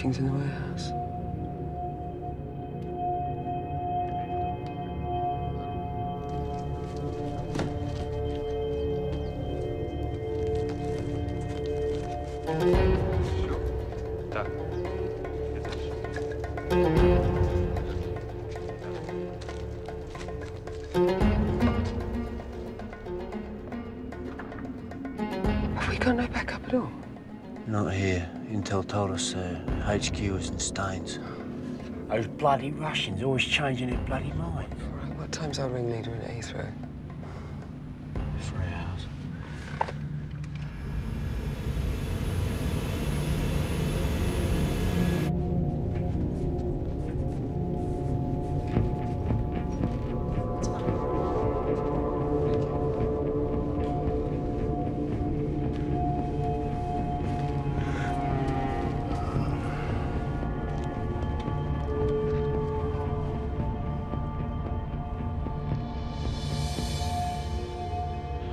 workings in the warehouse. Have we got no backup at all? Not here. Intel told us HQ was in Staines. Those bloody Russians always changing their bloody minds. Right, what time's our ringleader in Heathrow? 3 hours.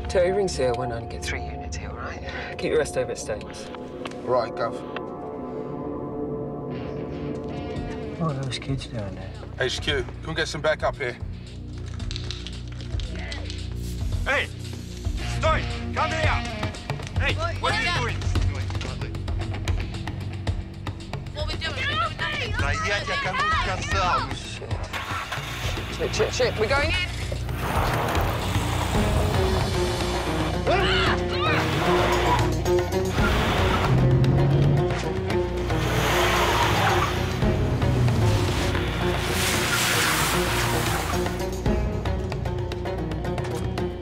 Terry, rings here. We'll only get 3 units here, all right? Keep the rest over at Staines. Right, Gov. What are those kids doing there? HQ, can we get some backup here? Hey! Sтой! Come here! Hey, what are you doing? What are we doing? Да я тебе кому сказал? Shit. We're going in.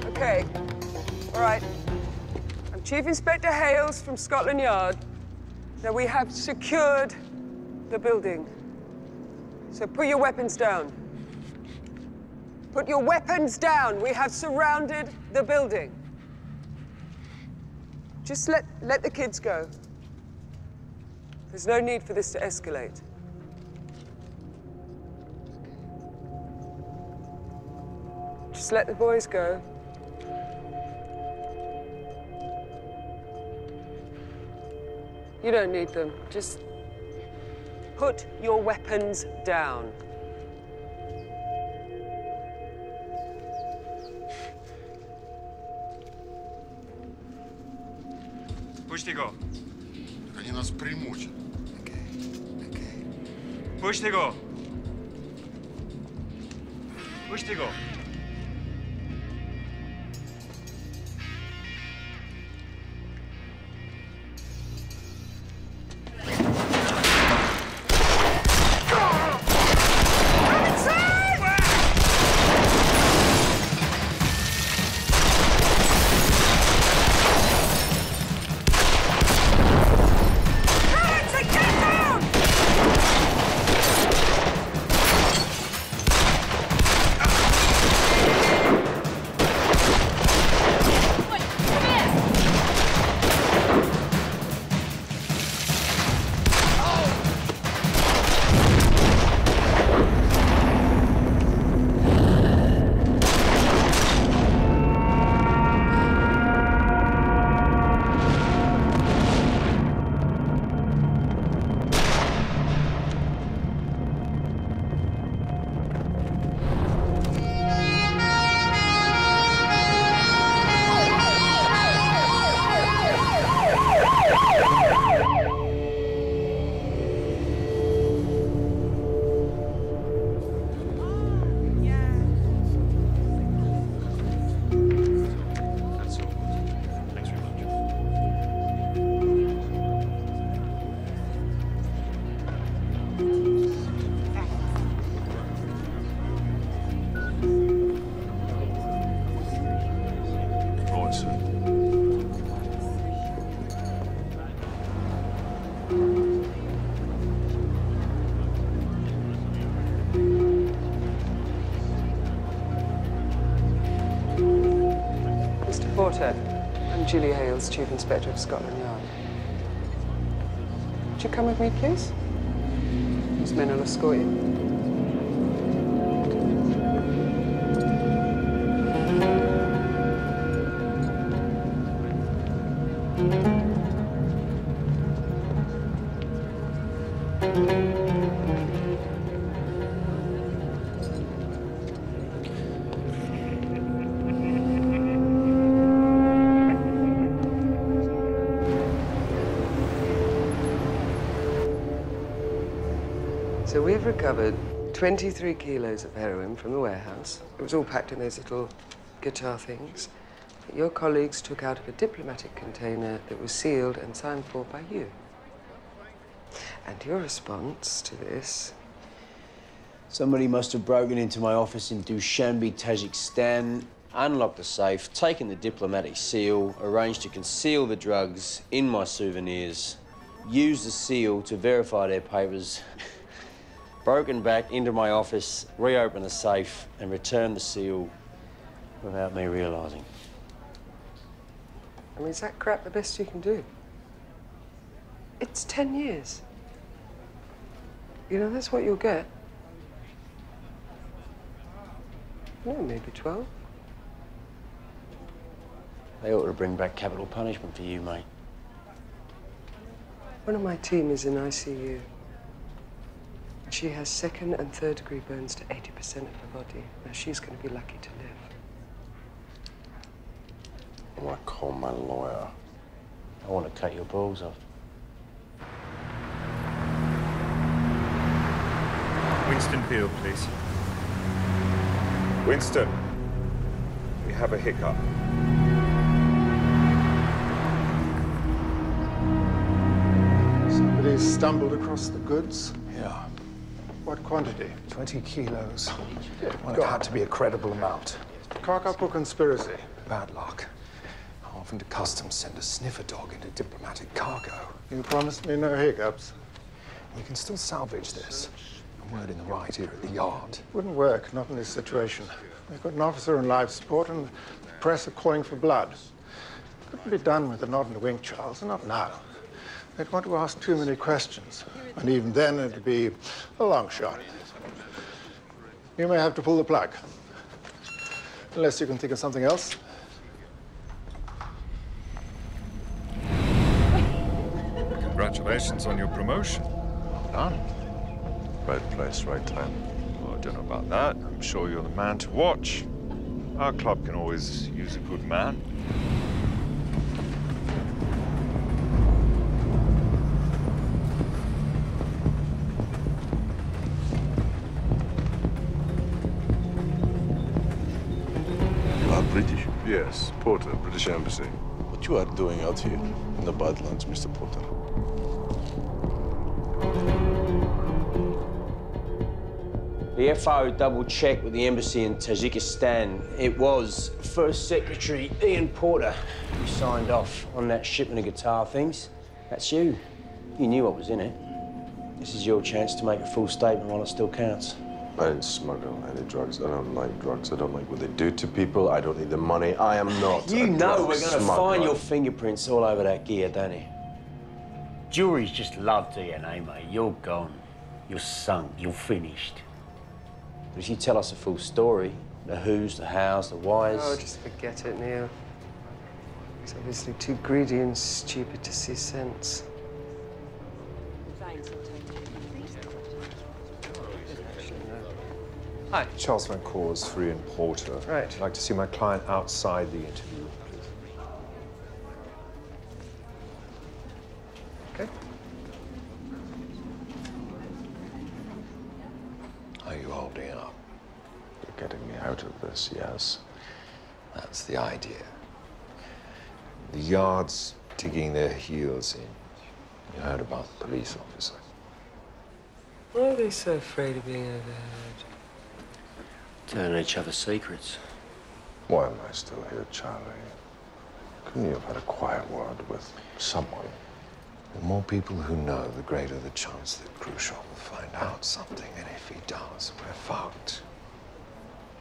Okay. All right. I'm Chief Inspector Hales from Scotland Yard. Now, we have secured the building. So put your weapons down. Put your weapons down. We have surrounded the building. Just let the kids go. There's no need for this to escalate. Just let the boys go. You don't need them. Just put your weapons down. Пусть его. Они нас примучат. Пусть его. Пусть его. Porter, I'm Julie Hales, Chief Inspector of Scotland Yard. Would you come with me, please? These men will escort you. So we've recovered 23 kilos of heroin from the warehouse. It was all packed in those little guitar things that your colleagues took out of a diplomatic container that was sealed and signed for by you. And your response to this? Somebody must have broken into my office in Dushanbe, Tajikistan, unlocked the safe, taken the diplomatic seal, arranged to conceal the drugs in my souvenirs, used the seal to verify their papers, broken back into my office, reopened the safe, and returned the seal without me realising. I mean, is that crap the best you can do? It's 10 years. You know, that's what you'll get. No, maybe 12. They ought to bring back capital punishment for you, mate. One of my team is in ICU. She has second and third degree burns to 80% of her body. Now, she's going to be lucky to live. I want to call my lawyer. I want to cut your balls off. Winston Field, please. Winston, we have a hiccup. Somebody stumbled across the goods? Yeah, What quantity? 20 kilos. Well, it had to be a credible amount. Cock up or conspiracy? Bad luck. How often do customs send a sniffer dog into diplomatic cargo? You promised me no hiccups. We can still salvage this. A word in the right here at the yard. Wouldn't work, not in this situation. We've got an officer on life support and the press are calling for blood. Couldn't be done with a nod and a wink, Charles, not now. They'd want to ask too many questions. And even then, it'd be a long shot. You may have to pull the plug. Unless you can think of something else. Congratulations on your promotion. Done. Right place, right time. Well, I don't know about that. I'm sure you're the man to watch. Our club can always use a good man. You are British? Yes, Porter, British Embassy. What you are doing out here in the Badlands, Mr. Porter? The FO double-checked with the embassy in Tajikistan. It was First Secretary Ian Porter who signed off on that shipment of guitar things. That's you. You knew what was in it. This is your chance to make a full statement while it still counts. I didn't smuggle any drugs. I don't like drugs. I don't like what they do to people. I don't need the money. I am not You a know drug we're going to smuggler. find your fingerprints all over that gear, don't you? Jury's just love DNA, mate. You're gone. You're sunk. You're finished. But if you tell us a full story, the who's, the hows, the whys... Oh, just forget it, Neil. He's obviously too greedy and stupid to see sense. Hi. Charles Van Coors, Free and Porter. Right. I'd like to see my client outside the interview, please. Okay. Are you holding up? You're getting me out of this, yes. That's the idea. The yard's digging their heels in. You heard about the police officer. Why are they so afraid of being overheard? Telling each other secrets. Why am I still here, Charlie? Couldn't you have had a quiet word with someone? The more people who know, the greater the chance that Khrushchev will find out something. And if he does, we're fucked.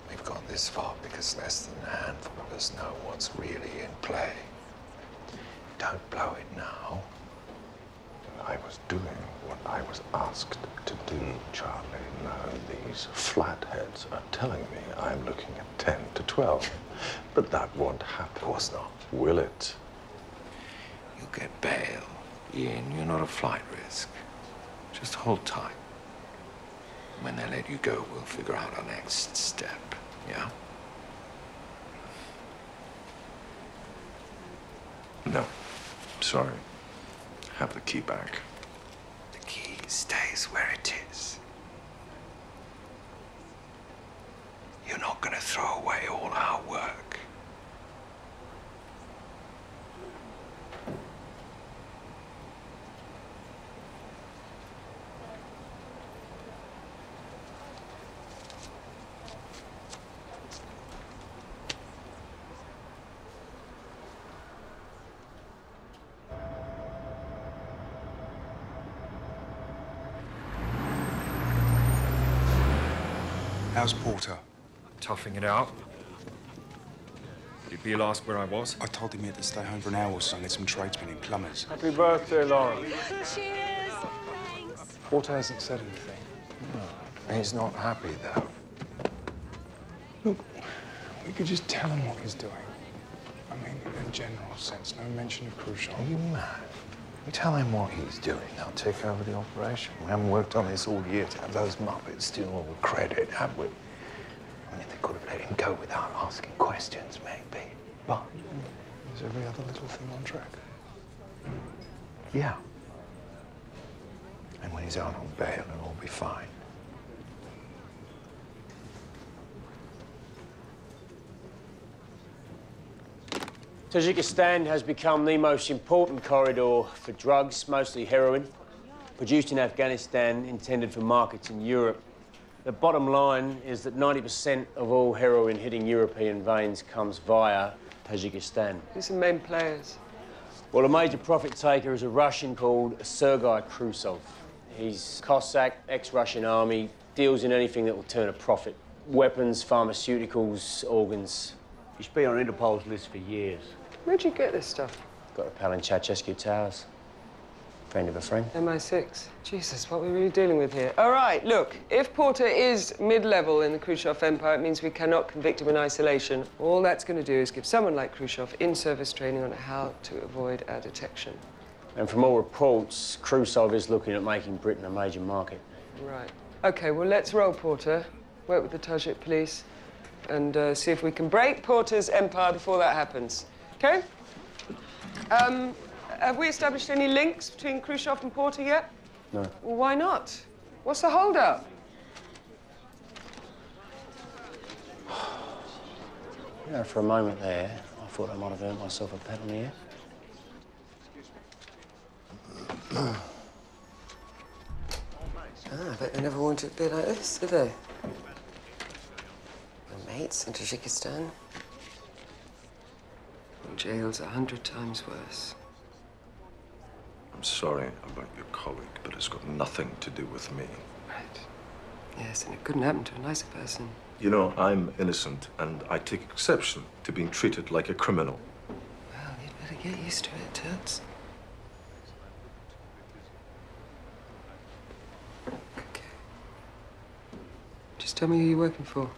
We've got this far because less than a handful of us know what's really in play. Don't blow it now. I was doing what I was asked to do, Charlie. Now, these flatheads are telling me I'm looking at 10 to 12. But that won't happen. Of course not. Will it? You'll get bail. Ian, you're not a flight risk. Just hold tight. When they let you go, we'll figure out our next step, yeah? No. Sorry. Have the key back. The key stays where it is. not going to throw away all our work. How's Porter? Toughing it out. Did Beale ask where I was? I told him he had to stay home for an hour or so and get some tradesmen in plumbers. Happy birthday, Lauren. Cheers. Thanks. Porter hasn't said anything. No, he's not happy, though. Look, we could just tell him what he's doing. I mean, in a general sense, no mention of Khrushchev. Are you mad? We tell him what he's doing, they'll take over the operation. We haven't worked on this all year to have those Muppets steal all the credit, have we? I mean, they could have let him go without asking questions, maybe. But is every other little thing on track? yeah. And when he's out on bail, it'll all be fine. Tajikistan has become the most important corridor for drugs, mostly heroin, produced in Afghanistan, intended for markets in Europe. The bottom line is that 90% of all heroin hitting European veins comes via Tajikistan. Who's the main players? Well, a major profit taker is a Russian called Sergei Khrushchev. He's Cossack, ex-Russian army, deals in anything that will turn a profit. Weapons, pharmaceuticals, organs. He's been on Interpol's list for years. Where'd you get this stuff? Got a pal in Ceausescu Towers. Friend of a friend. MI6. Jesus, what are we really dealing with here? All right, look, if Porter is mid-level in the Khrushchev empire, it means we cannot convict him in isolation. All that's going to do is give someone like Khrushchev in-service training on how to avoid our detection. And from all reports, Khrushchev is looking at making Britain a major market. Right. OK, well, let's roll, Porter. Work with the Tajik police and see if we can break Porter's empire before that happens. OK? Have we established any links between Khrushchev and Porter yet? No. Well, why not? What's the hold-up? You know, for a moment there, I thought I might have earned myself a pat on the ear. I bet they never wanted to be like this, did they? My mates in Tajikistan. In jails 100 times worse. I'm sorry about your colleague, but it's got nothing to do with me. Right. Yes, and it couldn't happen to a nicer person. You know, I'm innocent, and I take exception to being treated like a criminal. Well, you'd better get used to it, Toots. Okay. Just tell me who you're working for.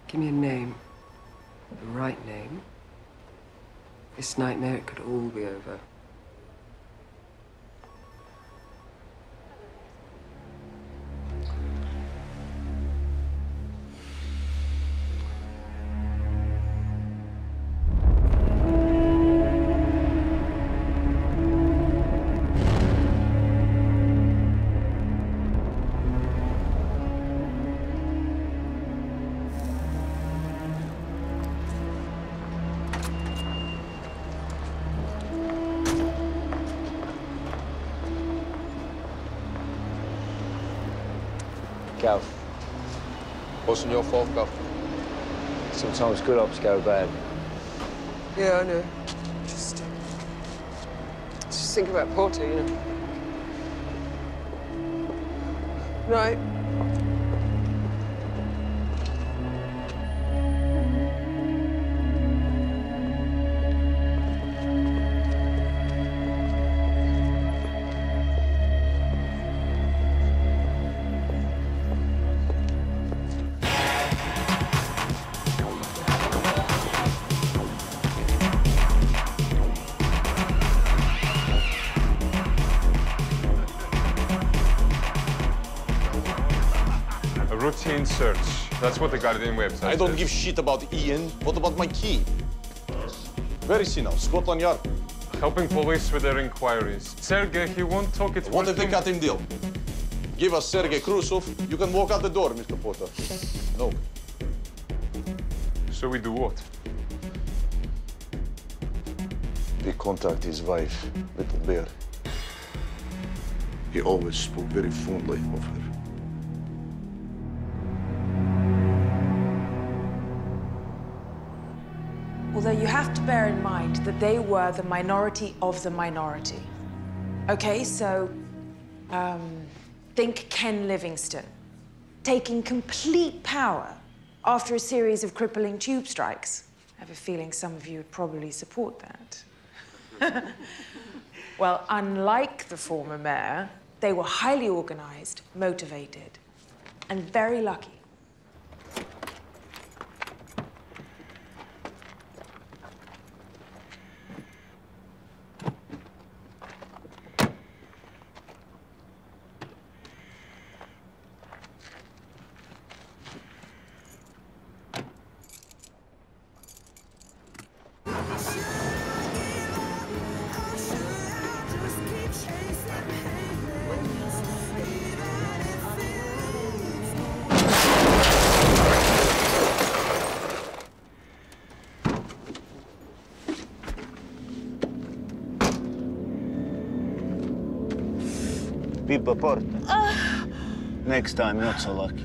Give me a name. The right name. This nightmare, it could all be over. Gav. Wasn't your fault, Gav. Sometimes good ops go bad. Yeah, I know. Just think about Porter, you know. Right. Routine search. That's what the Guardian website I don't says. give shit about Ian. What about my key? Where is he now? Scotland Yard? Helping police with their inquiries. Sergei, he won't talk it. What if they cut him deal? give us Sergei Khrushchev, you can walk out the door, Mr. Porter. No. So we do what? We contact his wife, Little Bear. He always spoke very fondly of her. Although you have to bear in mind that they were the minority of the minority. Okay, so think Ken Livingstone, taking complete power after a series of crippling tube strikes. I have a feeling some of you would probably support that. Well, unlike the former mayor, they were highly organized, motivated, and very lucky. Pippa Porter. Next time, not so lucky.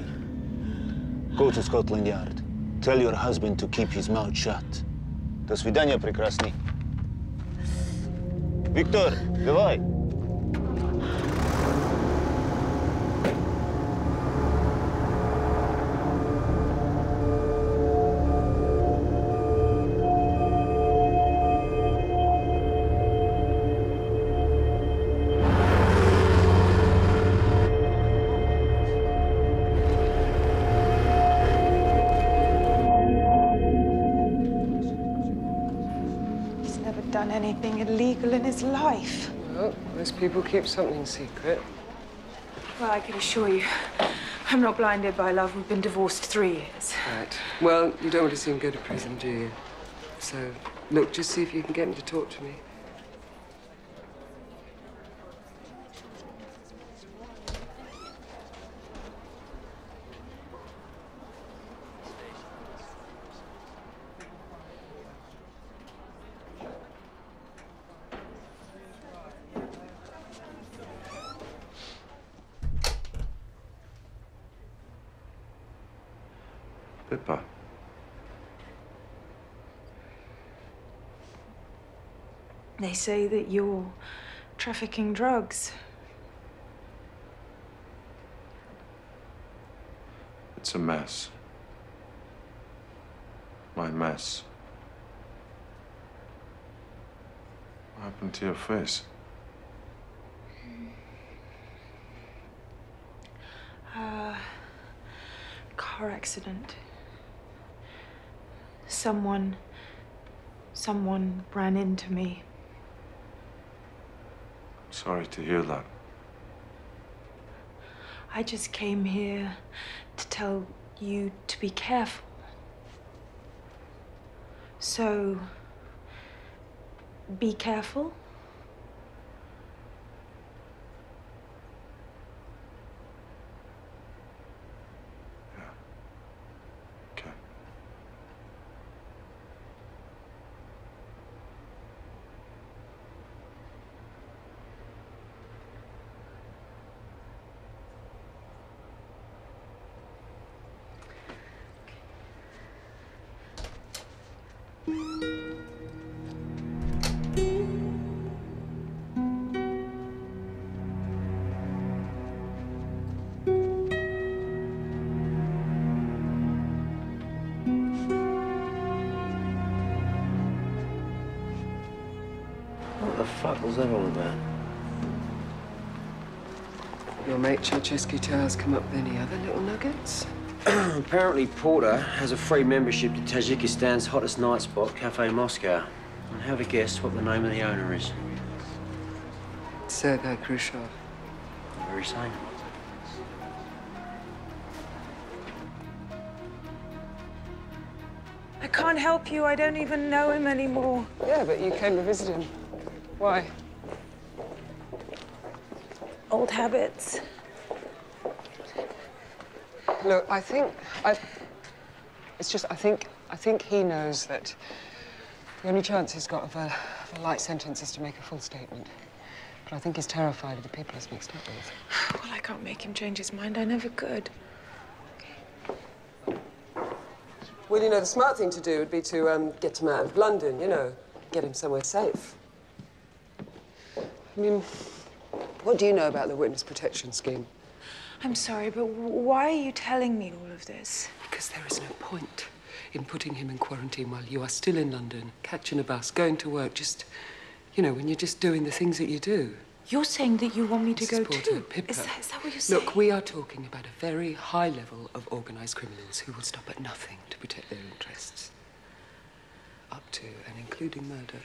Go to Scotland Yard. Tell your husband to keep his mouth shut. До свидания, прекрасный. Виктор, давай. Anything illegal in his life. Well, most people keep something secret. Well, I can assure you, I'm not blinded by love. We've been divorced 3 years. Right. Well, you don't want to see him go to prison, do you? So, look, just see if you can get him to talk to me. Pippa. They say that you're trafficking drugs. It's a mess. My mess. What happened to your face? Car accident. Someone ran into me. Sorry to hear that. I just came here to tell you to be careful. So, be careful. What the fuck was that all about? Your mate Ceausescu has come up with any other little nuggets? Apparently Porter has a free membership to Tajikistan's hottest night spot, Cafe Moscow. And have a guess what the name of the owner is. Sergei Khrushchev. Very sane. I can't help you. I don't even know him anymore. Yeah, but you came to visit him. Why? Old habits. Look, I think he knows that the only chance he's got of a light sentence is to make a full statement. But I think he's terrified of the people he's mixed up with. Well, I can't make him change his mind. I never could. Well, you know, the smart thing to do would be to get him out of London, you know, get him somewhere safe. I mean, what do you know about the witness protection scheme? I'm sorry, but why are you telling me all of this? Because there is no point in putting him in quarantine while you are still in London, catching a bus, going to work, just, you know, when you're just doing the things that you do. You're saying that you want me to go too? Pippa. Is that what you're saying? Look, we are talking about a very high level of organised criminals who will stop at nothing to protect their interests. Up to and including murder.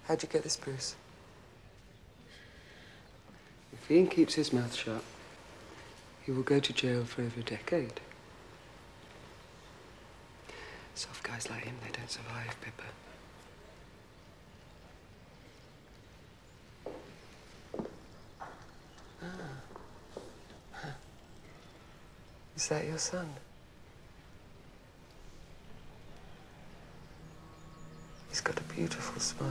How'd you get this, Bruce? If Ian keeps his mouth shut, he will go to jail for over a decade. Soft guys like him, they don't survive, Pippa. Is that your son? He's got a beautiful smile.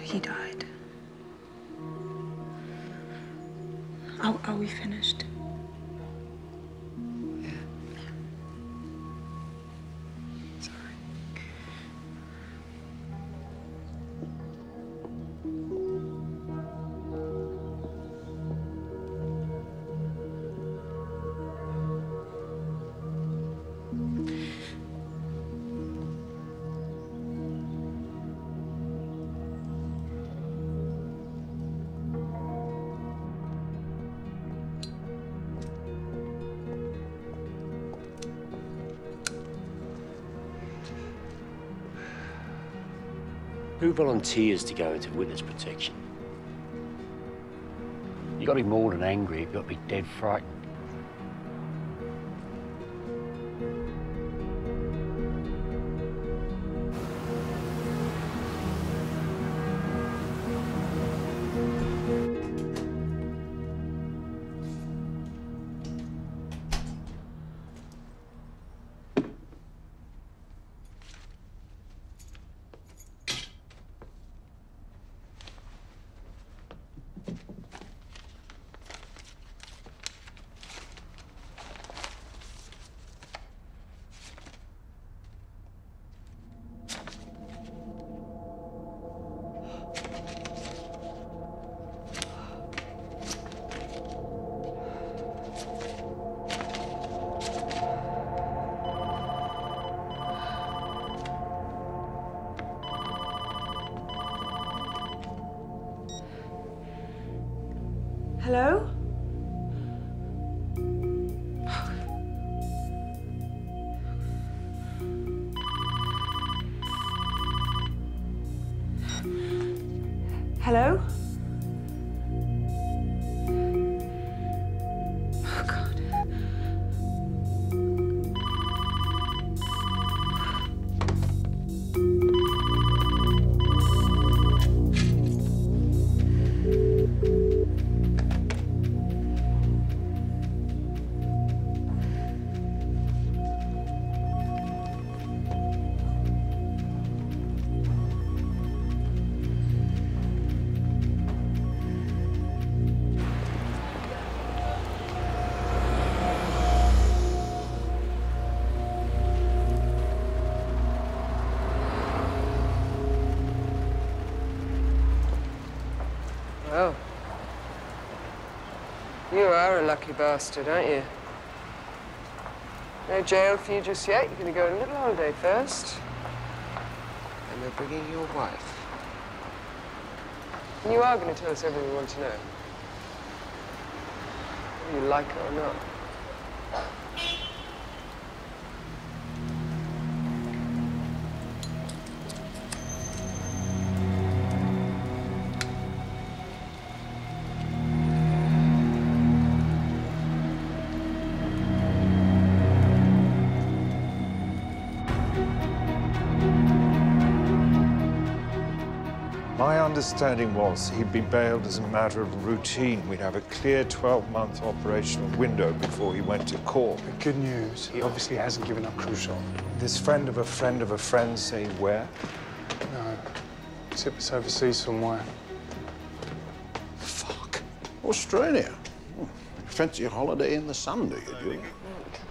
He died. Are we finished? Yeah. Sorry. Who volunteers to go into witness protection? You gotta be more than angry, you've got to be dead frightened. Hello? Hello? Oh, God. Oh. You are a lucky bastard, aren't you? No jail for you just yet. You're going to go on a little holiday first. And they're bringing your wife. And you are going to tell us everything we want to know. Whether you like it or not. My understanding was he'd be bailed as a matter of routine. We'd have a clear 12-month operational window before he went to court. The good news, he obviously hasn't given up Khrushchev. This friend of a friend of a friend say where? No. Tip us overseas somewhere. Fuck. Australia. Fancy a holiday in the sun, do you, Julie?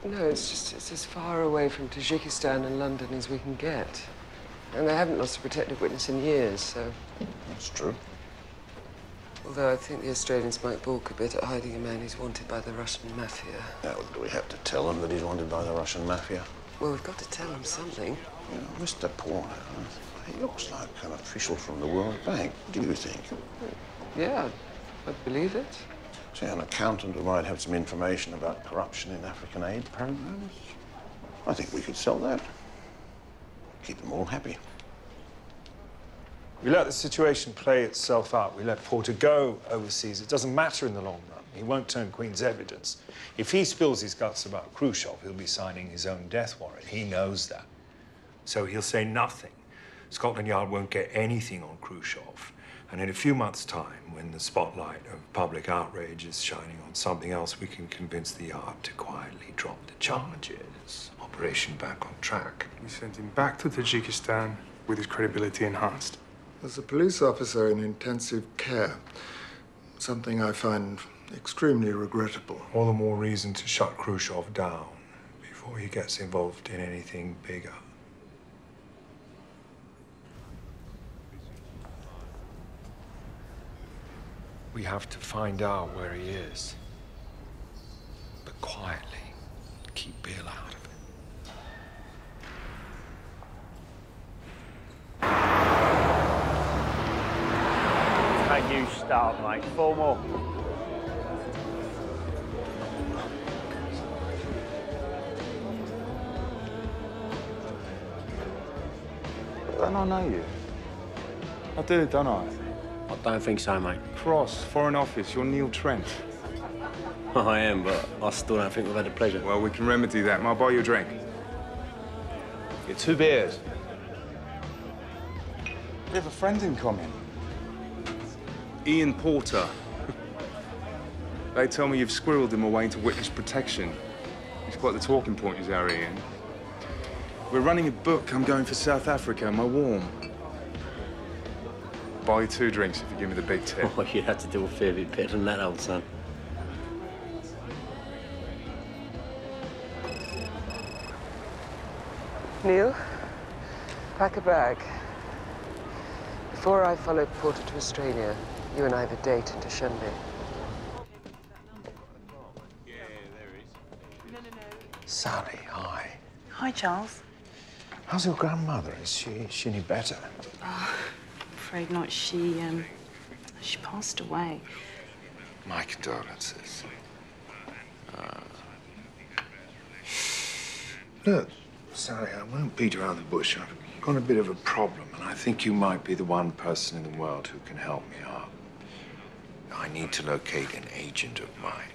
No, it's as far away from Tajikistan and London as we can get. And they haven't lost a protected witness in years, so... That's true. Although I think the Australians might balk a bit at hiding a man who's wanted by the Russian mafia. Now, do we have to tell them that he's wanted by the Russian mafia? Well, we've got to tell them something. You know, Mr. Porter, he looks like an official from the World Bank. Do you think? Yeah, I believe it. Say, an accountant who might have some information about corruption in African aid programs? I think we could sell that. Keep them all happy. We let the situation play itself out. We let Porter go overseas. It doesn't matter in the long run. He won't turn Queen's evidence. If he spills his guts about Khrushchev, he'll be signing his own death warrant. He knows that. So he'll say nothing. Scotland Yard won't get anything on Khrushchev. And in a few months' time, when the spotlight of public outrage is shining on something else, we can convince the Yard to quietly drop the charges. Operation back on track. We sent him back to Tajikistan with his credibility enhanced. As a police officer in intensive care, something I find extremely regrettable. All the more reason to shut Khrushchev down before he gets involved in anything bigger. We have to find out where he is. But quietly, keep Bill out of it. How you start, mate? 4 more. Don't I know you? I do, don't I? I don't think so, mate. Cross, Foreign Office, you're Neil Trent. I am, but I still don't think we've had the pleasure. Well, we can remedy that. I'll buy you a drink. Get 2 beers. We have a friend in common. Ian Porter. They tell me you've squirreled him away into witness protection. He's quite the talking point, is our Ian. We're running a book. I'm going for South Africa. Am I warm? Buy you 2 drinks if you give me the big tip. Oh, you'd have to do a fair bit better than that, old son. Neil, pack a bag. Before I followed Porter to Australia, you and I have a date into Shenby. Sally, hi. Hi, Charles. How's your grandmother? Is she any better? Oh, afraid not. She passed away. My condolences. Look, Sally, I won't beat around the bush. I've got a bit of a problem, and I think you might be the one person in the world who can help me out. I need to locate an agent of mine.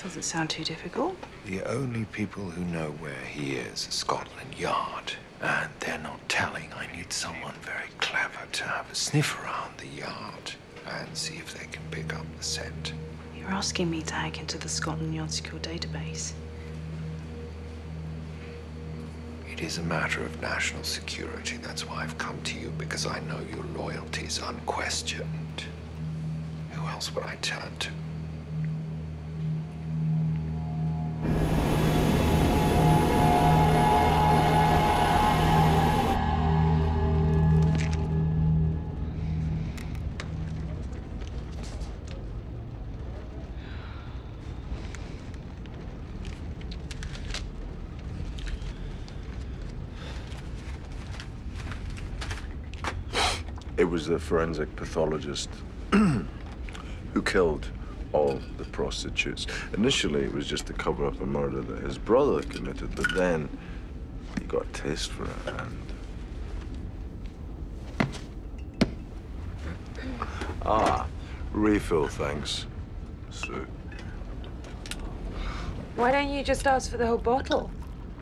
Doesn't sound too difficult. The only people who know where he is Scotland Yard. And they're not telling. I need someone very clever to have a sniff around the yard and see if they can pick up the scent. You're asking me to hack into the Scotland Yard secure database. It is a matter of national security. That's why I've come to you, because I know your loyalty is unquestioned. Who else would I turn to? It was the forensic pathologist who killed all the prostitutes. Initially, it was just to cover up a murder that his brother committed, but then he got a taste for it, and... refill, thanks, Sue. Why don't you just ask for the whole bottle?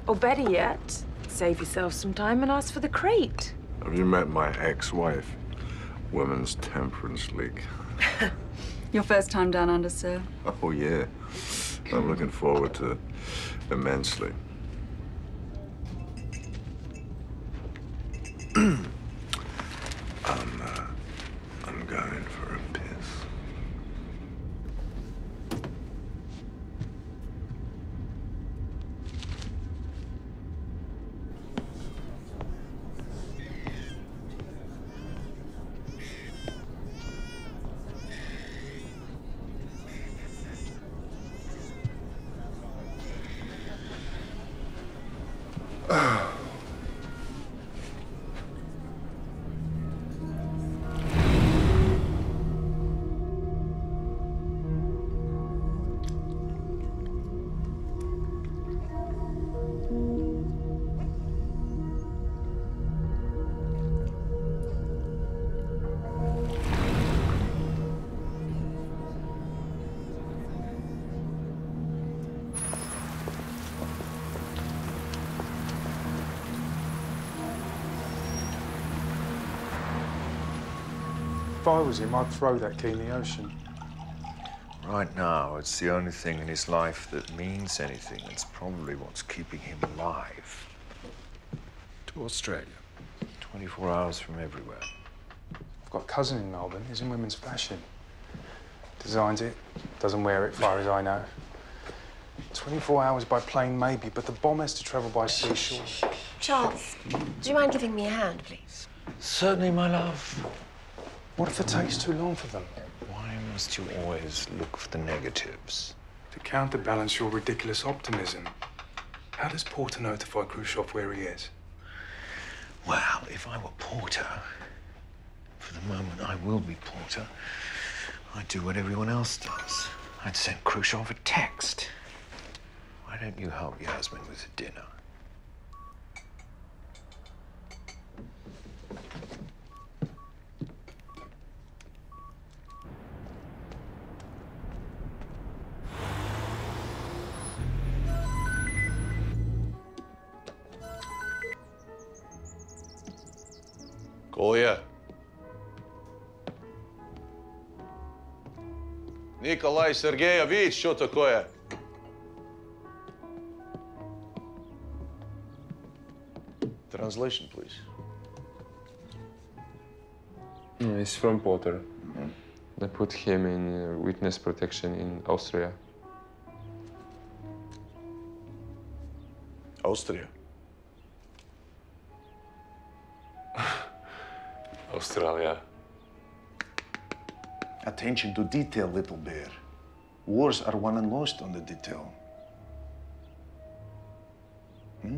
Or better yet, save yourself some time and ask for the crate. Have you met my ex-wife? Women's Temperance League. Your first time down under, sir? Oh, yeah. I'm looking forward to it immensely. I'm going for a piss. If I was him, I'd throw that key in the ocean. Right now, it's the only thing in his life that means anything. It's probably what's keeping him alive. To Australia. 24 hours from everywhere. I've got a cousin in Melbourne. He's in women's fashion. Designs it, doesn't wear it, far as I know. 24 hours by plane, maybe, but the bomb has to travel by seashore. Charles, do you mind giving me a hand, please? Certainly, my love. What if it takes too long for them? Why must you always look for the negatives? To counterbalance your ridiculous optimism, how does Porter notify Khrushchev where he is? Well, if I were Porter, for the moment I will be Porter, I'd do what everyone else does. I'd send Khrushchev a text. Why don't you help Yasmin with the dinner? Коля. Николай Сергеевич, что такое? Translation, please. He's from Porter. They put him in witness protection in Austria. Austria? Australia. Attention to detail, little bear. Wars are won and lost on the detail. Hmm?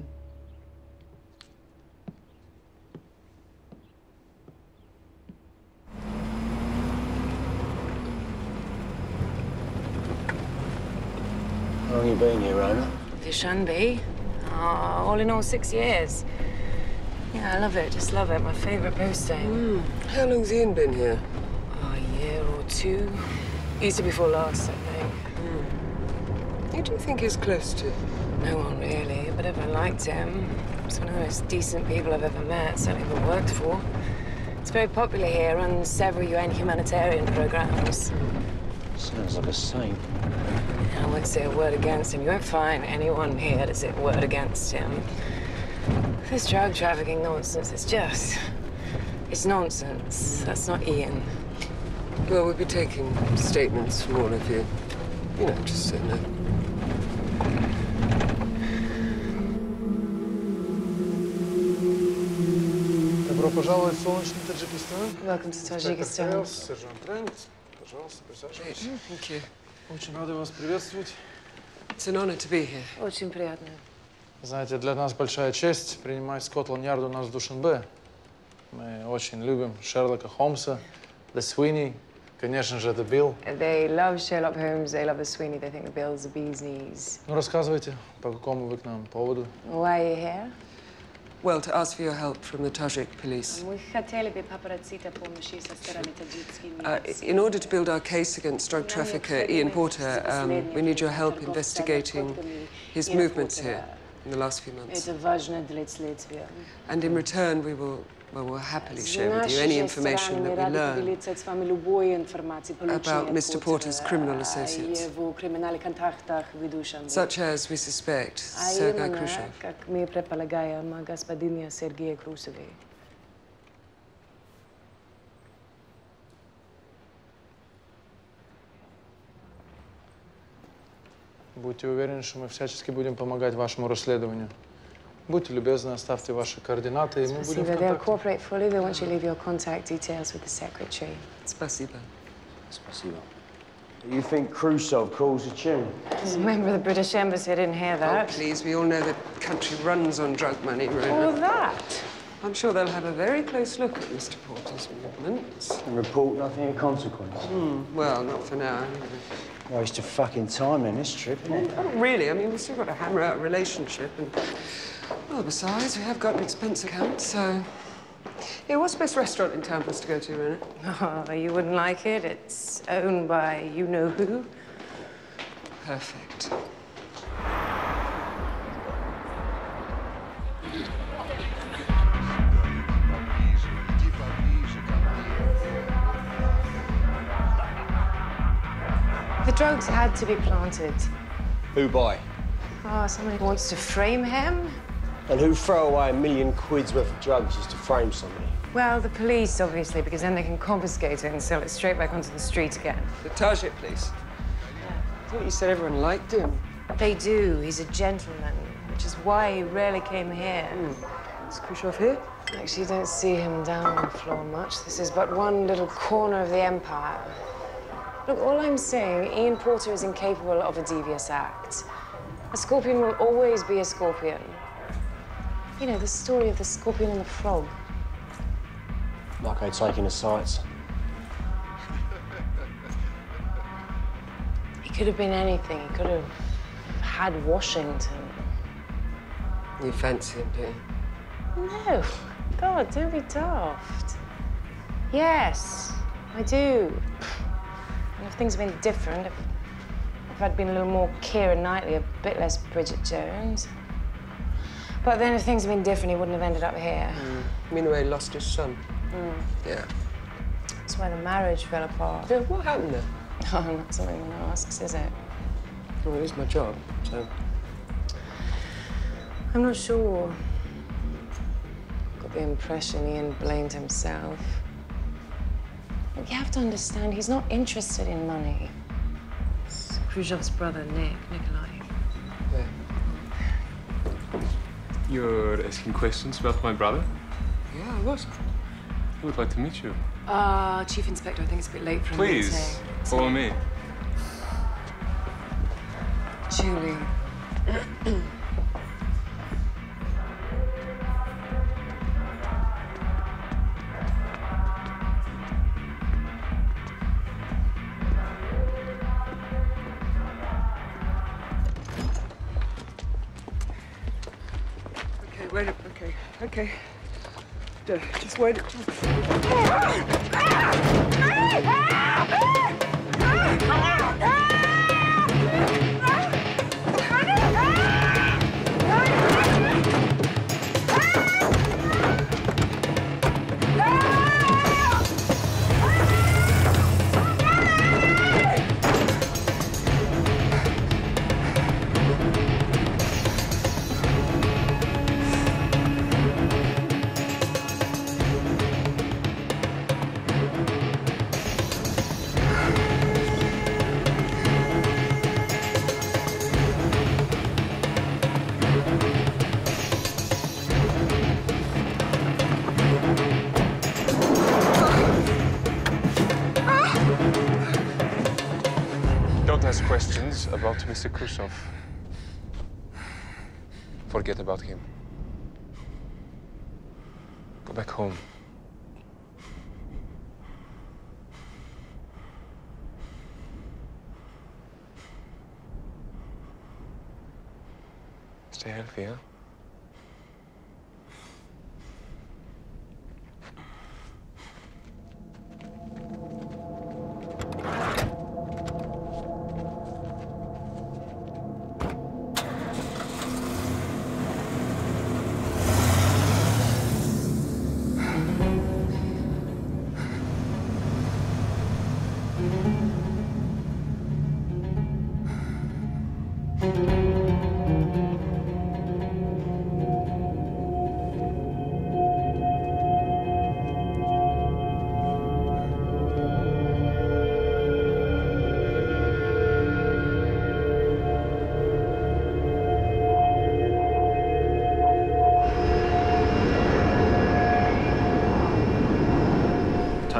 How long you been here, Rona? Dushanbe. All in all, 6 years. Yeah, I love it. Just love it. My favourite posting. How long's Ian been here? A year or two. Easter before last, I think. Who do you think he's close to? No one really, but everyone liked him. He's one of the most decent people I've ever met, certainly ever worked for. It's very popular here, runs several UN humanitarian programs. Sounds like a saint. I won't say a word against him. You won't find anyone here to say a word against him. This drug trafficking nonsense, it's nonsense. That's not Ian. Well, we'll be taking statements from all of you. You know, just so no. Добро пожаловать в солнечный Таджикистан. Welcome to Tajikistan. Сержант Рейнс. Пожалуйста, присаживайтесь. Thank you. Очень рады вас приветствовать. It's an honor to be here. Очень приятно. Знаете, для нас большая честь принимать Скотланд-Ярд у нас в Душанбе. Мы очень любим Шерлока Холмса, The Sweeney, конечно же, The Bill. They love Sherlock Holmes, they love the Sweeney, they think the Bill's the bee's knees. Ну, рассказывайте, по какому вы к нам поводу? Why are you here? Well, to ask for your help from the Tajik police. Мы хотели бы попросить о помощи со стороны таджикских. In order to build our case against drug trafficker Ian Porter, we need your help investigating his movements here. in the last few months. Это важно для следствия. And in return, we'll happily share with you any information that we learn about Mr. Porter's criminal associates, such as we suspect Sergei Khrushchev. Как мы предполагаем, господина Сергея Крусове. Будьте уверены, что мы всячески будем помогать вашему расследованию. Будьте любезны, оставьте ваши координаты, и мы будем в They'll контакте. cooperate fully. They want you to leave your contact details with the secretary. Spasibo. Spasibo. You think Khrushchev calls a tune? As a member of the British Embassy, I didn't hear that. Oh, please, we all know the country runs on drug money, Rona. All of that? I'm sure they'll have a very close look at Mr. Porter's movements. And report nothing of consequence. Well, not for now. Waste of fucking time in this trip, isn't it? Not really. I mean, we've still got to hammer out a relationship and... Well, besides, we have got an expense account, so... Yeah, what's the best restaurant in town for us to go to, Rona? Oh, you wouldn't like it. It's owned by you-know-who. Perfect. The drugs had to be planted. Who by? Oh, somebody wants to frame him? And who throw away £1 million worth of drugs just to frame somebody? Well, the police, obviously, because then they can confiscate it and sell it straight back onto the street again. The Tajik police? I thought you said everyone liked him. They do. He's a gentleman, which is why he rarely came here. Is Khrushchev here? Actually, you don't see him down on the floor much. This is but one little corner of the empire. Look, all I'm saying, Ian Porter is incapable of a devious act. A scorpion will always be a scorpion. You know, the story of the scorpion and the frog. Like I taking the sights. He could have been anything. He could have had Washington. You fancy him, do you? No. God, don't be daft. Yes, I do. And if things had been different, if I'd been a little more Keira Knightley, a bit less Bridget Jones. But then if things had been different, he wouldn't have ended up here. You mean the way he lost his son? Yeah. That's why the marriage fell apart. Yeah, what happened there? Oh, not something one asks, is it? Well, it is my job, so... I'm not sure. Got the impression Ian blamed himself. Look, you have to understand, he's not interested in money. It's Khrushchev's brother, Nikolai. Yeah. You're asking questions about my brother? Yeah, I was. I would like to meet you. Chief Inspector, I think it's a bit late for a Please, meeting. follow me. Julie. Wait, okay. Just wait. Questions about Mr. Khrushchev. Forget about him. Go back home. Stay healthy, huh?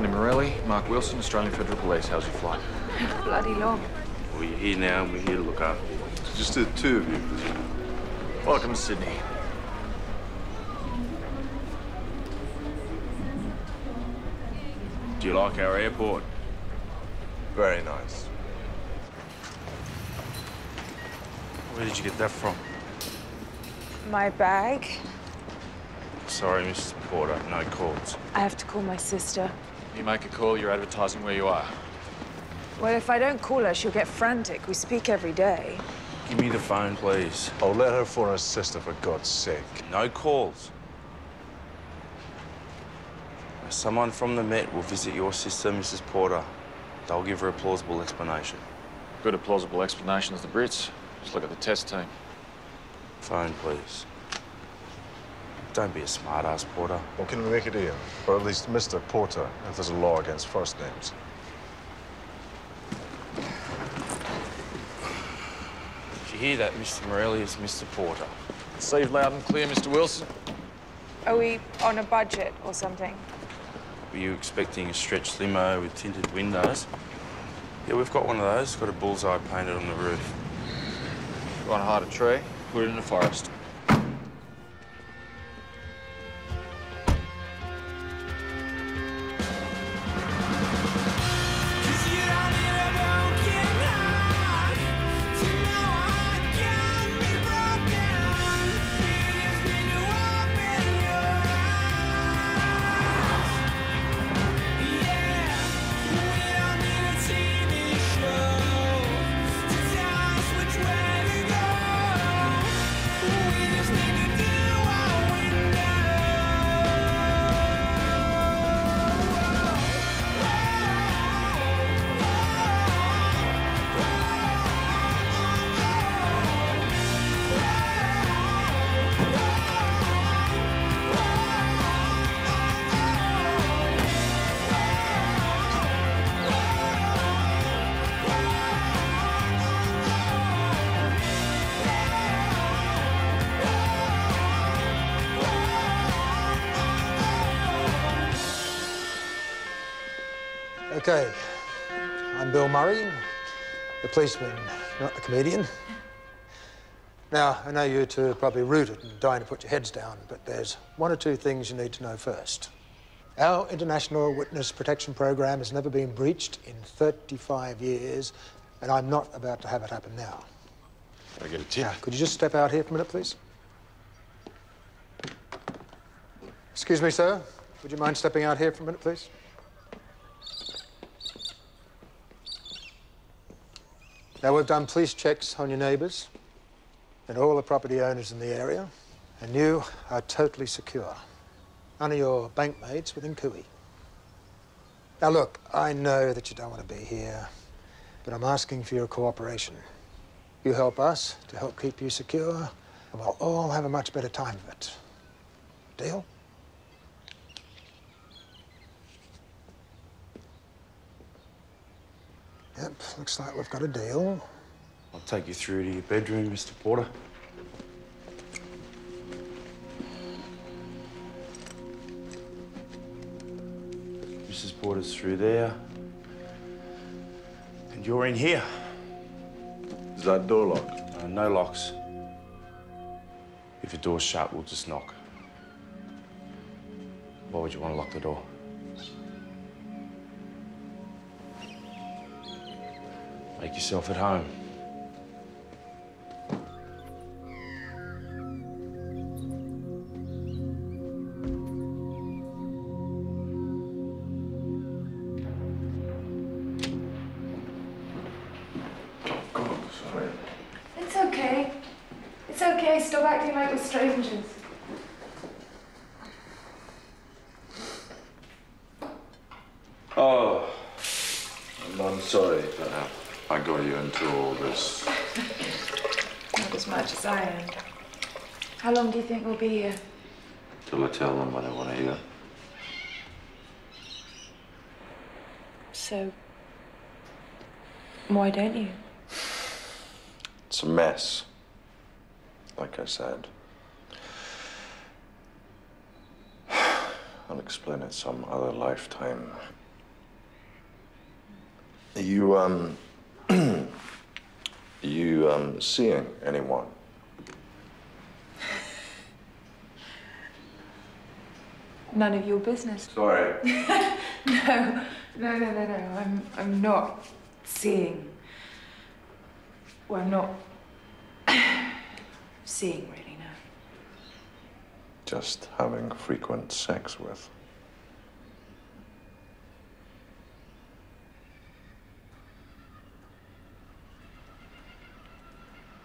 Tony Morelli, Mark Wilson, Australian Federal Police. How's your flight? Bloody long. Well, you're here now, and we're here to look after you. Just the two of you. Welcome to Sydney. Do you like our airport? Very nice. Where did you get that from? My bag. Sorry, Mrs. Porter, no calls. I have to call my sister. You make a call, you're advertising where you are. Well, if I don't call her, she'll get frantic. We speak every day. Give me the phone, please. Oh, let her for her sister, for God's sake. No calls. Someone from the Met will visit your sister, Mrs. Porter. They'll give her a plausible explanation. Good at plausible explanation as the Brits. Just look at the test team. Phone, please. Don't be a smart-ass, Porter. Well, can we make it Ian? Or at least Mr. Porter, if there's a law against first names. Did you hear that, Mr. Morelli is Mr. Porter? Received loud and clear, Mr. Wilson. Are we on a budget or something? Were you expecting a stretch limo with tinted windows? Yeah, we've got one of those. Got a bullseye painted on the roof. You want to hide a tree? Put it in the forest. Okay, I'm Bill Murray, the policeman, not the comedian. Now, I know you two are probably rooted and dying to put your heads down, but there's one or two things you need to know first. Our International Witness Protection Program has never been breached in 35 years, and I'm not about to have it happen now. Can I get a tip? Now, could you just step out here for a minute, please? Excuse me, sir. Would you mind stepping out here for a minute, please? Now, we've done police checks on your neighbours and all the property owners in the area, and you are totally secure. None of your bank mates within Cooey. Now, look, I know that you don't want to be here, but I'm asking for your cooperation. You help us to help keep you secure, and we'll all have a much better time of it. Deal? Yep, looks like we've got a deal. I'll take you through to your bedroom, Mr. Porter. Mrs. Porter's through there. And you're in here. Is that door locked? No locks. If the door's shut, we'll just knock. Why would you want to lock the door? Make yourself at home. It's okay. It's okay. Stop acting like we're strangers. Oh, I'm sorry that I got you into all this. Not as much as I am. How long do you think we'll be here? Till I tell them what I want to hear. So, why don't you? It's a mess, like I said. I'll explain it some other lifetime. You, seeing anyone? None of your business. Sorry. No. I'm not seeing. Well, I'm not seeing really, no. Just having frequent sex with.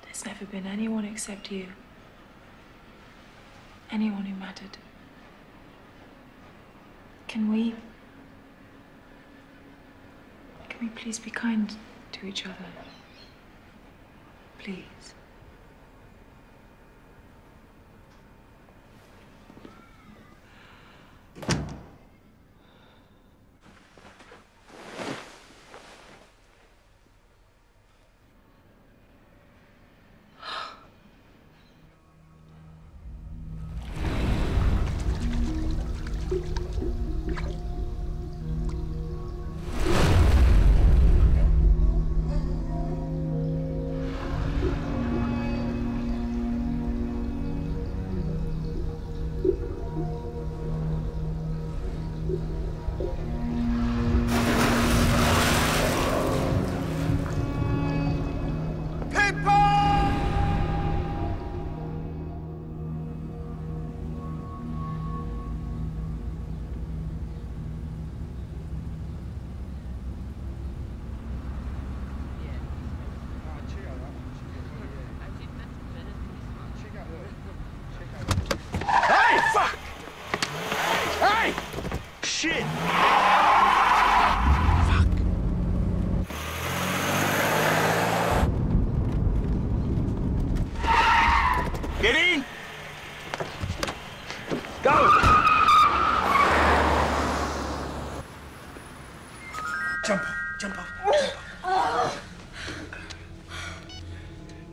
There's never been anyone except you. Anyone who mattered. Can we please be kind to each other? Please.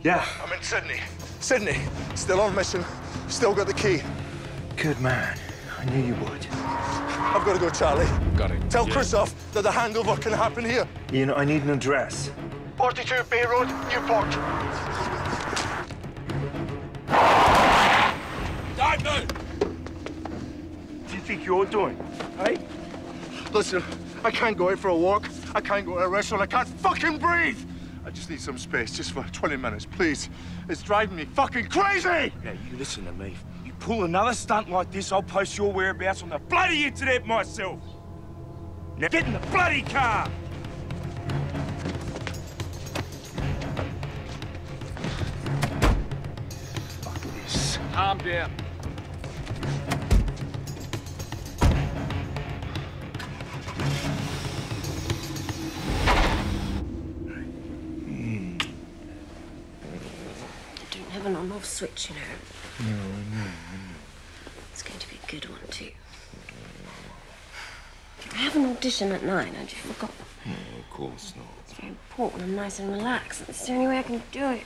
Yeah. I'm in Sydney. Sydney. Still on mission. Still got the key. Good man. I knew you would. I've got to go, Charlie. Got it. Tell Khrushchev that the handover can happen here. Ian, I need an address. 42 Bay Road, Newport. Don't move! What do you think you're doing, eh? Listen, I can't go out for a walk. I can't go to a restaurant. I can't fucking breathe. I just need some space, just for 20 minutes, please. It's driving me fucking crazy! Now, you listen to me. You pull another stunt like this, I'll post your whereabouts on the bloody internet myself. Now get in the bloody car! Fuck this. Calm down. An on-off switch, you know. No, I know. It's going to be a good one, too. I have an audition at 9, had you forgotten? No, of course not. It's very important. I'm nice and relaxed. It's the only way I can do it.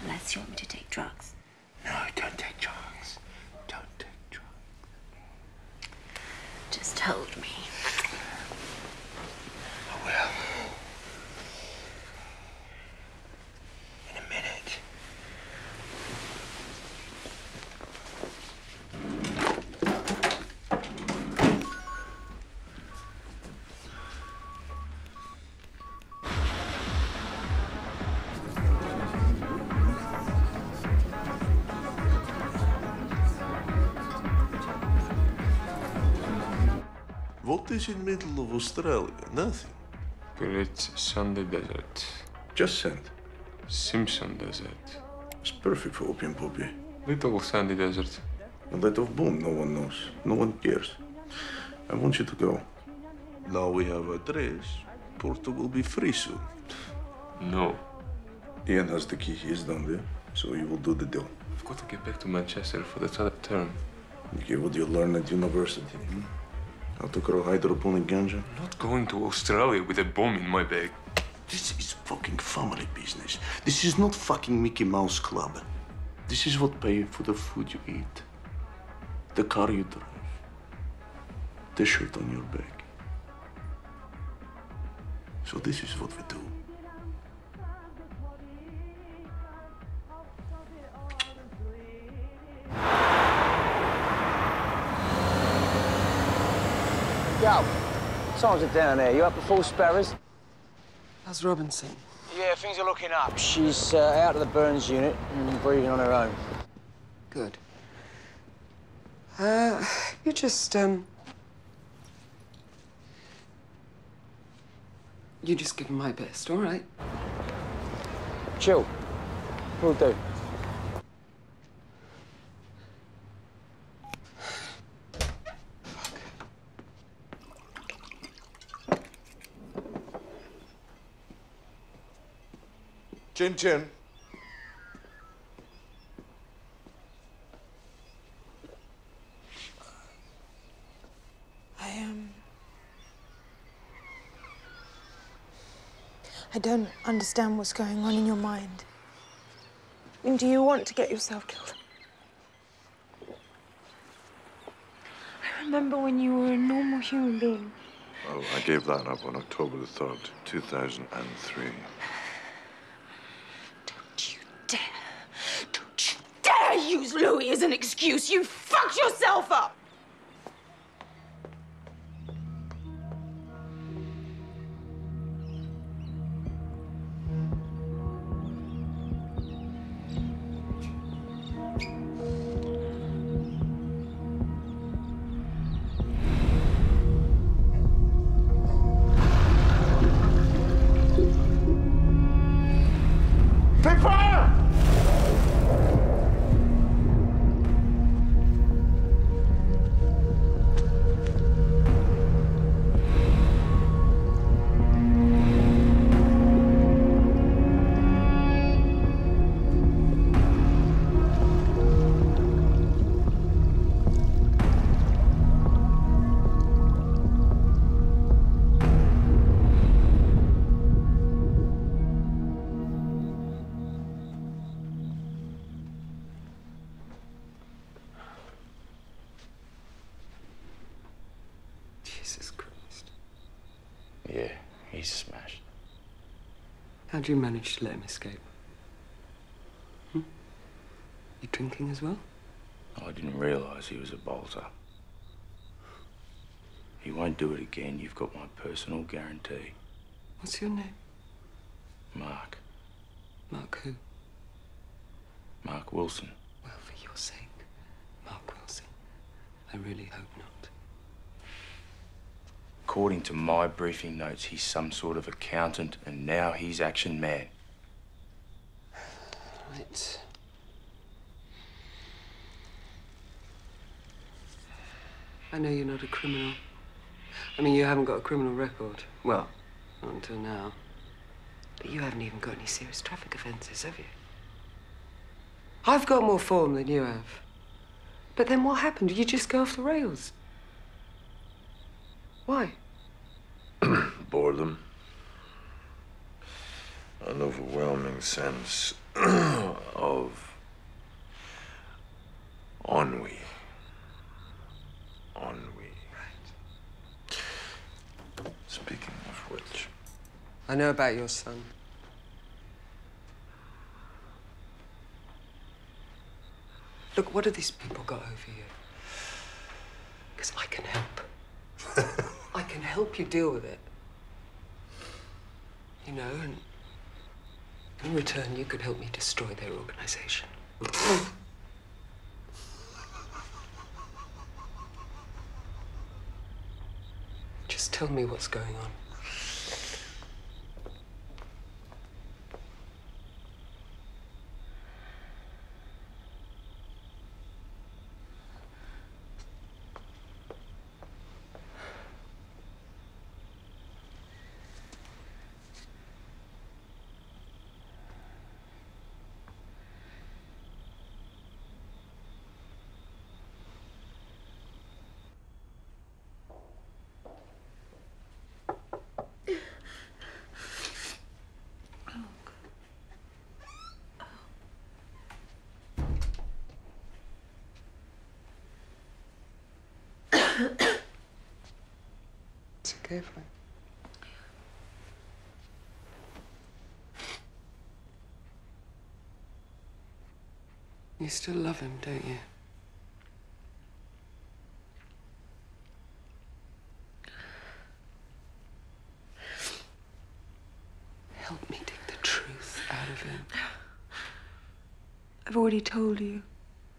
Unless you want me to take drugs. No, don't take drugs. Don't take drugs. Just hold me. I will. In a minute. What is in the middle of Australia? Nothing. Great sandy desert. Just sand. Simpson Desert. It's perfect for opium poppy. Little sandy desert. A lot of boom, no one knows. No one cares. I want you to go. Now we have a address. Porto will be free soon. No. Ian has the key. He's down there. So he will do the deal. I've got to get back to Manchester for the third term. Okay, what do you learn at university? How to grow hydroponic ganja? I'm not going to Australia with a bomb in my bag. This is fucking family business. This is not fucking Mickey Mouse Club. This is what pay for the food you eat, the car you drive, the shirt on your back. So this is what we do. Yo, times are down there. You up to full sparrows? How's Robinson? Yeah, things are looking up. She's out of the burns unit and breathing on her own. Good. You just, You just give him my best, all right? Chill. Will do. Chin chin. I don't understand what's going on in your mind. And do you want to get yourself killed? I remember when you were a normal human being. Well, I gave that up on October the 3rd, 2003. Dare use Louis as an excuse! You fucked yourself up! Take fire! Jesus Christ. Yeah, he's smashed. How do you manage to let him escape? You drinking as well? I didn't realise he was a bolter. He won't do it again. You've got my personal guarantee. What's your name? Mark. Mark who? Mark Wilson. Well, for your sake, Mark Wilson, I really hope not. According to my briefing notes, he's some sort of accountant, and now he's action man. Right. I know you're not a criminal. I mean, you haven't got a criminal record. Well, not until now. But you haven't even got any serious traffic offences, have you? I've got more form than you have. But then what happened? Did you just go off the rails? Why? Boredom. An overwhelming sense of ennui. Ennui. Right. Speaking of which... I know about your son. Look, what have these people got over you? Because I can help. I can help you deal with it. You know, and in return, you could help me destroy their organization. Just tell me what's going on. It's okay, fine. You still love him, don't you? Help me dig the truth out of him. I've already told you.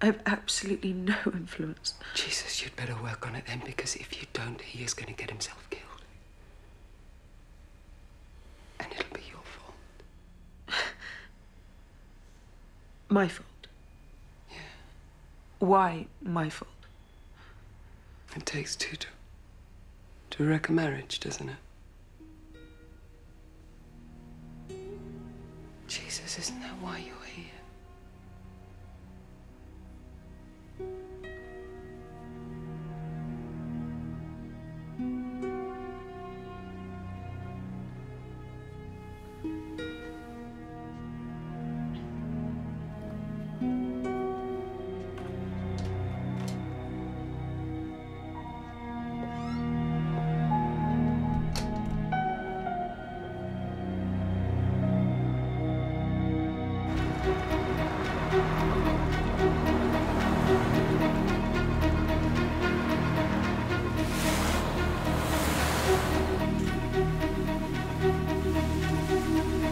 I have absolutely no influence. Jesus, you'd better work on it then, because if you don't, he is going to get himself killed. And it'll be your fault. My fault? Yeah. Why my fault? It takes two to wreck a marriage, doesn't it? Jesus, isn't that why you're here?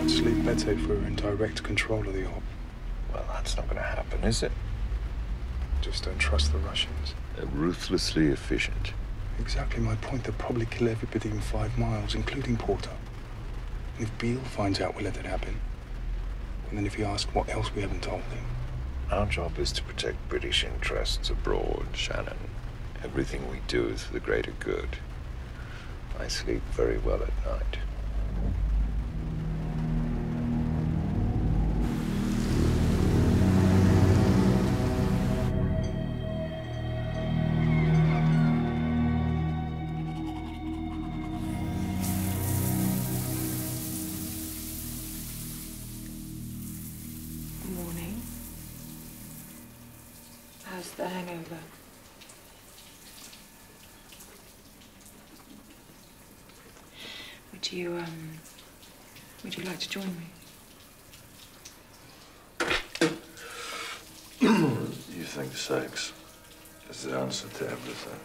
Sleep better if we were in direct control of the op. Well, that's not going to happen, is it? Just don't trust the Russians. They're ruthlessly efficient. Exactly my point. They'll probably kill everybody in 5 miles, including Porter. And if Beale finds out, we'll let it happen. And then if he asks what else we haven't told him. Our job is to protect British interests abroad, Shannon. Everything we do is for the greater good. I sleep very well at night. Morning. How's the hangover? Would you like to join me? You think sex is the answer to everything?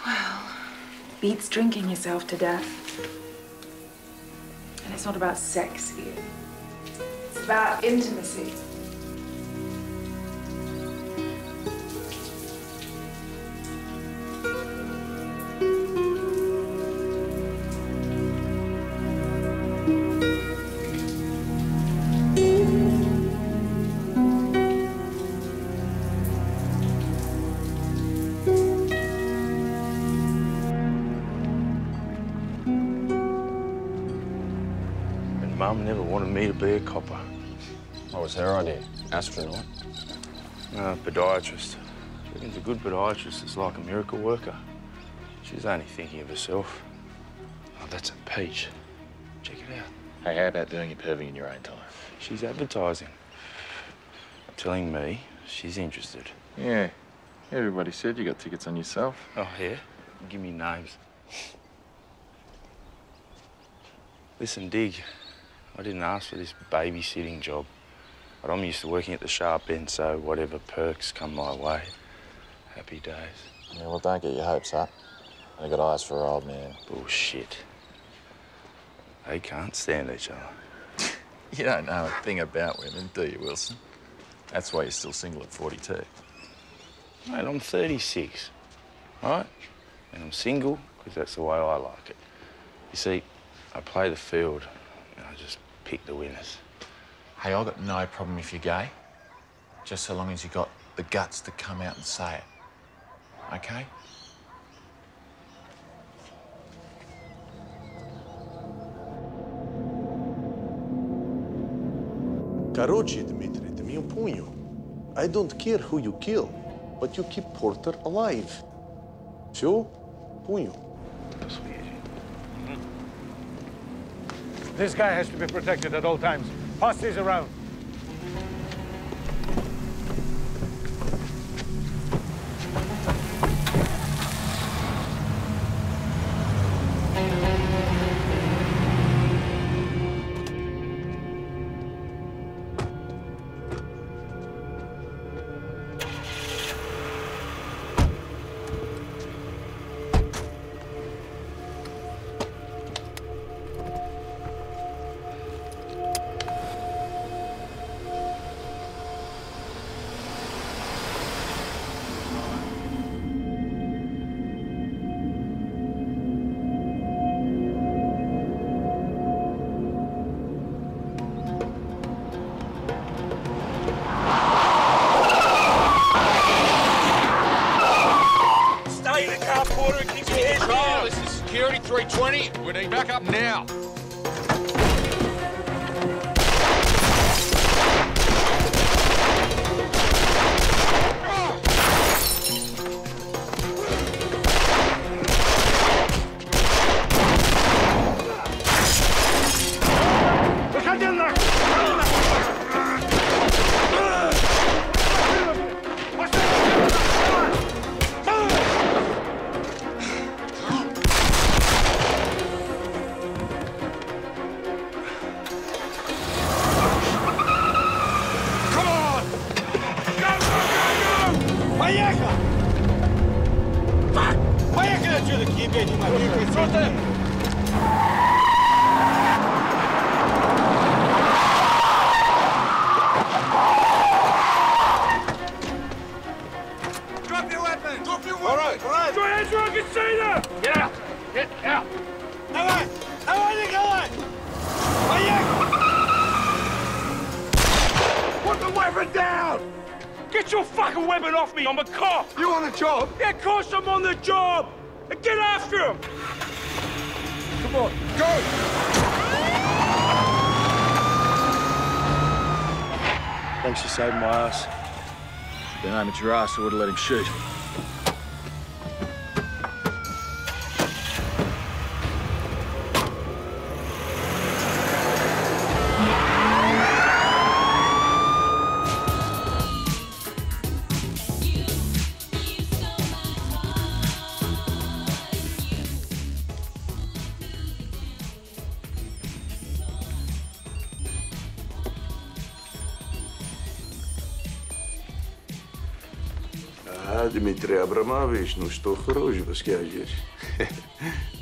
Well, beats drinking yourself to death. And it's not about sex here. It's about intimacy. Mum never wanted me to be a copper. What was her idea? Astronaut? Podiatrist. She reckons a good podiatrist is like a miracle worker. She's only thinking of herself. Oh, that's a peach. Check it out. Hey, how about doing your perving in your own time? She's advertising. Telling me she's interested. Yeah. Everybody said you got tickets on yourself. Oh, yeah? Give me names. Listen, Dig. I didn't ask for this babysitting job, but I'm used to working at the sharp end, so whatever perks come my way, happy days. Yeah, well, don't get your hopes up. They got eyes for her old man. Bullshit. They can't stand each other. You don't know a thing about women, do you, Wilson? That's why you're still single at 42. Mate, I'm 36, right? And I'm single because that's the way I like it. You see, I play the field and I just pick the winners. Hey, I've got no problem if you're gay, just so long as you got the guts to come out and say it. Okay? Короче, Dmitri, ты me punho. I don't care who you kill, but you keep Porter alive. Все? Punho. This guy has to be protected at all times. Pass these around. 320, we need backup now. Get your fucking weapon off me! I'm a cop! You on the job? Yeah, of course I'm on the job! And get after him! Come on, go! Thanks for saving my ass. If I'd been aiming at your ass, I would have let him shoot. Дмитрий Абрамович, ну что хорошего скажешь?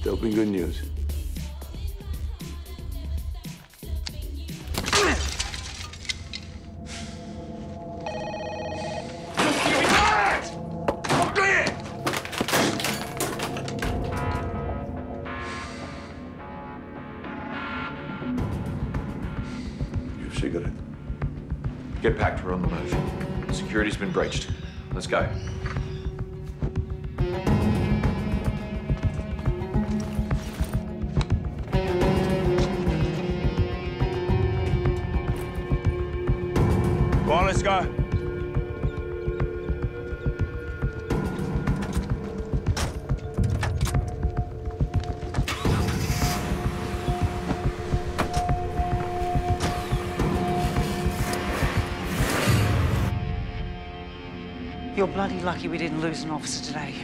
Tell me good news. Your cigarette. Get packed, we're on the move. Security's been breached. Let's go. Go on, let's go. You're bloody lucky we didn't lose an officer today.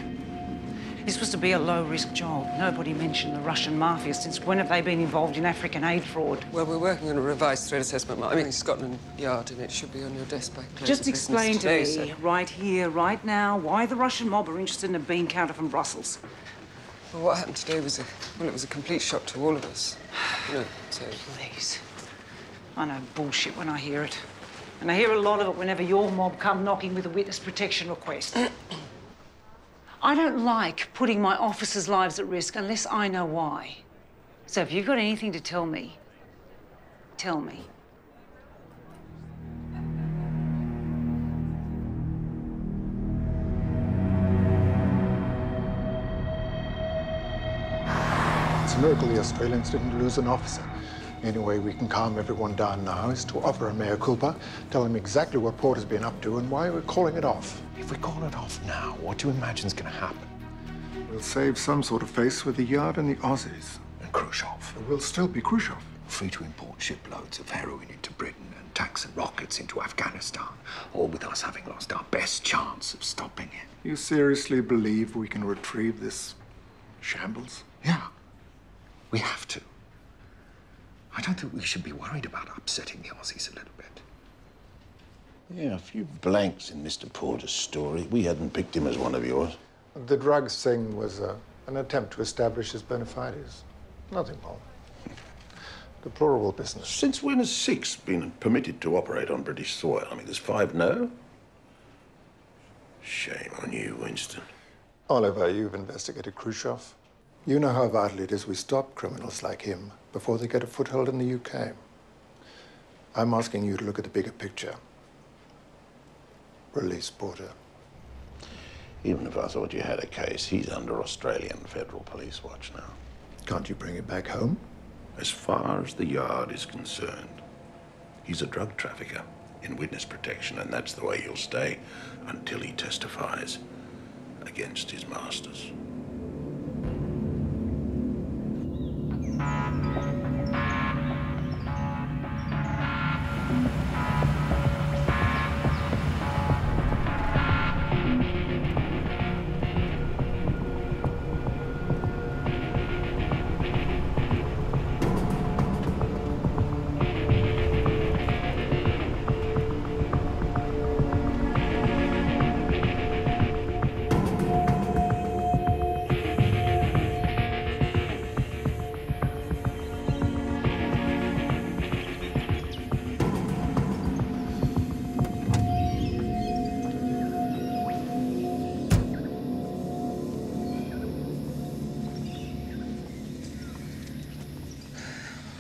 It's supposed to be a low-risk job. Nobody mentioned the Russian mafia. Since when have they been involved in African aid fraud? Well, we're working on a revised threat assessment. I mean, Scotland Yard, and it should be on your desk by close Just of business explain today, to me, so. right here, right now, why the Russian mob are interested in a bean counter from Brussels. Well, what happened today was it was a complete shock to all of us. You know, so... Please. I know bullshit when I hear it. And I hear a lot of it whenever your mob come knocking with a witness protection request. I don't like putting my officers' lives at risk unless I know why. So if you've got anything to tell me, tell me. It's a miracle the Australians didn't lose an officer. The only way we can calm everyone down now is to offer a mea culpa, tell them exactly what Porter's been up to and why we're calling it off. If we call it off now, what do you imagine's going to happen? We'll save some sort of face with the Yard and the Aussies. And Khrushchev. It will still be Khrushchev. Free to import shiploads of heroin into Britain and tanks and rockets into Afghanistan, all with us having lost our best chance of stopping it. You seriously believe we can retrieve this shambles? Yeah, we have to. I don't think we should be worried about upsetting the Aussies a little bit. Yeah, a few blanks in Mr. Porter's story. We hadn't picked him as one of yours. The drugs thing was an attempt to establish his bona fides. Nothing more. Deplorable business. Since when has 6 been permitted to operate on British soil? I mean, there's 5 now. Shame on you, Winston. Oliver, you've investigated Khrushchev. You know how vital it is we stop criminals like him before they get a foothold in the UK. I'm asking you to look at the bigger picture. Release Porter. Even if I thought you had a case, he's under Australian Federal Police watch now. Can't you bring it back home? As far as the Yard is concerned, he's a drug trafficker in witness protection, and that's the way he'll stay until he testifies against his masters.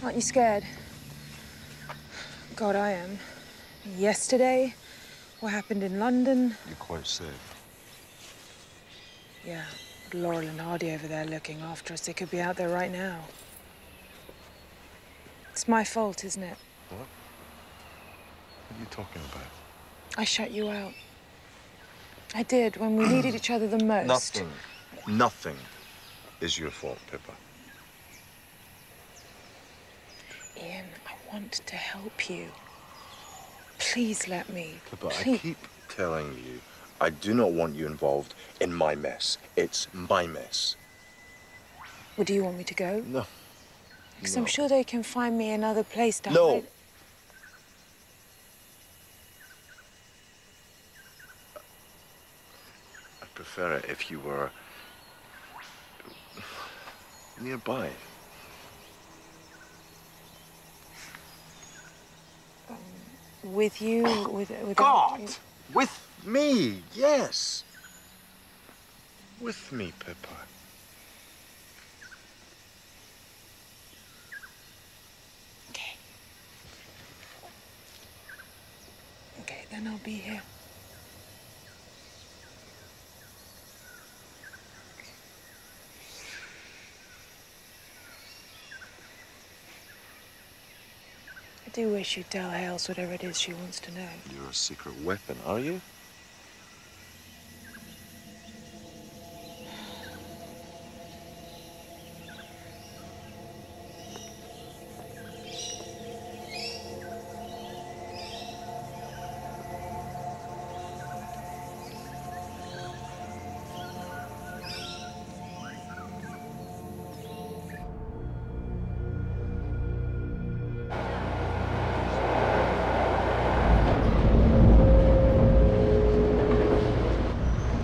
Aren't you scared? God, I am. Yesterday, what happened in London? You're quite safe. Yeah, Laurel and Hardy over there looking after us. They could be out there right now. It's my fault, isn't it? What? What are you talking about? I shut you out. I did, when we needed each other the most. Nothing is your fault, Pippa. Ian, I want to help you. Please let me. Pippa, Please. I keep telling you, I do not want you involved in my mess. It's my mess. Well, do you want me to go? No. Because No. I'm sure they can find me another place to No. hide. I'd prefer it if you were nearby. With you? With God! With me, yes. With me, Pippa. Okay. Okay, then I'll be here. I do wish you'd tell Hales whatever it is she wants to know. You're a secret weapon, are you?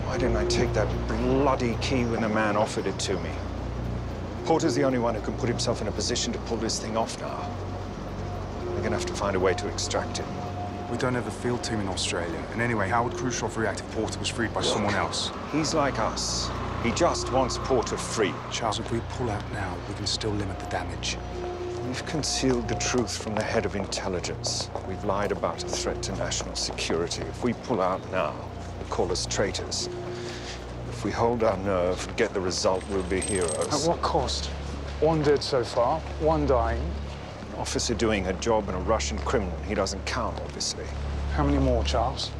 Why didn't I take that bloody key when the man offered it to me? Porter's the only one who can put himself in a position to pull this thing off now. We're gonna have to find a way to extract him. We don't have a field team in Australia. And anyway, how would Khrushchev react if Porter was freed by someone else? He's like us. He just wants Porter free. Charles, if we pull out now, we can still limit the damage. We've concealed the truth from the head of intelligence. We've lied about a threat to national security. If we pull out now, they'll call us traitors. If we hold our nerve and get the result, we'll be heroes. At what cost? One dead so far, one dying. An officer doing her job and a Russian criminal. He doesn't count, obviously. How many more, Charles?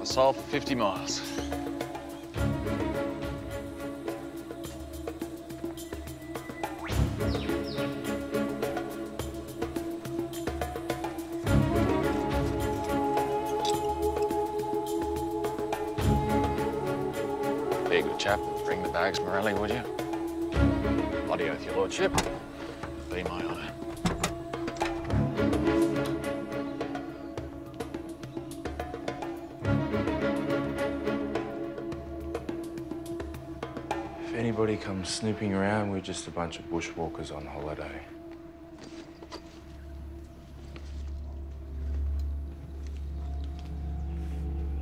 Solve 50 miles. Be a good chap. Bring the bags, Morelli, would you? Bloody oath, your lordship. Be my honour. anybody comes snooping around, we're just a bunch of bushwalkers on holiday.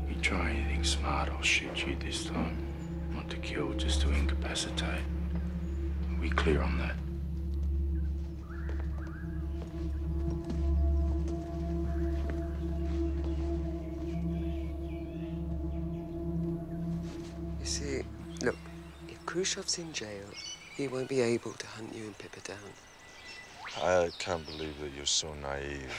You try anything smart, I'll shoot you this time. Not to kill, just to incapacitate. Are we clear on that? You see, look, if Khrushchev's in jail, he won't be able to hunt you and Pippa down. I can't believe that you're so naive.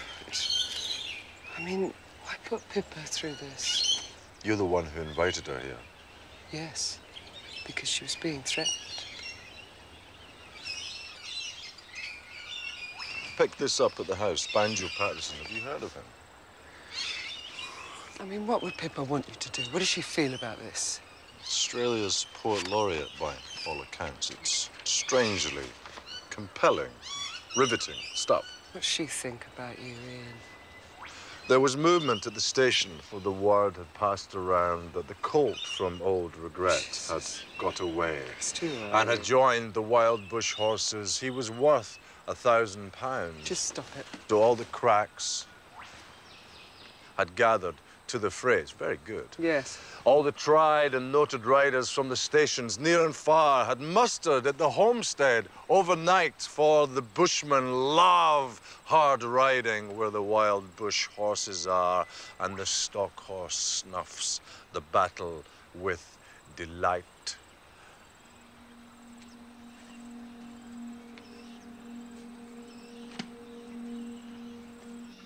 I mean, why put Pippa through this? You're the one who invited her here. Yes, because she was being threatened. Picked this up at the house, Banjo Patterson. Have you heard of him? I mean, what would Pippa want you to do? What does she feel about this? Australia's poet laureate, by all accounts. It's strangely compelling, riveting stuff. What's she think about you, Ian? There was movement at the station, for the word had passed around that the colt from Old Regret had got away and had joined the wild bush horses. He was worth £1,000. Just stop it. So all the cracks had gathered to the fray. It's very good. Yes. All the tried and noted riders from the stations near and far had mustered at the homestead overnight, for the bushmen love hard riding where the wild bush horses are, and the stock horse snuffs the battle with delight.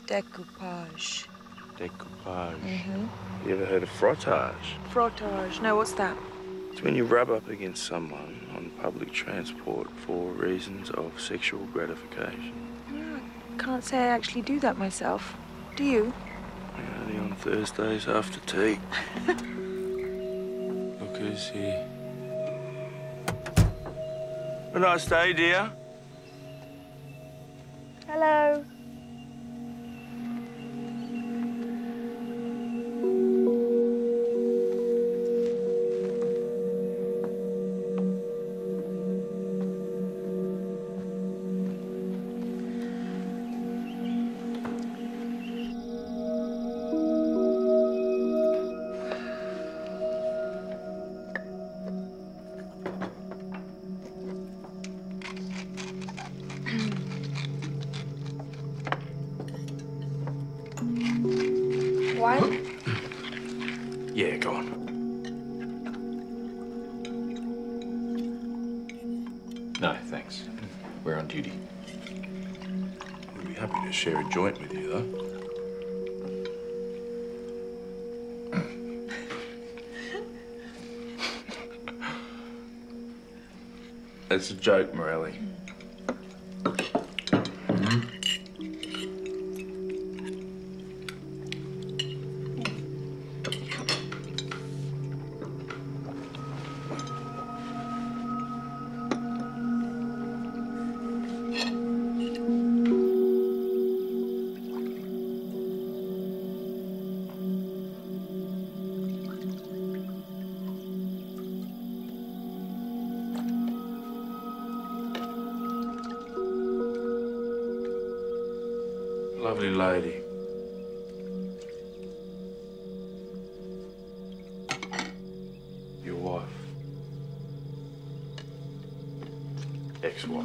Decoupage. Decoupage. You ever heard of frottage? Frottage. No, what's that? It's when you rub up against someone on public transport for reasons of sexual gratification. Yeah, I can't say I actually do that myself. Do you? Only on Thursdays after tea. Look who's here. A nice day, dear. Hello. Yeah, go on. No, thanks. We're on duty. We'd be happy to share a joint with you, though. It's a joke, Morelli. Lovely lady. Your wife. Ex-wife.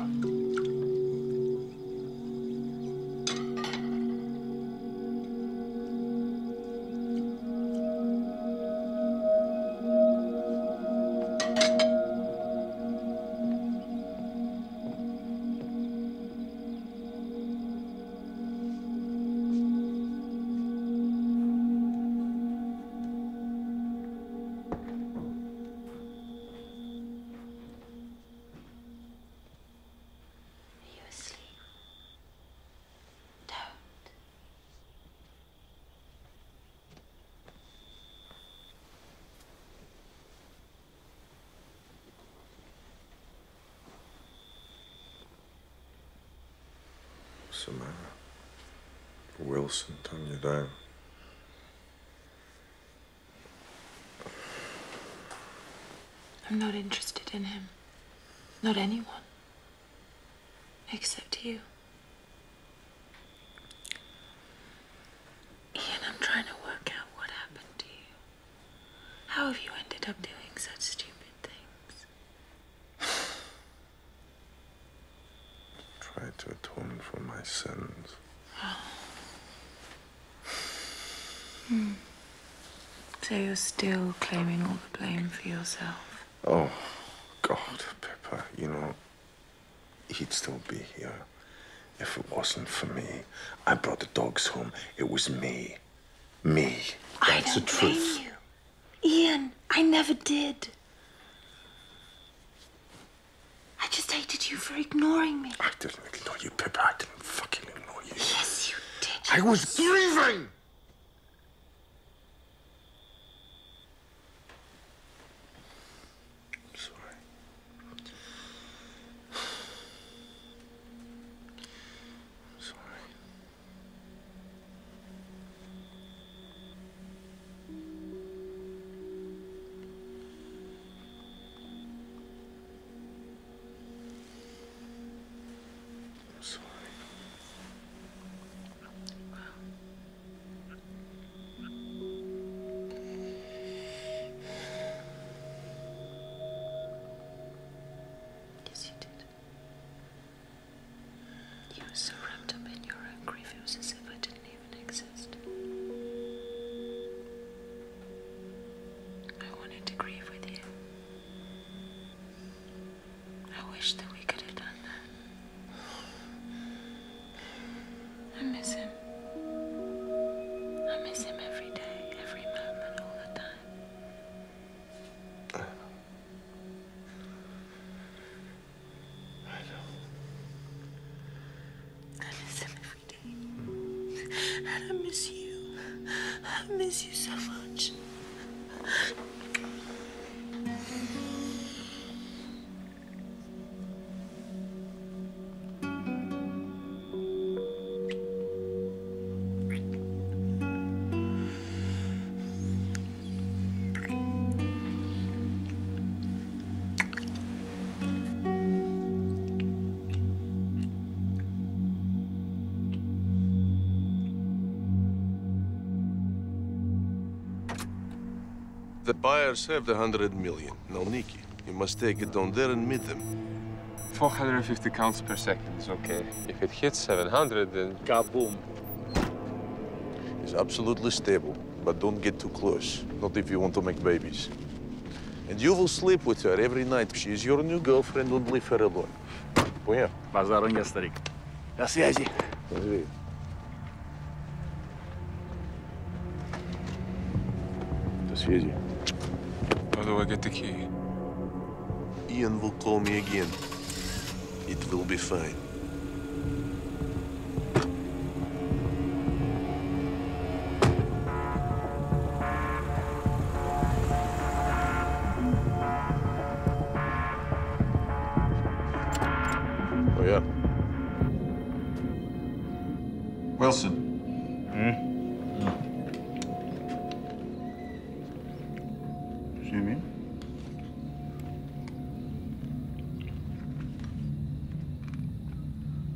What's the matter? Wilson turned you down. I'm not interested in him. Not anyone. Except you. Ian, I'm trying to work out what happened to you. How have you ended up doing such stupid things? Try to atone for my sins. So you're still claiming all the blame for yourself? Oh, God, Pippa, you know, he'd still be here if it wasn't for me. I brought the dogs home. It was me. Me. That's the truth. Blame you. Ian, I never did. I just hated you for ignoring me. I didn't ignore you, Pippa. I didn't fucking ignore you. Yes, you did. I was grieving! So wrapped up in your own grief, it was as if I didn't even exist. I wanted to grieve with you. I wish that we could have done that. I miss him. I miss him every day, every moment, all the time. And I miss you. I miss you so much. The buyers have the 100 million. Now, Nikki, you must take it down there and meet them. 450 counts per second is okay. If it hits 700, then kaboom. It's absolutely stable, but don't get too close. Not if you want to make babies. And you will sleep with her every night. She is your new girlfriend. Don't leave her alone. Понял? Базару нет, старик. До связи. До связи. How do I get the key? Ian will call me again. It will be fine. Oh, yeah. Wilson. Zoom in.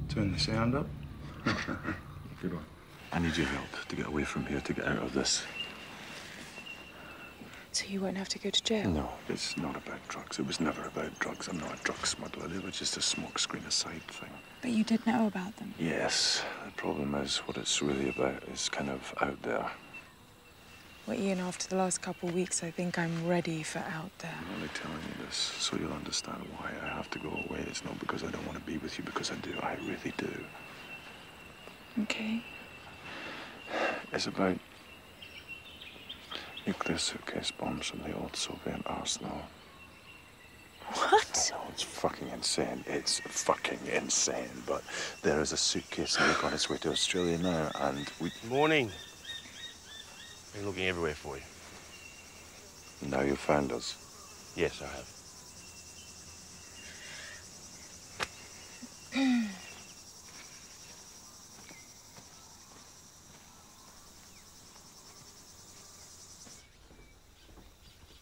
Turn the sound up. Good one. I need your help to get away from here, to get out of this. So you won't have to go to jail? No, it's not about drugs. It was never about drugs. I'm not a drug smuggler. It was just a smokescreen aside thing. But you did know about them? Yes. The problem is what it's really about is kind of out there. Well, Ian, after the last couple of weeks, I think I'm ready for out there. I'm only telling you this so you'll understand why I have to go away. It's not because I don't want to be with you, because I do. I really do. Okay. It's about nuclear suitcase bombs from the old Soviet arsenal. What? I know, it's fucking insane. It's fucking insane. But there is a suitcase and on its way to Australia now, and we... Morning. Been looking everywhere for you. Now you found us. Yes, I have.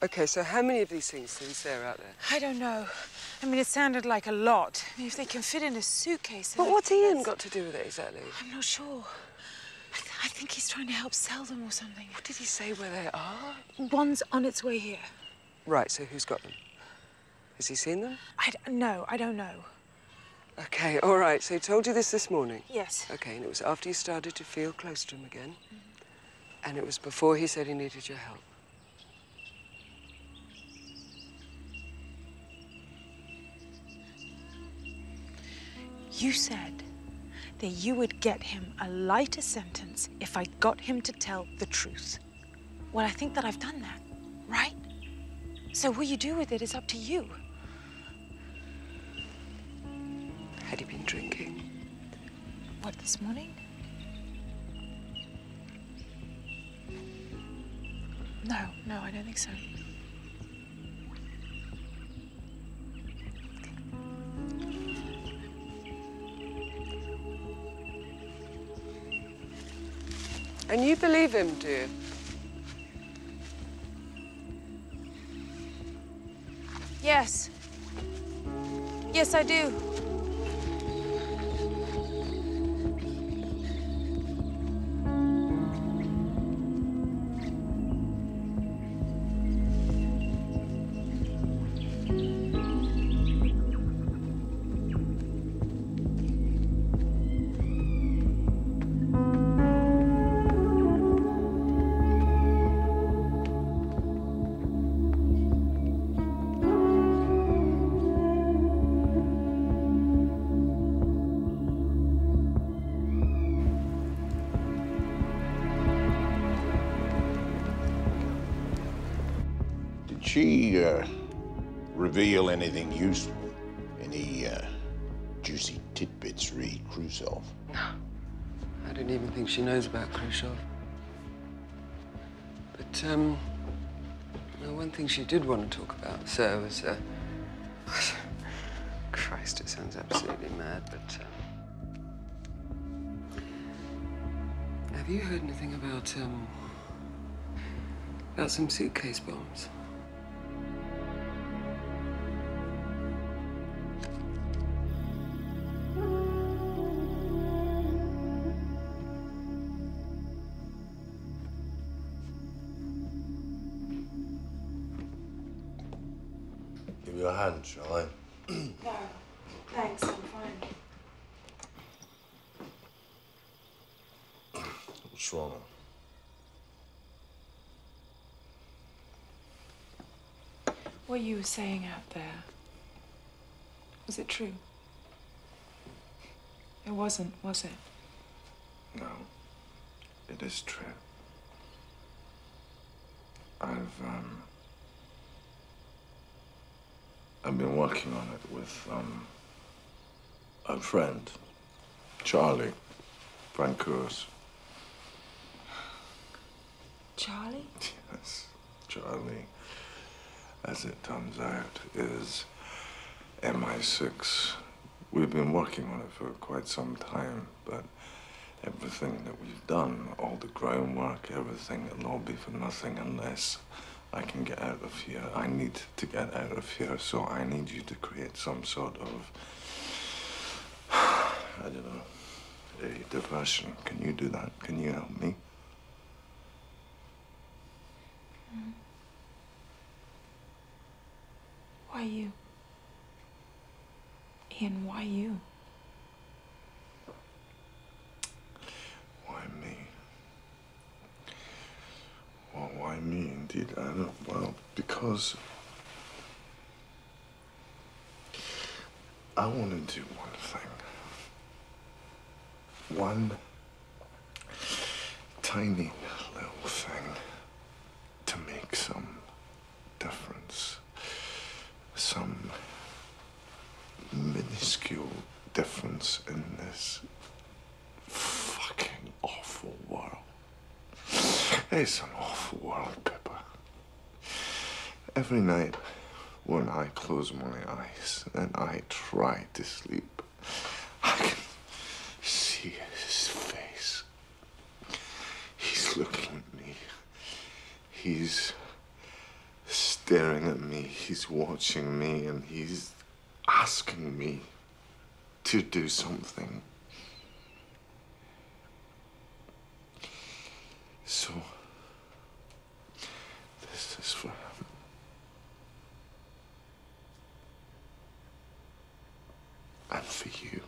Okay, so how many of these things is there out there? I don't know. I mean, it sounded like a lot. I mean, if they can fit in a suitcase... But what's Ian got to do with it, exactly? I'm not sure. I think he's trying to help sell them or something. What did he say where they are? One's on its way here. Right, so who's got them? Has he seen them? No, I don't know. Okay, all right, so he told you this morning? Yes. Okay, and it was after you started to feel close to him again? And it was before he said he needed your help? You said that you would get him a lighter sentence if I got him to tell the truth. Well, I think that I've done that, right? So what you do with it is up to you. Had he been drinking? What, this morning? No, I don't think so. And you believe him, do you? Yes. Yes, I do. Did she reveal anything useful? Any juicy tidbits re Khrushchev? No. I don't even think she knows about Khrushchev. But, well, one thing she did want to talk about, sir, was, Christ, it sounds absolutely mad, but, have you heard anything about some suitcase bombs? Give you a hand, shall I? No, thanks, I'm fine. What's wrong? What you were saying out there, was it true? It wasn't, was it? No, it is true. I've been working on it with a friend, Charlie, Francois. Charlie? Yes, Charlie, as it turns out, is MI6. We've been working on it for quite some time, but everything that we've done, all the groundwork, everything, it'll all be for nothing unless I can get out of here. I need to get out of here, so I need you to create some sort of, I don't know, a diversion. Can you do that? Can you help me? Why you? Ian, why you? Why me? Well, why me, indeed? I don't, well, because I want to do one thing. One tiny little thing to make some difference. Some minuscule difference in this fucking awful world. It's an awful world, Pippa. Every night when I close my eyes and I try to sleep, I can see his face. He's looking at me. He's staring staring at me, he's watching me, and he's asking me to do something. So, this is for him. And for you.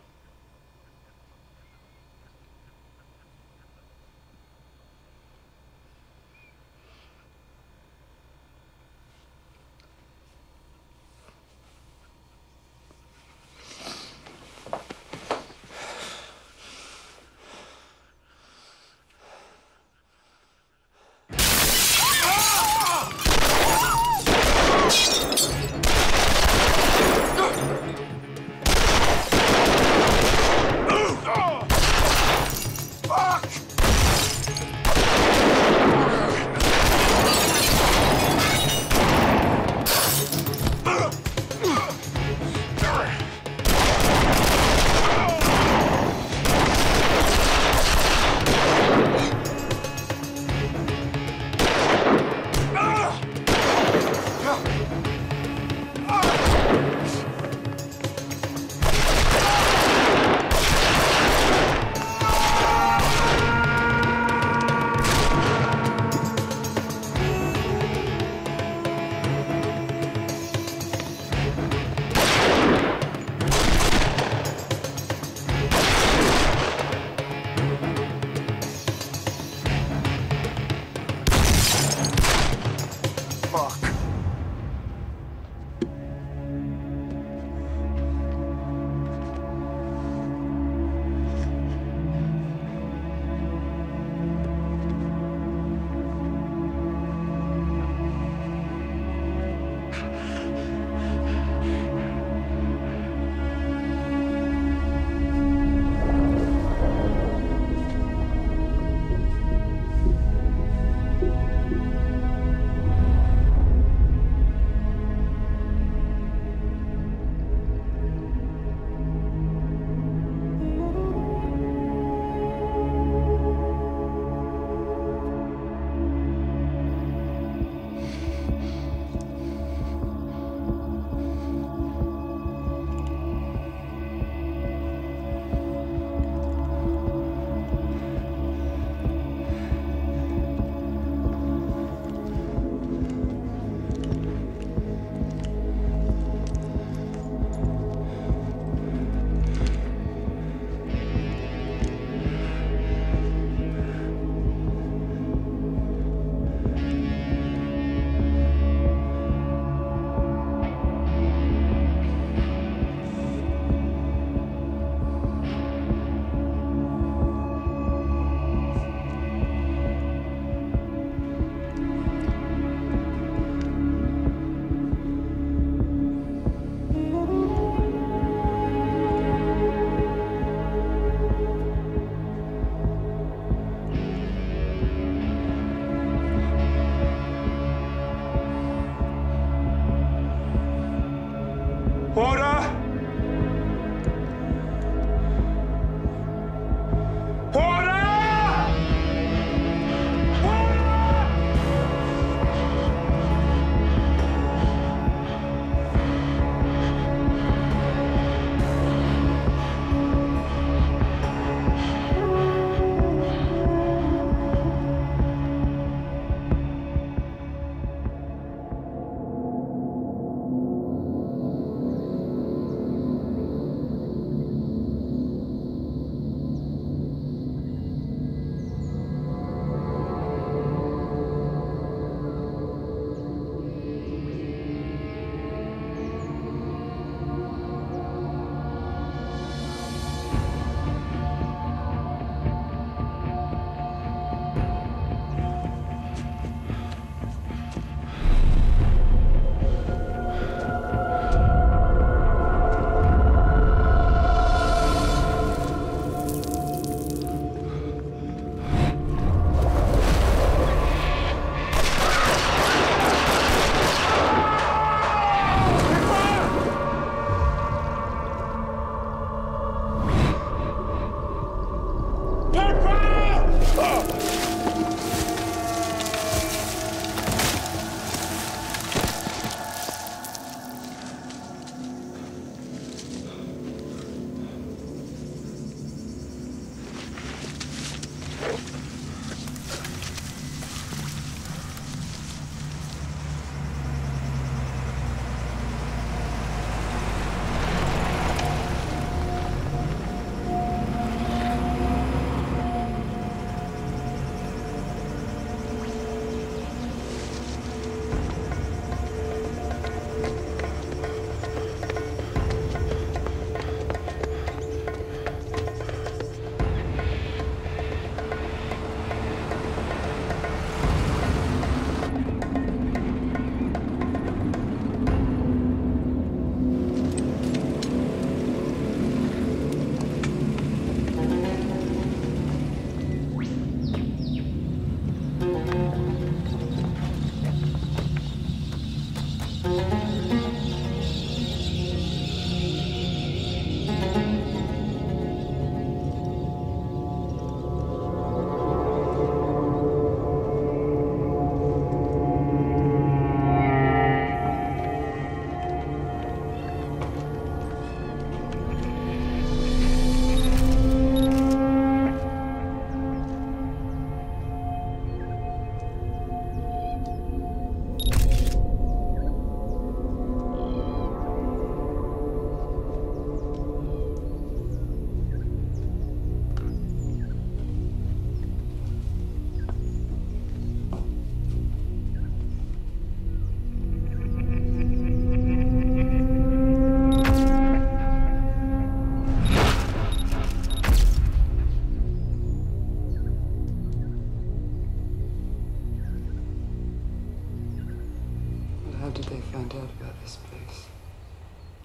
did they find out about this place?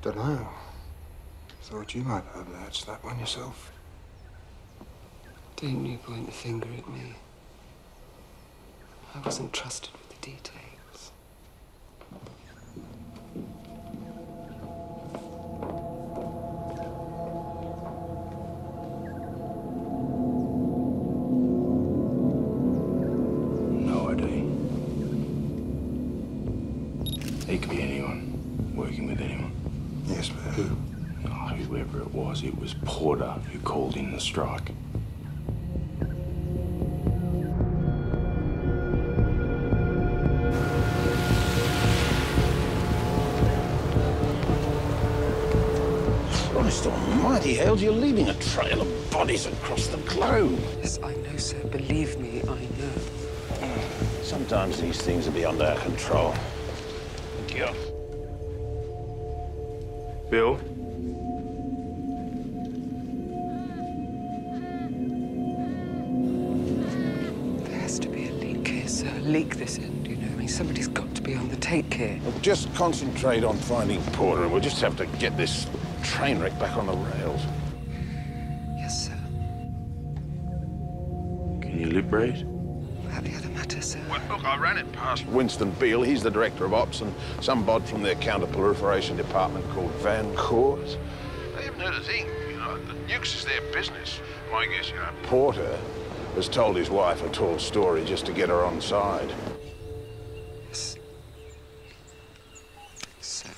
Don't know. Thought you might have hatched that one yourself. Don't you point the finger at me. I wasn't trusted with the details. No idea. He could be anyone. Working with anyone. Yes, but who? Oh, whoever it was Porter who called in the strike. Christ almighty, Hales, you're leaving a trail of bodies across the globe. Yes, I know, sir. Believe me, I know. Sometimes these things are beyond our control. Thank you. Bill? There has to be a leak here, sir. A leak this end, you know. I mean, somebody's got to be on the take here. Well, just concentrate on finding Porter, and we'll just have to get this train wreck back on the rails. Yes, sir. Can you lip read? About the other matter, sir. Well, look, I ran it past Winston Beale. He's the director of ops, and some bod from their counter-proliferation department called Van Coors. They haven't heard a thing. You know, the nukes is their business. My guess, you know, Porter has told his wife a tall story just to get her on side. Yes. Sir.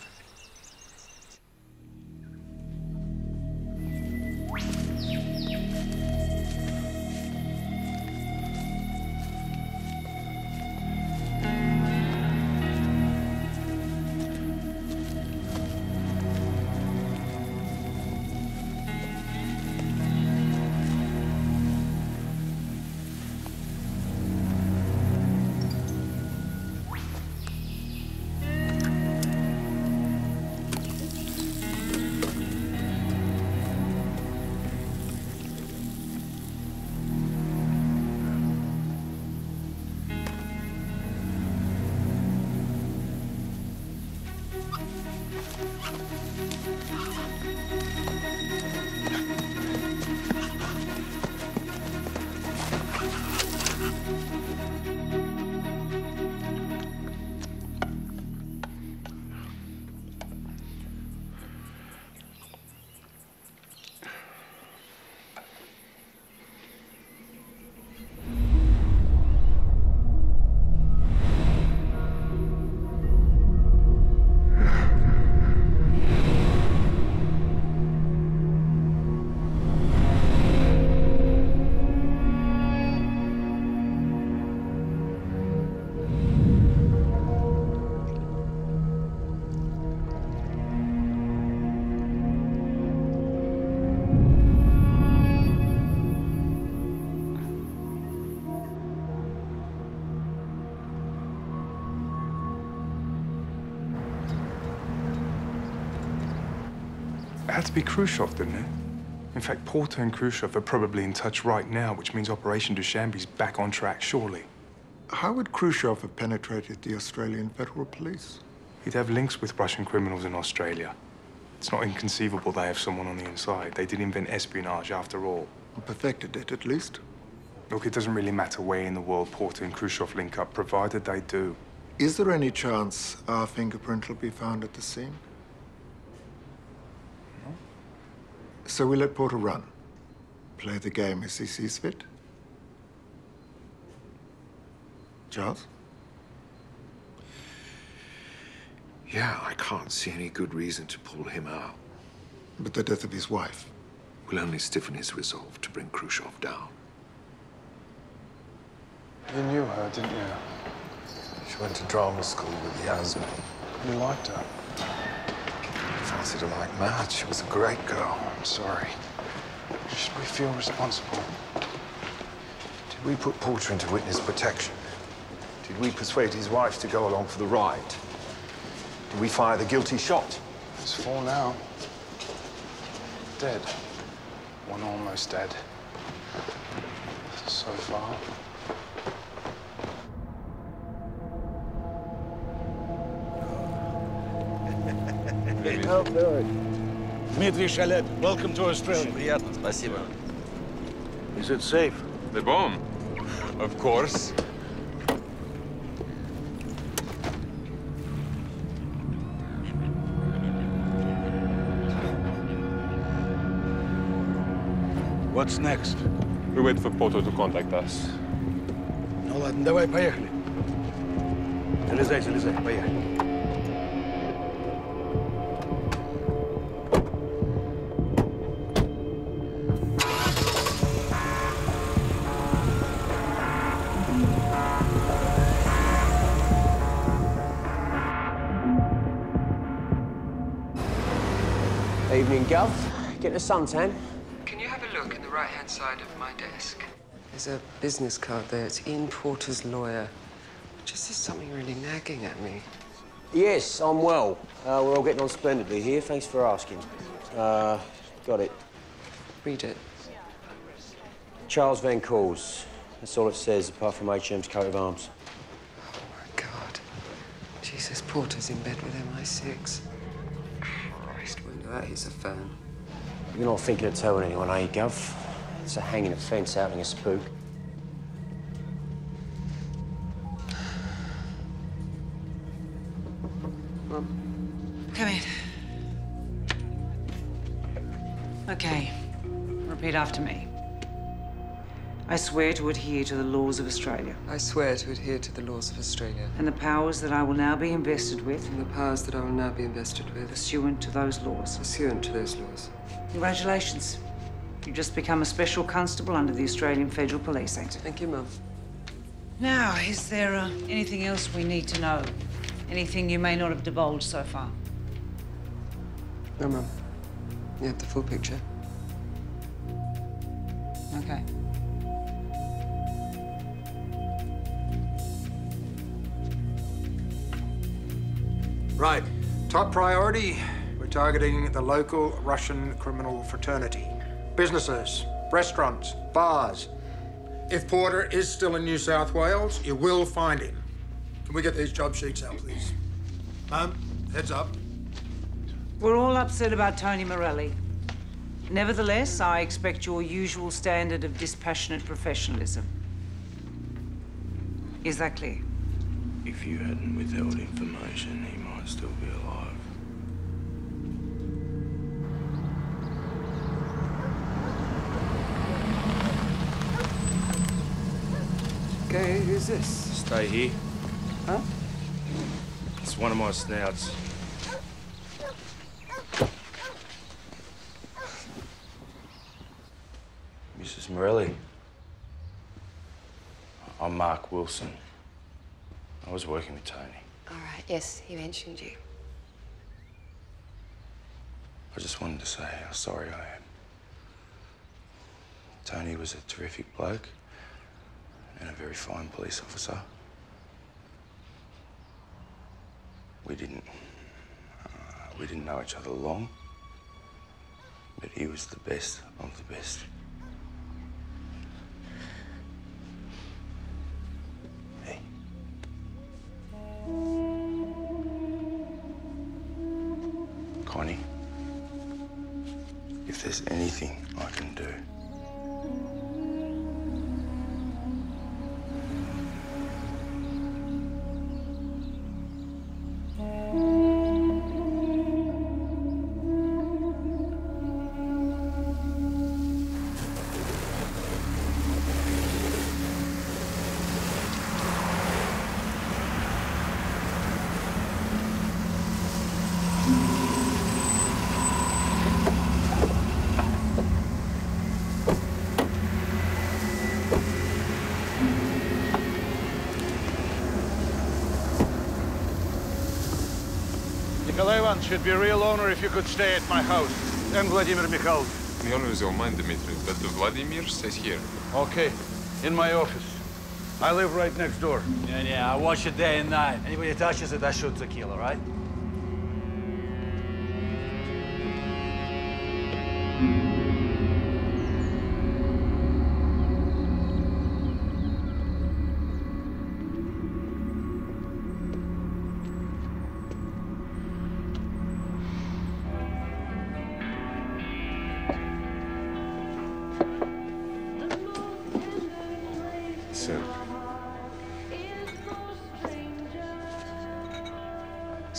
It had to be Khrushchev, didn't it? In fact, Porter and Khrushchev are probably in touch right now, which means Operation Dushanbe's back on track, surely. How would Khrushchev have penetrated the Australian Federal Police? He'd have links with Russian criminals in Australia. It's not inconceivable they have someone on the inside. They did invent espionage, after all. Perfected it, at least. Look, it doesn't really matter where in the world Porter and Khrushchev link up, provided they do. Is there any chance our fingerprint will be found at the scene? No. So we let Porter run. Play the game as he sees fit. Charles? Yeah, I can't see any good reason to pull him out. But the death of his wife will only stiffen his resolve to bring Khrushchev down. You knew her, didn't you? She went to drama school with Yasmin. You liked her? I fancied her like mad. She was a great girl. I'm sorry. Should we feel responsible? Did we put Porter into witness protection? Did we persuade his wife to go along for the ride? Did we fire the guilty shot? There's 4 now. Dead. 1 almost dead. So far. Dmitry Shalet, welcome to Australia. Приятно, спасибо. Is it safe? The bomb? Of course. What's next? We wait for Poto to contact us. Ну ладно, давай, поехали. Залезай, поехали. Evening, Gov. Getting a suntan? Can you have a look in the right-hand side of my desk? There's a business card there. It's Ian Porter's lawyer. Just there's something really nagging at me. Yes, I'm well. We're all getting on splendidly here. Thanks for asking. Got it. Read it. Charles Van Coors. That's all it says, apart from HM's coat of arms. Oh, my God. Jesus, Porter's in bed with MI6. Christ, wonder that he's a fan. You're not thinking of telling anyone, are you, Gov? It's a hanging offence outing a spook. Come in. Okay. Repeat after me. I swear to adhere to the laws of Australia. I swear to adhere to the laws of Australia. And the powers that I will now be invested with. And the powers that I will now be invested with. Pursuant to those laws. Pursuant to those laws. Congratulations. You've just become a special constable under the Australian Federal Police Act. Thank you, Mum. Now, is there anything else we need to know? Anything you may not have divulged so far? No, Mum. You have the full picture. Okay. Right. Top priority, we're targeting the local Russian criminal fraternity. Businesses, restaurants, bars. If Porter is still in New South Wales, you will find him. Can we get these job sheets out, please? Heads up. We're all upset about Tony Morelli. Nevertheless, I expect your usual standard of dispassionate professionalism. Is that clear? If you hadn't withheld information, he might still be alive. Okay, who's this? Stay here. Huh? It's one of my snouts. Mrs. Morelli. I'm Mark Wilson. I was working with Tony. All right, yes, he mentioned you. I just wanted to say how sorry I am. Tony was a terrific bloke and a very fine police officer. We didn't know each other long, but he was the best of the best. Hey. Connie, if there's anything I can do, Nikolai Ivanovich should be a real honor if you could stay at my house. And Vladimir Mikhailovich. The honor is all mine, Dmitry, but Vladimir stays here. Okay, in my office. I live right next door. Yeah, I watch it day and night. Anybody touches it, I shoot the kill, all right?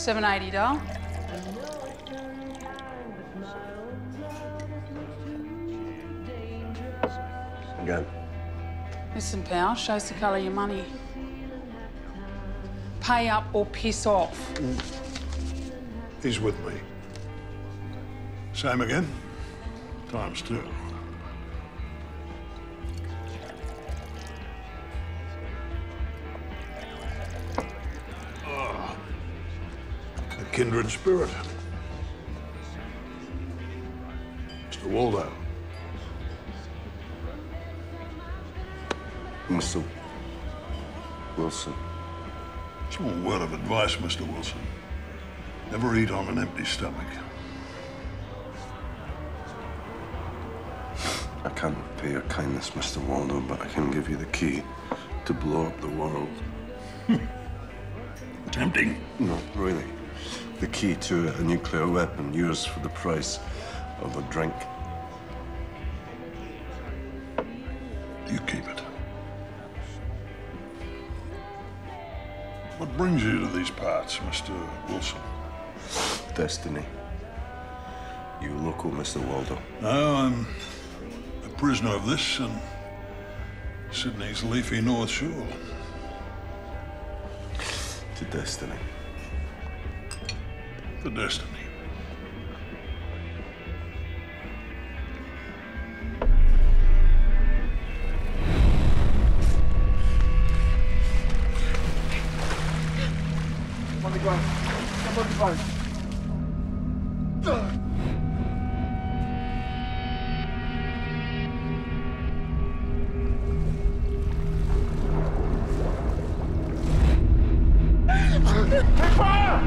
$7.80, doll. Again. Listen, pal, shows the colour of your money. Pay up or piss off. He's with me. Same again? Times 2. Oh, a kindred spirit. Mr. Waldo. Mr. Wilson. Small word of advice, Mr. Wilson. Never eat on an empty stomach. I can't pay your kindness, Mr. Waldo, but I can give you the key to blow up the world. Tempting. No, really. The key to a nuclear weapon, yours for the price of a drink. You keep it. What brings you to these parts, Mr. Wilson? Destiny. You local, Mr. Waldo? No, I'm a prisoner of this and Sydney's leafy North Shore. To destiny. To destiny. On the ground. Come on the ground. Fire!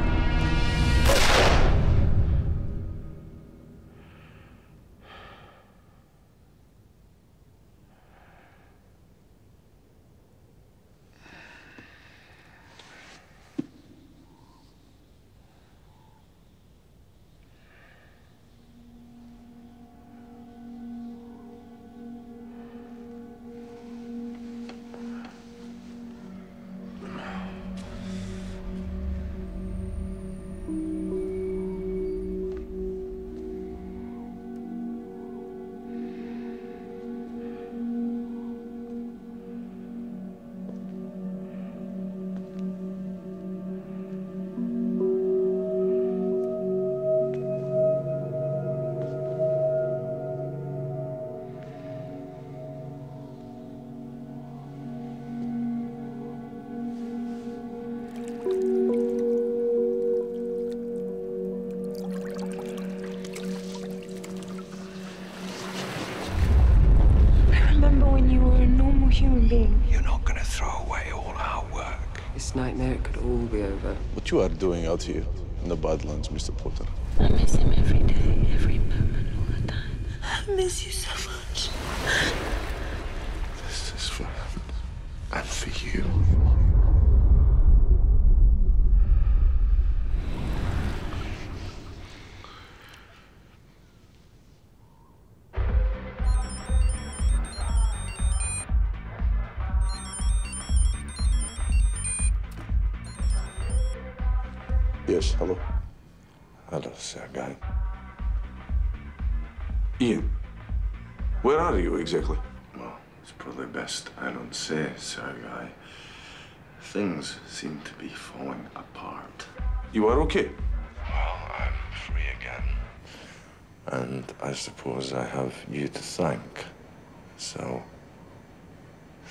Human being. You're not going to throw away all our work. This nightmare, it could all be over. What you are doing out here in the Badlands, Mr. Potter? I miss him every day, every moment, all the time. I miss you so much. This is for him and for you. Yes, hello. Hello, Sergei. Ian, where are you exactly? Well, it's probably best I don't say, Sergei. Things seem to be falling apart. You are okay? Well, I'm free again. And I suppose I have you to thank. So,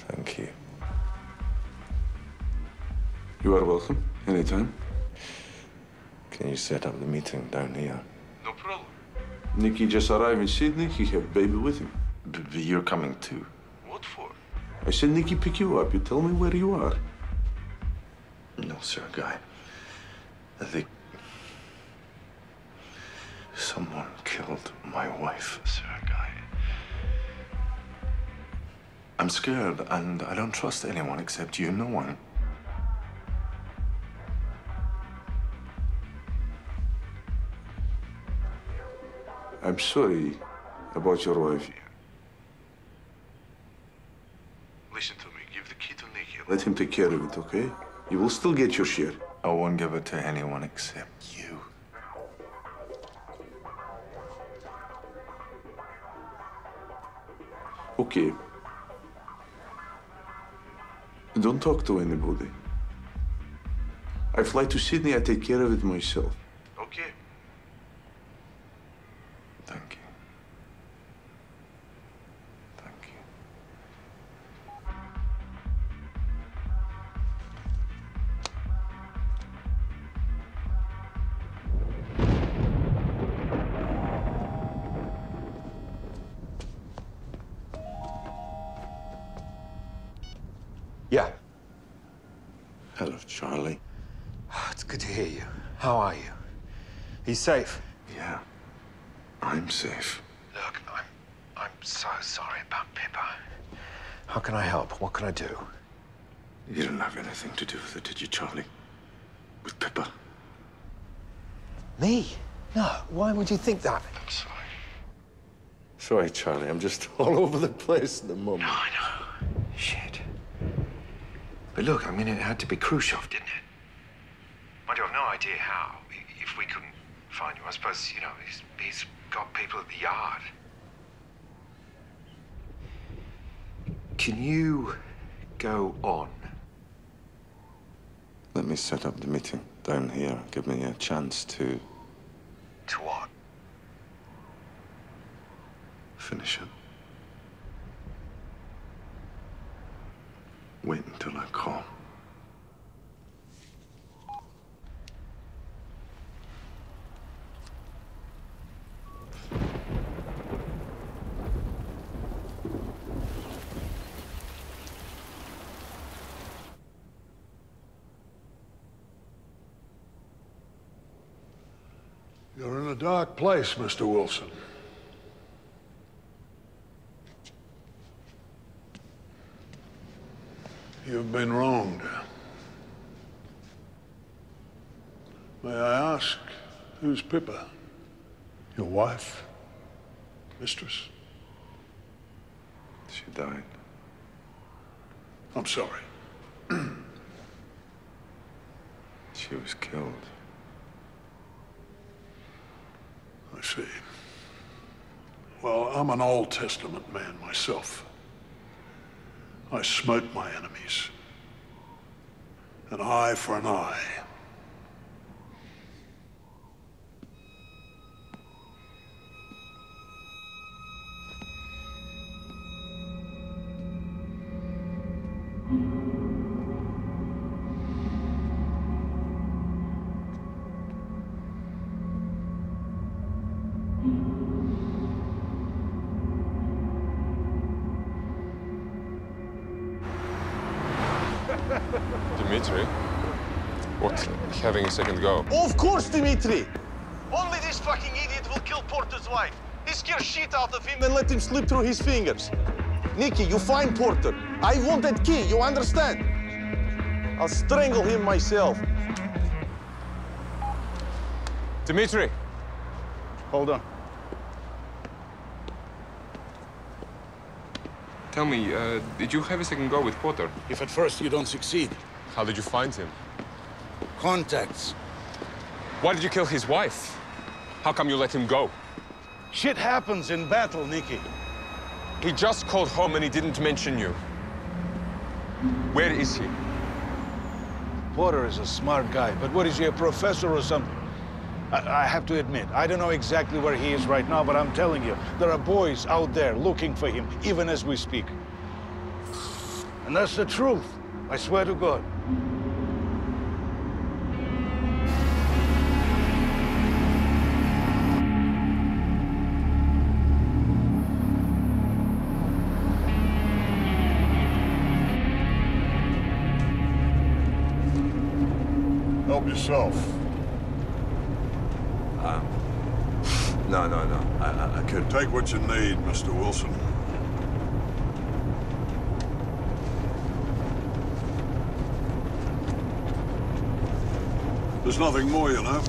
thank you. You are welcome, anytime. Can you set up the meeting down here? No problem. Nicky just arrived in Sydney. He have baby with him. But you're coming too. What for? I said Nicky pick you up. You tell me where you are. No, Sergei. I think someone killed my wife, Sergei. I'm scared, and I don't trust anyone except you. No one. I'm sorry about your wife. Listen to me. Give the key to Nicky. Let him take care of it, okay? You will still get your share. I won't give it to anyone except you. Okay. Don't talk to anybody. I fly to Sydney, I take care of it myself. Okay. Thank you. Thank you. Yeah. Hello, Charlie. It's good to hear you. How are you? He's safe? Yeah. I'm safe. Look, I'm so sorry about Pippa. How can I help? What can I do? You didn't have anything to do with it, did you, Charlie? With Pippa? Me? No. Why would you think that? I'm sorry. Sorry, Charlie. I'm just all over the place at the moment. No, I know. Shit. But look, I mean, it had to be Khrushchev, didn't it? Mind you, I've no idea how. If we couldn't find you, I suppose, you know, he's got people at the yard. Can you go on? Let me set up the meeting down here. Give me a chance to... To what? Finish it. Wait until I call. You're in a dark place, Mr. Wilson. You've been wronged. May I ask, who's Pippa? Your wife? Mistress? She died. I'm sorry. She was killed. I see. Well, I'm an Old Testament man myself. I smote my enemies. An eye for an eye. Dimitri? What? Having a second go? Of course, Dimitri! Only this fucking idiot will kill Porter's wife. He scares shit out of him and let him slip through his fingers. Nikki, you find Porter. I want that key, you understand? I'll strangle him myself. Dimitri! Hold on. Tell me, did you have a second go with Porter? If at first you don't succeed. How did you find him? Contacts. Why did you kill his wife? How come you let him go? Shit happens in battle, Nicky. He just called home and he didn't mention you. Where is he? Porter is a smart guy, but what is he, a professor or something? I have to admit, I don't know exactly where he is right now, but I'm telling you, there are boys out there looking for him, even as we speak. And that's the truth, I swear to God. Help yourself. No. I couldn't. Take what you need, Mr. Wilson. There's nothing more, you know.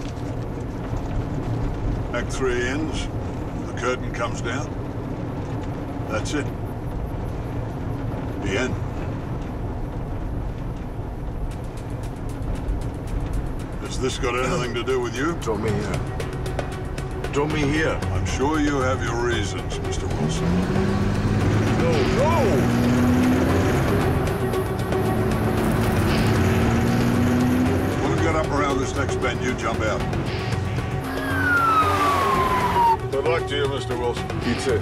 Act 3 ends, the curtain comes down. That's it. The end. Has this got anything to do with you? Drop me here. Drop me here. I'm sure you have your reasons, Mr. Wilson. No, no! When we get up around this next bend, you jump out. Good luck to you, Mr. Wilson. You too.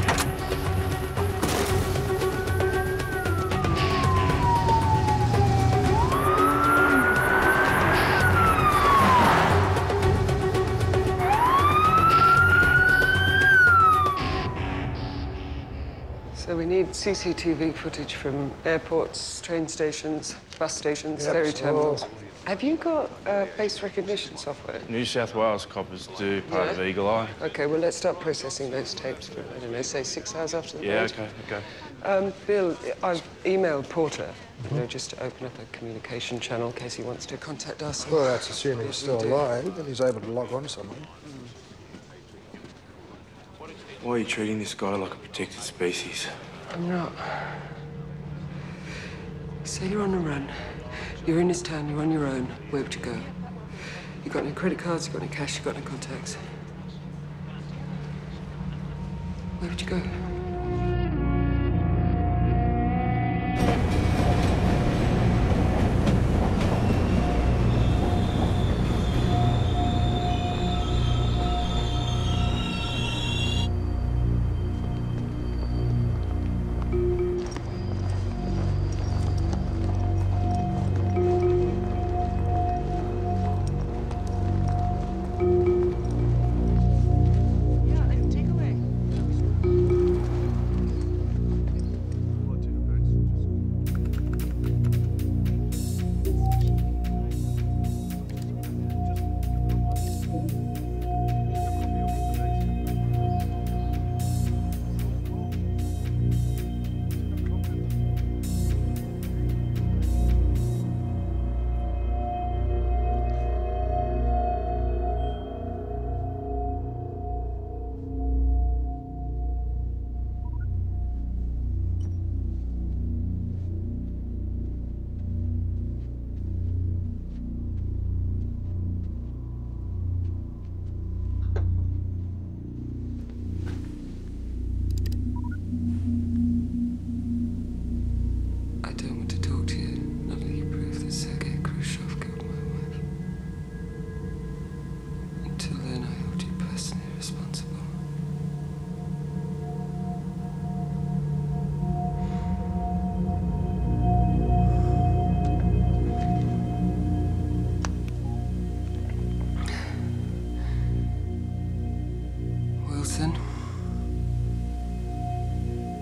So we need CCTV footage from airports, train stations, bus stations, Yep, ferry so- terminals. Have you got face recognition software? New South Wales coppers do, part of Eagle Eye. OK, well, let's start processing those tapes for, I don't know, say 6 hours after the Yeah, raid. okay. Bill, I've emailed Porter, you know, just to open up a communication channel in case he wants to contact us. Well, that's assuming he's Yes, still we do. alive and he's able to log on someone. Why are you treating this guy like a protected species? I'm not. Say you're on the run. You're in this town, you're on your own. Where would you go? You got any credit cards, you got any cash, you got any contacts? Where would you go?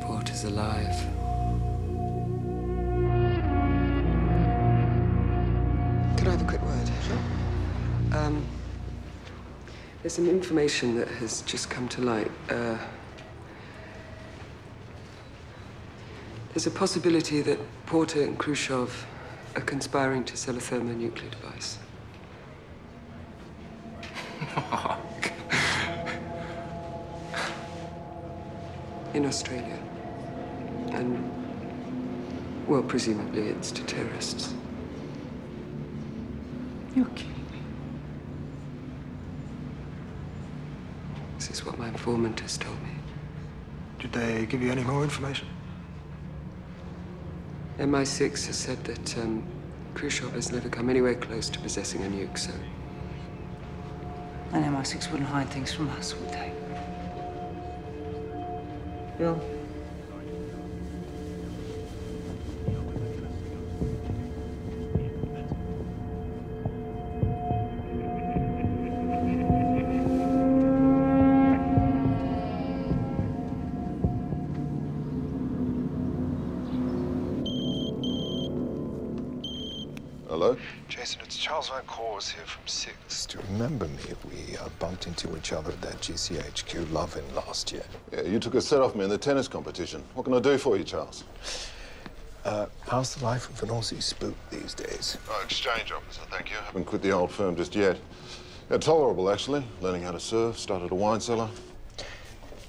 Porter's alive. Could I have a quick word? Sure. There's some information that has just come to light. There's a possibility that Porter and Khrushchev are conspiring to sell a thermonuclear device. In Australia. And, well, presumably it's to terrorists. You're kidding me. This is what my informant has told me. Did they give you any more information? MI6 has said that Khrushchev has never come anywhere close to possessing a nuke, so... And MI6 wouldn't hide things from us, would they? Bill? Hello? Jason, it's Charles Van Coors here from Six. Do you remember me? We bumped into each other at that GCHQ Love-In last year. Yeah, you took a set off me in the tennis competition. What can I do for you, Charles? How's the life of an Aussie spook these days? Oh, exchange officer, thank you. Haven't quit the old firm just yet. Yeah, tolerable, actually. Learning how to surf, started a wine cellar.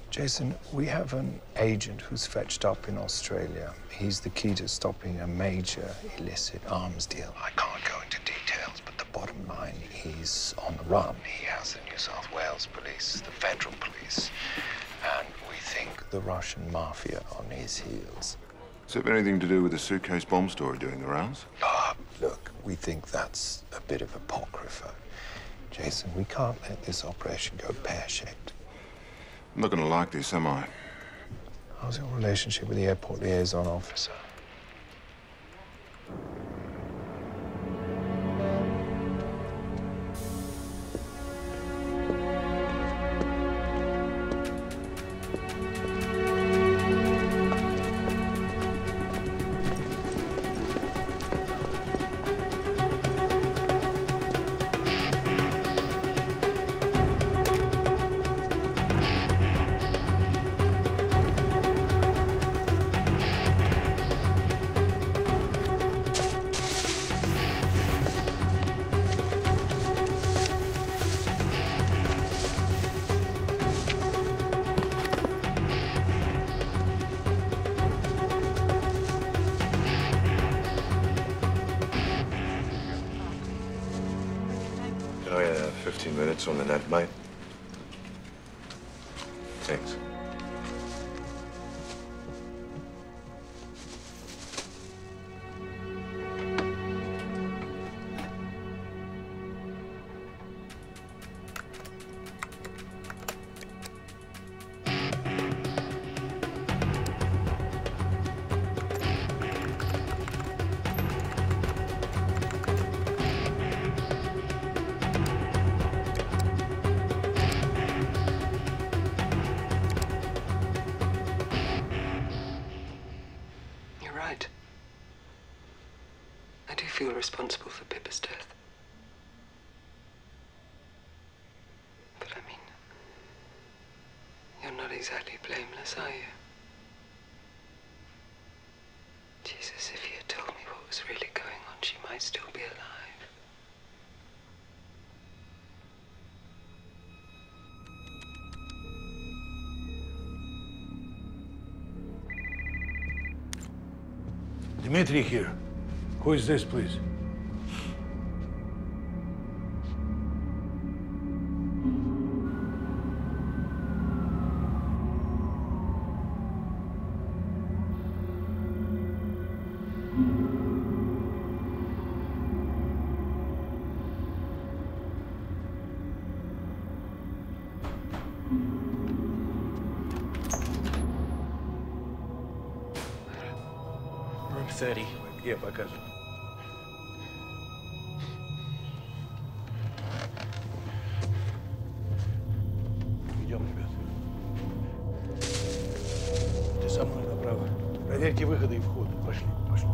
Jason, we have an agent who's fetched up in Australia. He's the key to stopping a major illicit arms deal. I can't go into details, but the bottom line is run. He has the New South Wales police, the federal police, and we think the Russian mafia on his heels. Does it have anything to do with the suitcase bomb story doing the rounds? Look, we think that's a bit of apocrypha. Jason, we can't let this operation go pear-shaped. I'm not going to like this, am I? How's your relationship with the airport liaison officer? Oh, yeah, 15 minutes on the net, mate. Thanks. Right. I do feel responsible for Pippa's death. But I mean, you're not exactly blameless, are you? Jesus, if you had told me what was really going on, she might still be alive. Dmitri here. Who is this, please? Room 30. Где показывай? Идем, ребят. Ты со мной направо. Проверьте выходы и входы. Пошли, пошли.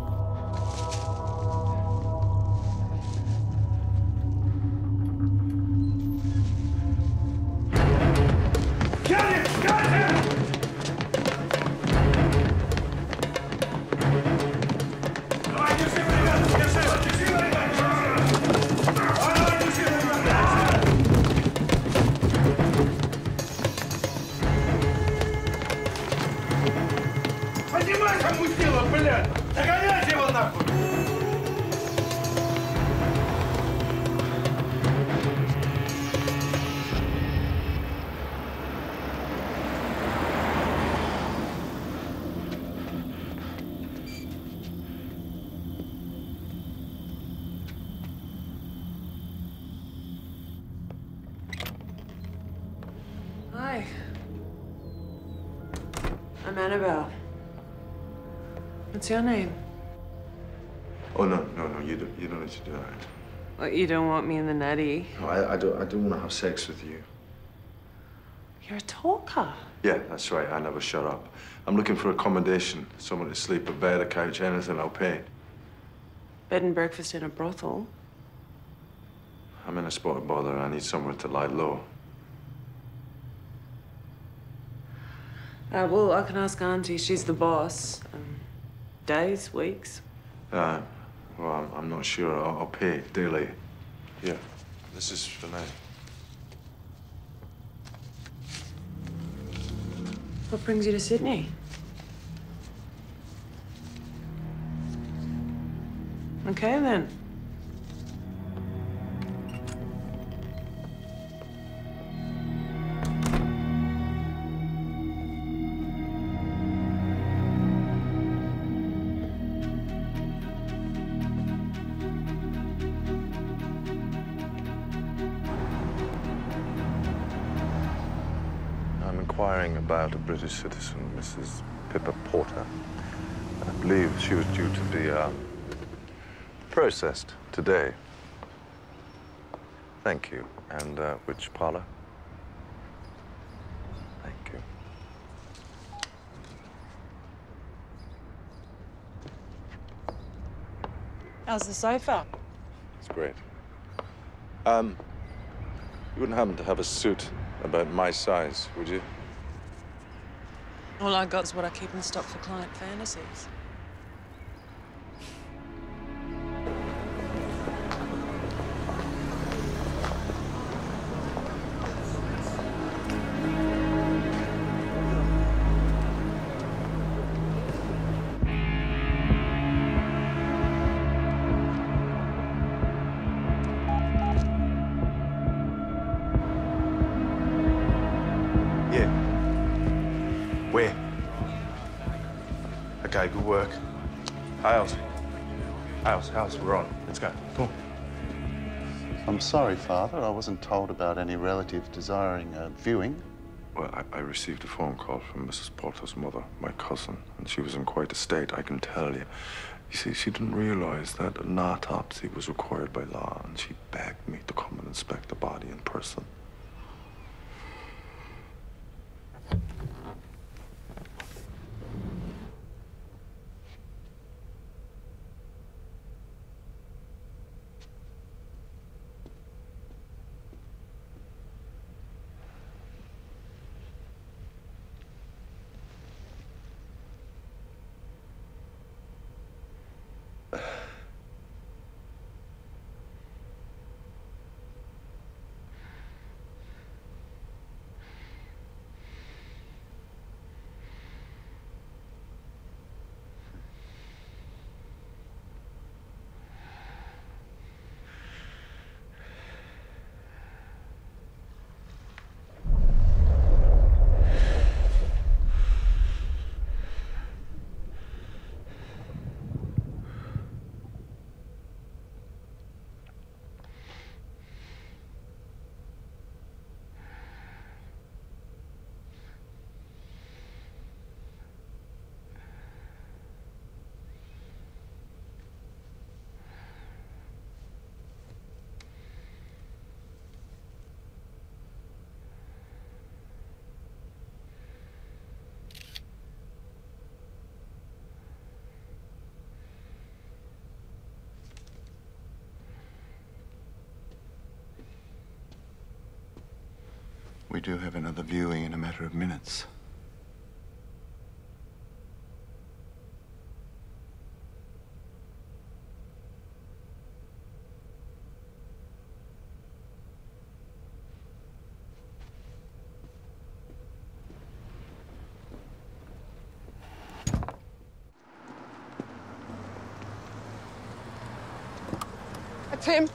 Поднимайся, мудила, блядь! Догоняйте его нахуй! Hi. I'm Annabelle. What's your name? Oh, no, you don't need to do that. What, you don't want me in the natty? No, I don't want to have sex with you. You're a talker. Yeah, that's right, I never shut up. I'm looking for accommodation, someone to sleep, a bed, a couch, anything, I'll pay. Bed and breakfast in a brothel. I'm in a spot of bother, I need somewhere to lie low. Well, I can ask Auntie. She's the boss. Days, weeks? Well, I'm not sure. I'll pay daily. Here, this is for now. What brings you to Sydney? Okay, then. inquiring about a British citizen, Mrs. Pippa Porter. I believe she was due to be processed today. Thank you. And which parlor? Thank you. How's the sofa? It's great. You wouldn't happen to have a suit about my size, would you? All I got is what I keep in stock for client fantasies. Where? Okay, good work. Hales. Hales, we're on. Let's go. Come on. I'm sorry, Father. I wasn't told about any relative desiring a viewing. Well, I received a phone call from Mrs. Porter's mother, my cousin, and she was in quite a state, I can tell you. You see, she didn't realize that an autopsy was required by law, and she begged me to come and inspect the body in person. We do have another viewing in a matter of minutes. Tim.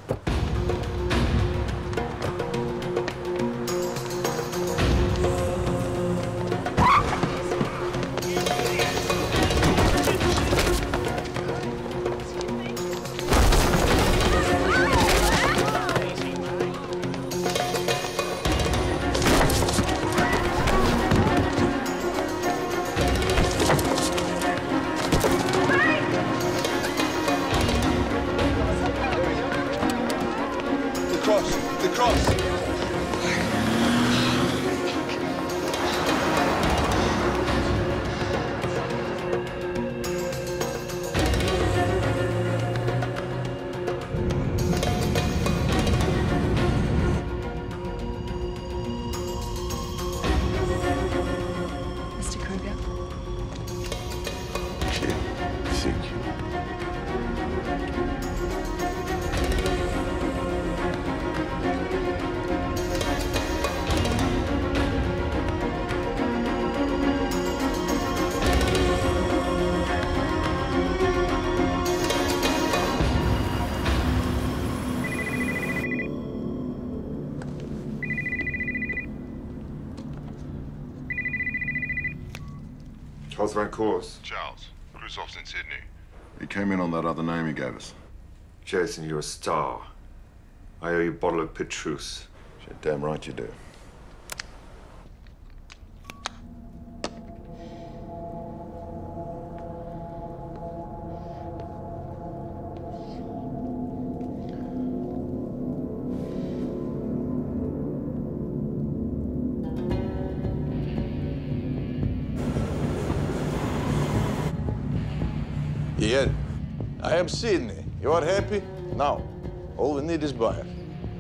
The cross! Mr. Kruger? Thank you. Charles Van Course. Charles, Krusov's in Sydney. He came in on that other name he gave us. Jason, you're a star. I owe you a bottle of Petrus. You're damn right you do. Bien. I am Sydney. You are happy? Now, all we need is buyer.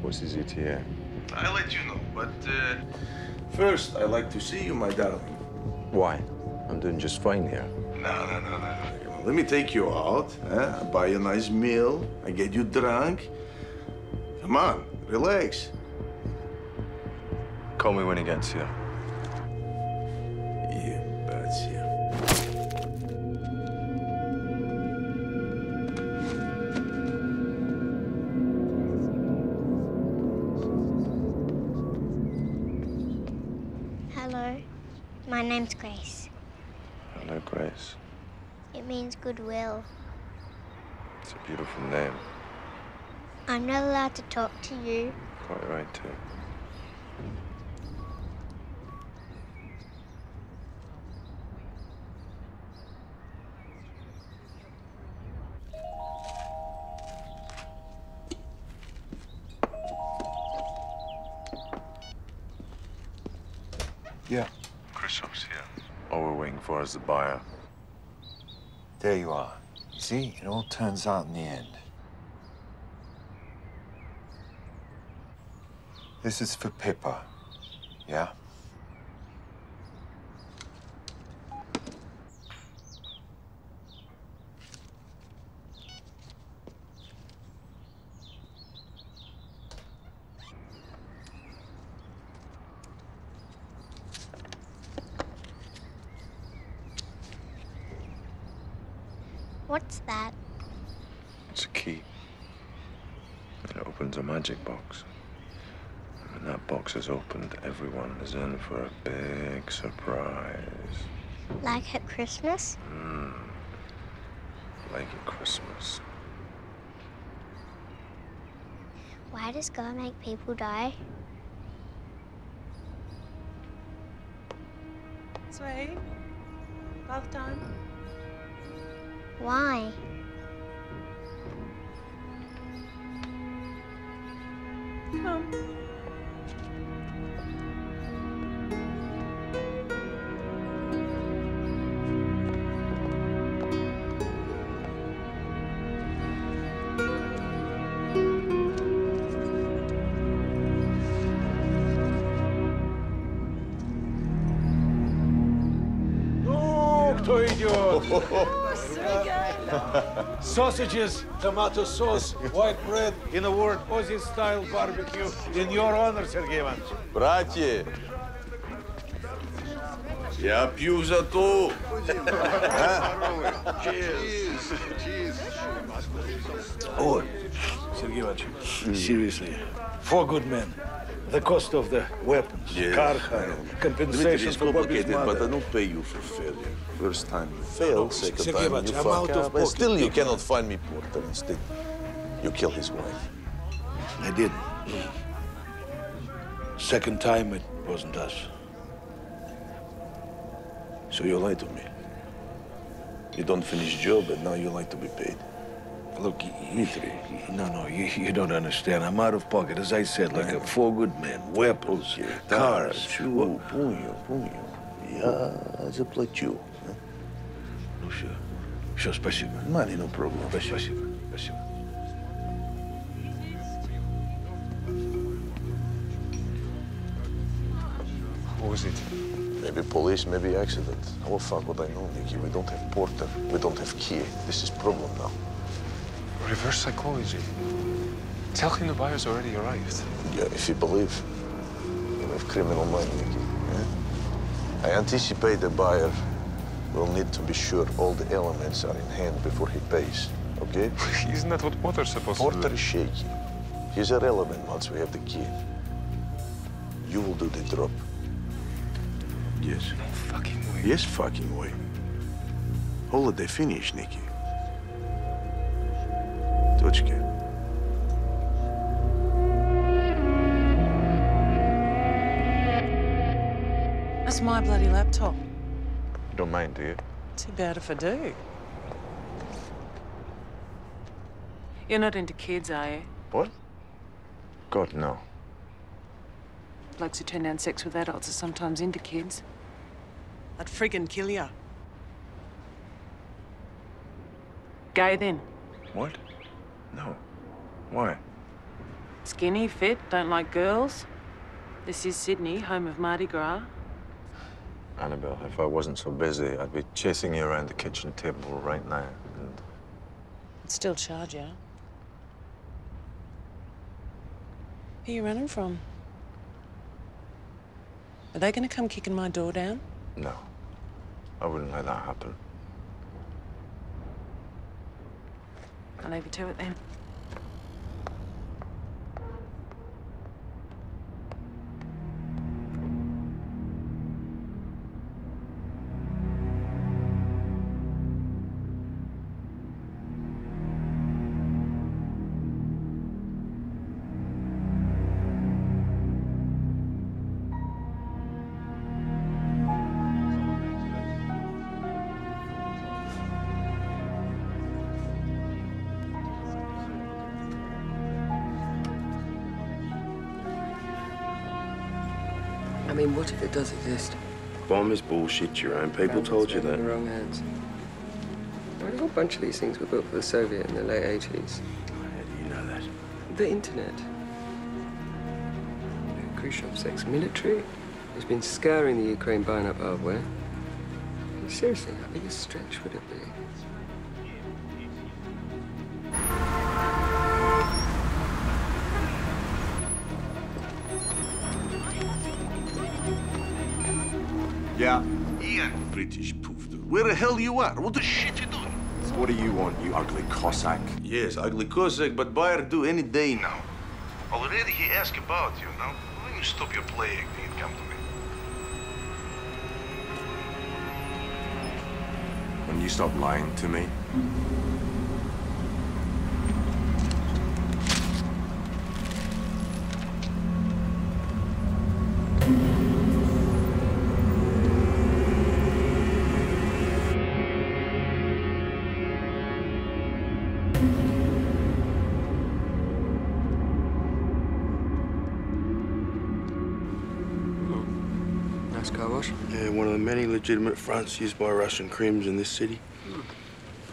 What's his ETA? I'll let you know, but first, I like to see you, my darling. Why? I'm doing just fine here. No. Let me take you out. I buy you a nice meal. I get you drunk. Come on, relax. Call me when he gets here. Yeah, that's you. Hello, my name's Grace. Hello, Grace. It means goodwill. It's a beautiful name. I'm not allowed to talk to you. Quite right, too. Yeah. Khrushchev's here. All we're waiting for is the buyer. There you are. You see, it all turns out in the end. This is for Pippa, yeah? What's that? It's a key. It opens a magic box. And when that box is opened, everyone is in for a big surprise. Like at Christmas? Like at Christmas. Why does God make people die? Sweet. Bath time. Why? Come. Кто идет? Sausages, tomato sauce, white bread, in a word, Aussie-style barbecue. In your honor, Сергей Иванович. Братья, я пью за ту. Oh, Sergei Ivanovich, seriously, 4 good men. The cost of the weapons, car hire, compensation for Bobby's but I mother. don't pay you for failure. First time you fail, second Sergei time Ivanovich, you I'm fuck out of up, but pocket. still you cannot find me Porter. Instead, you kill his wife. I did. Second time, it wasn't us. So you lied to me. You don't finish job, and now you like to be paid. Look, no, you don't understand. I'm out of pocket, as I said, like a 4 good men, weapons, cars. Понял. Я заплачу. Ну, все, спасибо. Money, no problem. Спасибо. What was it? Maybe police, maybe accident. Oh, fuck what I know, Nicky. We don't have Porter. We don't have key. This is problem now. Reverse psychology. Tell him the buyer's already arrived. Yeah, if you believe. You have criminal mind, Nicky. I anticipate the buyer will need to be sure all the elements are in hand before he pays, okay? Isn't that what Potter's supposed to do? Porter is shaky. He's irrelevant once we have the key. You will do the drop. Yes. No fucking way. Yes, fucking way. Holiday finished, Nicky. Точки. That's my bloody laptop. You don't mind, do you? Too bad if I do. You're not into kids, are you? What? God, no. Blokes who turn down sex with adults are sometimes into kids. I'd friggin' kill ya. Gay then? What? No. Why? Skinny, fit, don't like girls? This is Sydney, home of Mardi Gras. Annabelle, if I wasn't so busy, I'd be chasing you around the kitchen table right now. I'd still charge you. Who are you running from? Are they going to come kicking my door down? No. I wouldn't let that happen. I'll leave you to it then. I mean, what if it does exist? Bomb is bullshit. Your own people told you that. In the wrong hands. A whole bunch of these things were built for the Soviet in the late 80s. How do you know that? The internet. Khrushchev's ex-military. He's been scouring the Ukraine buying up hardware. Seriously, how big a stretch would it be? Yeah. Ian, British poofter. Where the hell you are? What the shit you doing? So what do you want, you ugly Cossack? Yes, ugly Cossack, but buyer do any day now. Already he asked about you, now. When you stop your playing and come to me? When you stop lying to me? Yeah, one of the many legitimate fronts used by Russian crims in this city.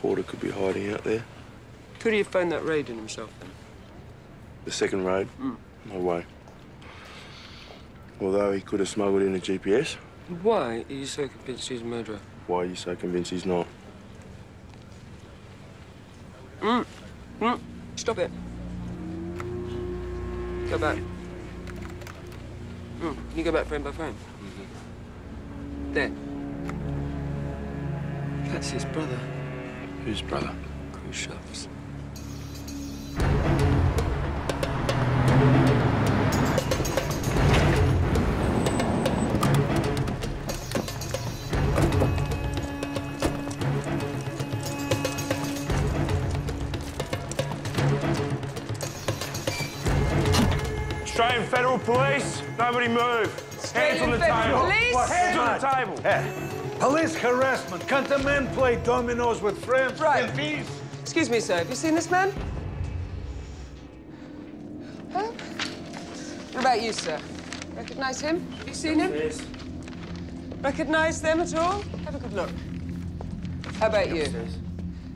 Porter could be hiding out there. Could he have phoned that raid in himself, then? The second raid? No way. Although he could have smuggled in a GPS. Why are you so convinced he's a murderer? Why are you so convinced he's not? Stop it. Go back. Can you go back frame by frame? There. That's his brother. Whose brother? Khrushchev's. Australian Federal Police, nobody move. Hands on the table. Police? Hands on the table. Hey, police harassment. Can't a man play dominoes with friends Right. in peace? Excuse me, sir. Have you seen this man? Huh? What about you, sir? Recognize him? Have you seen him? Recognize them at all? Have a good look. How about you?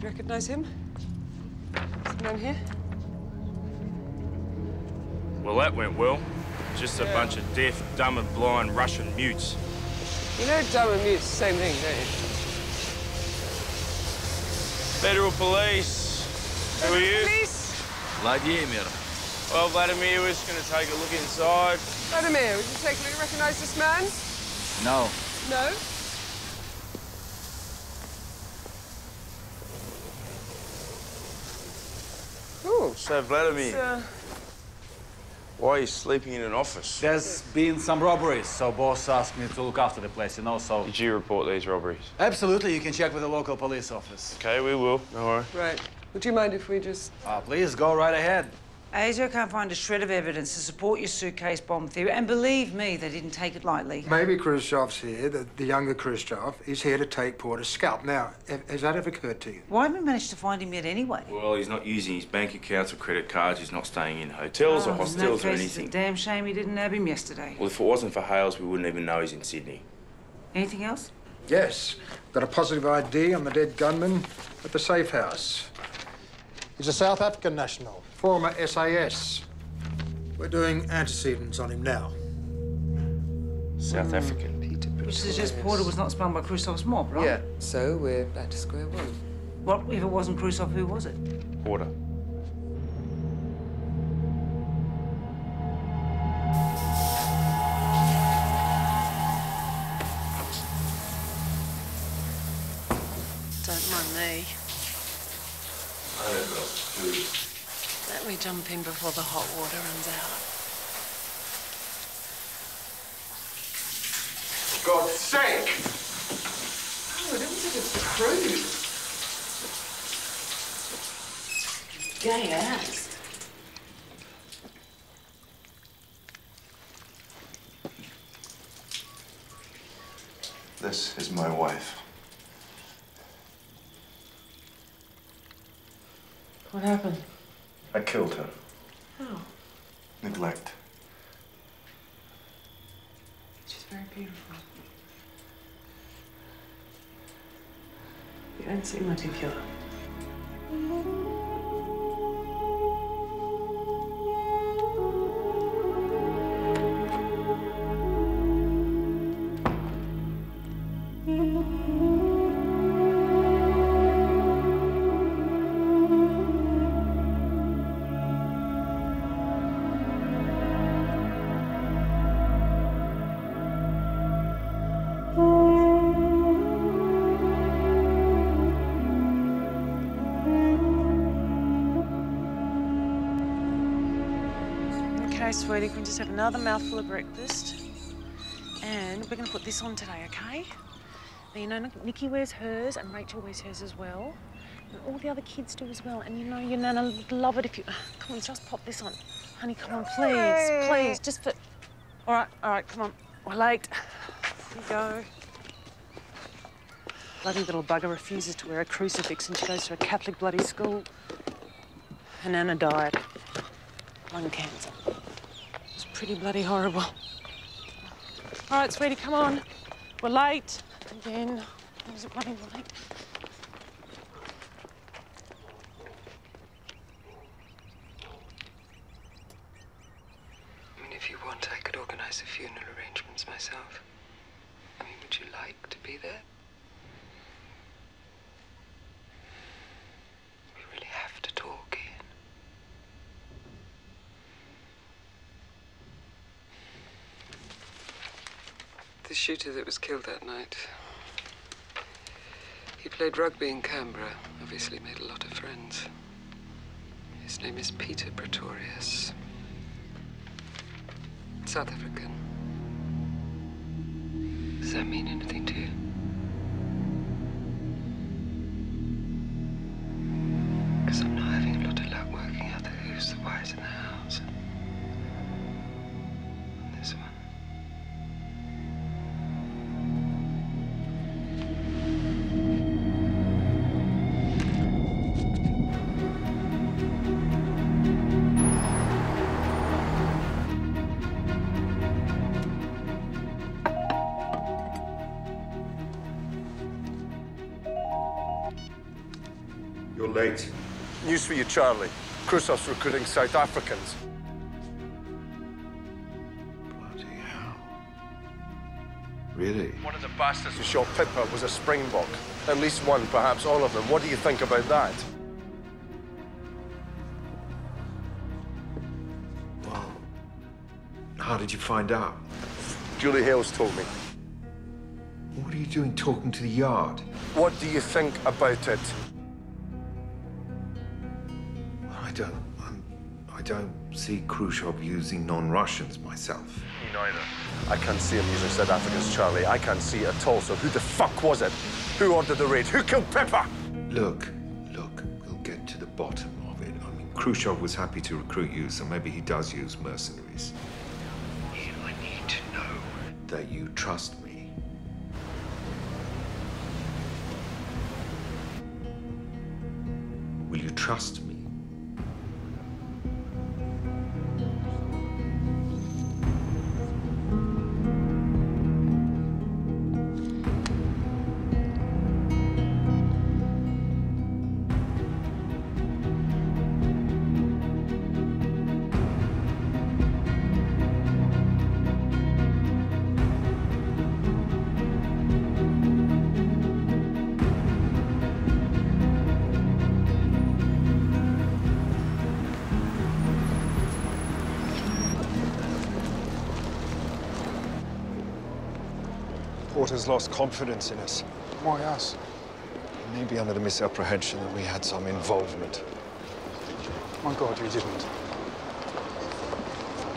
Recognize him? This man here? Well, that went well. Just a bunch of deaf, dumb and blind Russian mutes. You know dumb and mute's the same thing, don't you? Federal Police. Who are you? Police? Vladimir. Well, Vladimir, we're just going to take a look inside. Vladimir, would you take a look? Recognize this man? No. No? Oh. So, Vladimir, Sir. why are you sleeping in an office? There's been some robberies, so boss asked me to look after the place, you know, so... Did you report these robberies? Absolutely, you can check with the local police office. Okay, we will. No worry. Right. Would you mind if we just... Please, go right ahead. ASIO can't find a shred of evidence to support your suitcase bomb theory, and believe me, they didn't take it lightly. Maybe Khrushchev's here, the younger Khrushchev, is here to take Porter's scalp. Now, has that ever occurred to you? Why haven't we managed to find him yet anyway? Well, he's not using his bank accounts or credit cards. He's not staying in hotels or hostels or It's anything. a damn shame you didn't nab him yesterday. Well, if it wasn't for Hales, we wouldn't even know he's in Sydney. Anything else? Yes. Got a positive ID on the dead gunman at the safe house. He's a South African national, former SAS. We're doing antecedents on him now. South African. Which suggests Porter was not sprung by Khrushchev's mob, right? Yeah, so we're back to square one. What if it wasn't Khrushchev, who was it? Porter. Don't mind me. Let me jump in before the hot water runs out. For God's sake! Oh, it was just a cruise. Gay ass. This is my wife. What happened? I killed her. How? Neglect. She's very beautiful. You don't seem like a killer. Okay, sweetie, can we just have another mouthful of breakfast? And we're gonna put this on today, okay? Now, you know, Nikki wears hers and Rachael wears hers as well. And all the other kids do as well. And you know your Nana would love it if you... Come on, just pop this on. Honey, come on, please, please, just for... All right, come on. We're late. Here you go. Bloody little bugger refuses to wear a crucifix and she goes to a Catholic bloody school. And Nana died. Lung cancer. It was pretty bloody horrible. All right, sweetie, come on. We're late. Again. Why is it bloody late? I mean, if you want, I could organize the funeral arrangements myself. I mean, would you like to be there? We really have to talk, Ian. The shooter that was killed that night, he played rugby in Canberra, obviously made a lot of friends. His name is Peter Pretorius. South African. Does that mean anything to you? Because I'm not having a lot of luck working out the who's, the whys, and the hows. And this one. You're late. News for you, Charlie. Khrushchev's recruiting South Africans. Bloody hell. Really? One of the bastards who shot Pippa was a Springbok. At least one, perhaps all of them. What do you think about that? Well, how did you find out? Julie Hales told me. What are you doing talking to the yard? What do you think about it? I don't see Khrushchev using non-Russians myself. Me neither. I can't see him using South Africans, Charlie. I can't see it at all. So who the fuck was it? Who ordered the raid? Who killed Pippa? Look, we'll get to the bottom of it. I mean, Khrushchev was happy to recruit you, so maybe he does use mercenaries. I need to know that you trust me. Will you trust me? Porter's lost confidence in us. Why us? Maybe under the misapprehension that we had some involvement. My God, you didn't.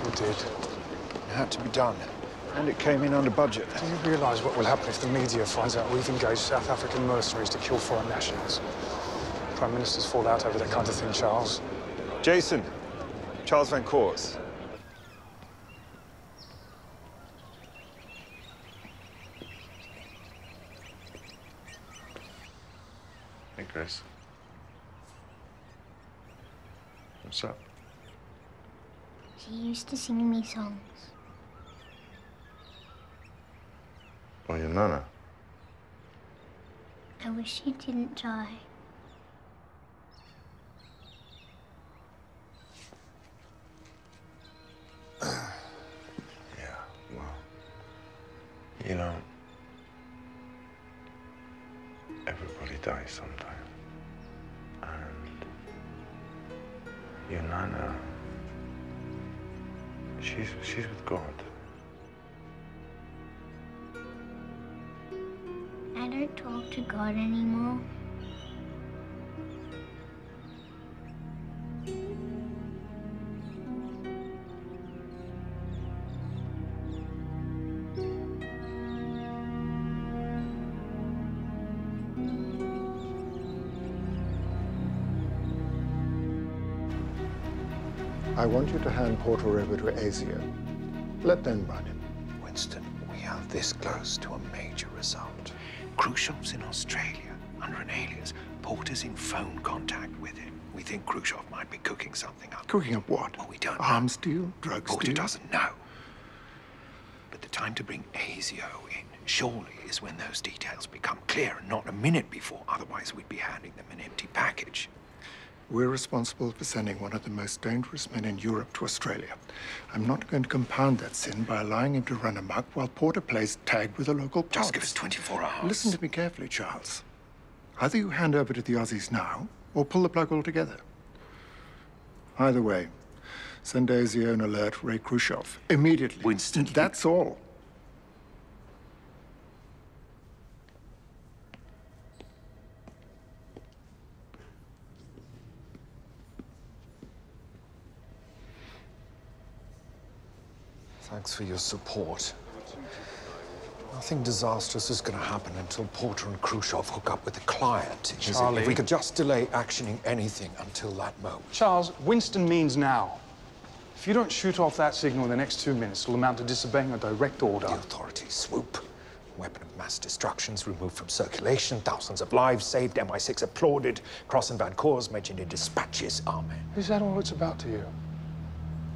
You did. It had to be done. And it came in under budget. Do you realise what will happen if the media finds out we've engaged South African mercenaries to kill foreign nationals? Prime Ministers fall out over that kind of thing, Charles. Jason, Charles Van Coors. Hey, Chris. What's up? She used to sing me songs. Oh, your nana? I wish she didn't die. Yeah, well, you know, everybody dies sometime. And your nana, she's with God. I don't talk to God anymore. I want you to hand Porter over to ASIO. Let them run him. Winston, we are this close to a major result. Khrushchev's in Australia under an alias. Porter's in phone contact with him. We think Khrushchev might be cooking something up. Cooking up what? Well, we don't know. Arms deal? Drugs Porter deal? doesn't know. But the time to bring ASIO in, surely, is when those details become clear, and not a minute before. Otherwise, we'd be handing them an empty package. We're responsible for sending one of the most dangerous men in Europe to Australia. I'm not going to compound that sin by allowing him to run amok while Porter plays tag with the local cops. Just give us 24 hours. Listen to me carefully, Charles. Either you hand over to the Aussies now, or pull the plug altogether. Either way, send ASIO an alert, Ray Khrushchev, immediately. Winston, that's all. Thanks for your support. Nothing disastrous is going to happen until Porter and Khrushchev hook up with the client. Charlie. If we could just delay actioning anything until that moment. Charles, Winston means now. If you don't shoot off that signal in the next 2 minutes, it'll amount to disobeying a direct order. The authorities swoop. Weapon of mass destruction's removed from circulation. Thousands of lives saved. MI6 applauded. Cross and Van Coors mentioned in dispatches. Amen. Is that all it's about to you?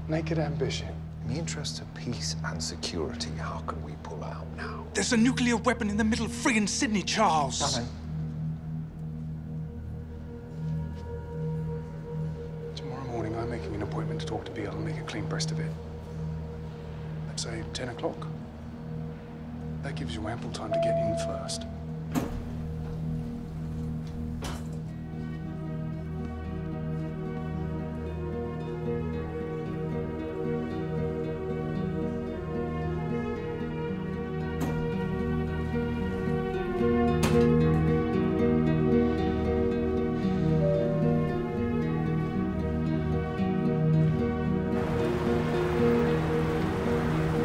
Naked ambition? In the interest of peace and security, how can we pull out now? There's a nuclear weapon in the middle of friggin' Sydney, Charles. Nothing. Tomorrow morning, I'm making an appointment to talk to Beale and make a clean breast of it. Let's say 10 o'clock. That gives you ample time to get in first.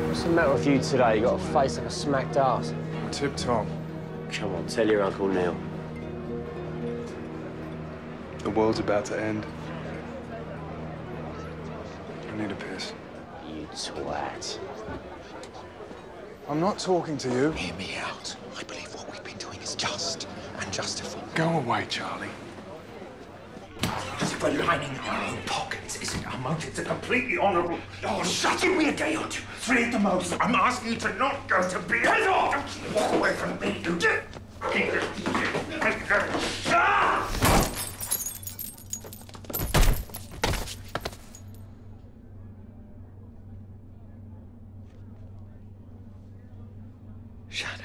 What's the matter with you today? You got a face like a smacked ass. Tip-top. Come on, tell your Uncle Neil. The world's about to end. I need a piss. You twat. I'm not talking to you. Hear me out. I believe what we've been doing is just and justified. Go away, Charlie. As if we're lining our own pockets, isn't our motives are completely honourable. Oh, shut it! Give me a day or two. 3 at the most. I'm asking you to not go to bed. Get off! Walk away from me, you did. Shannon.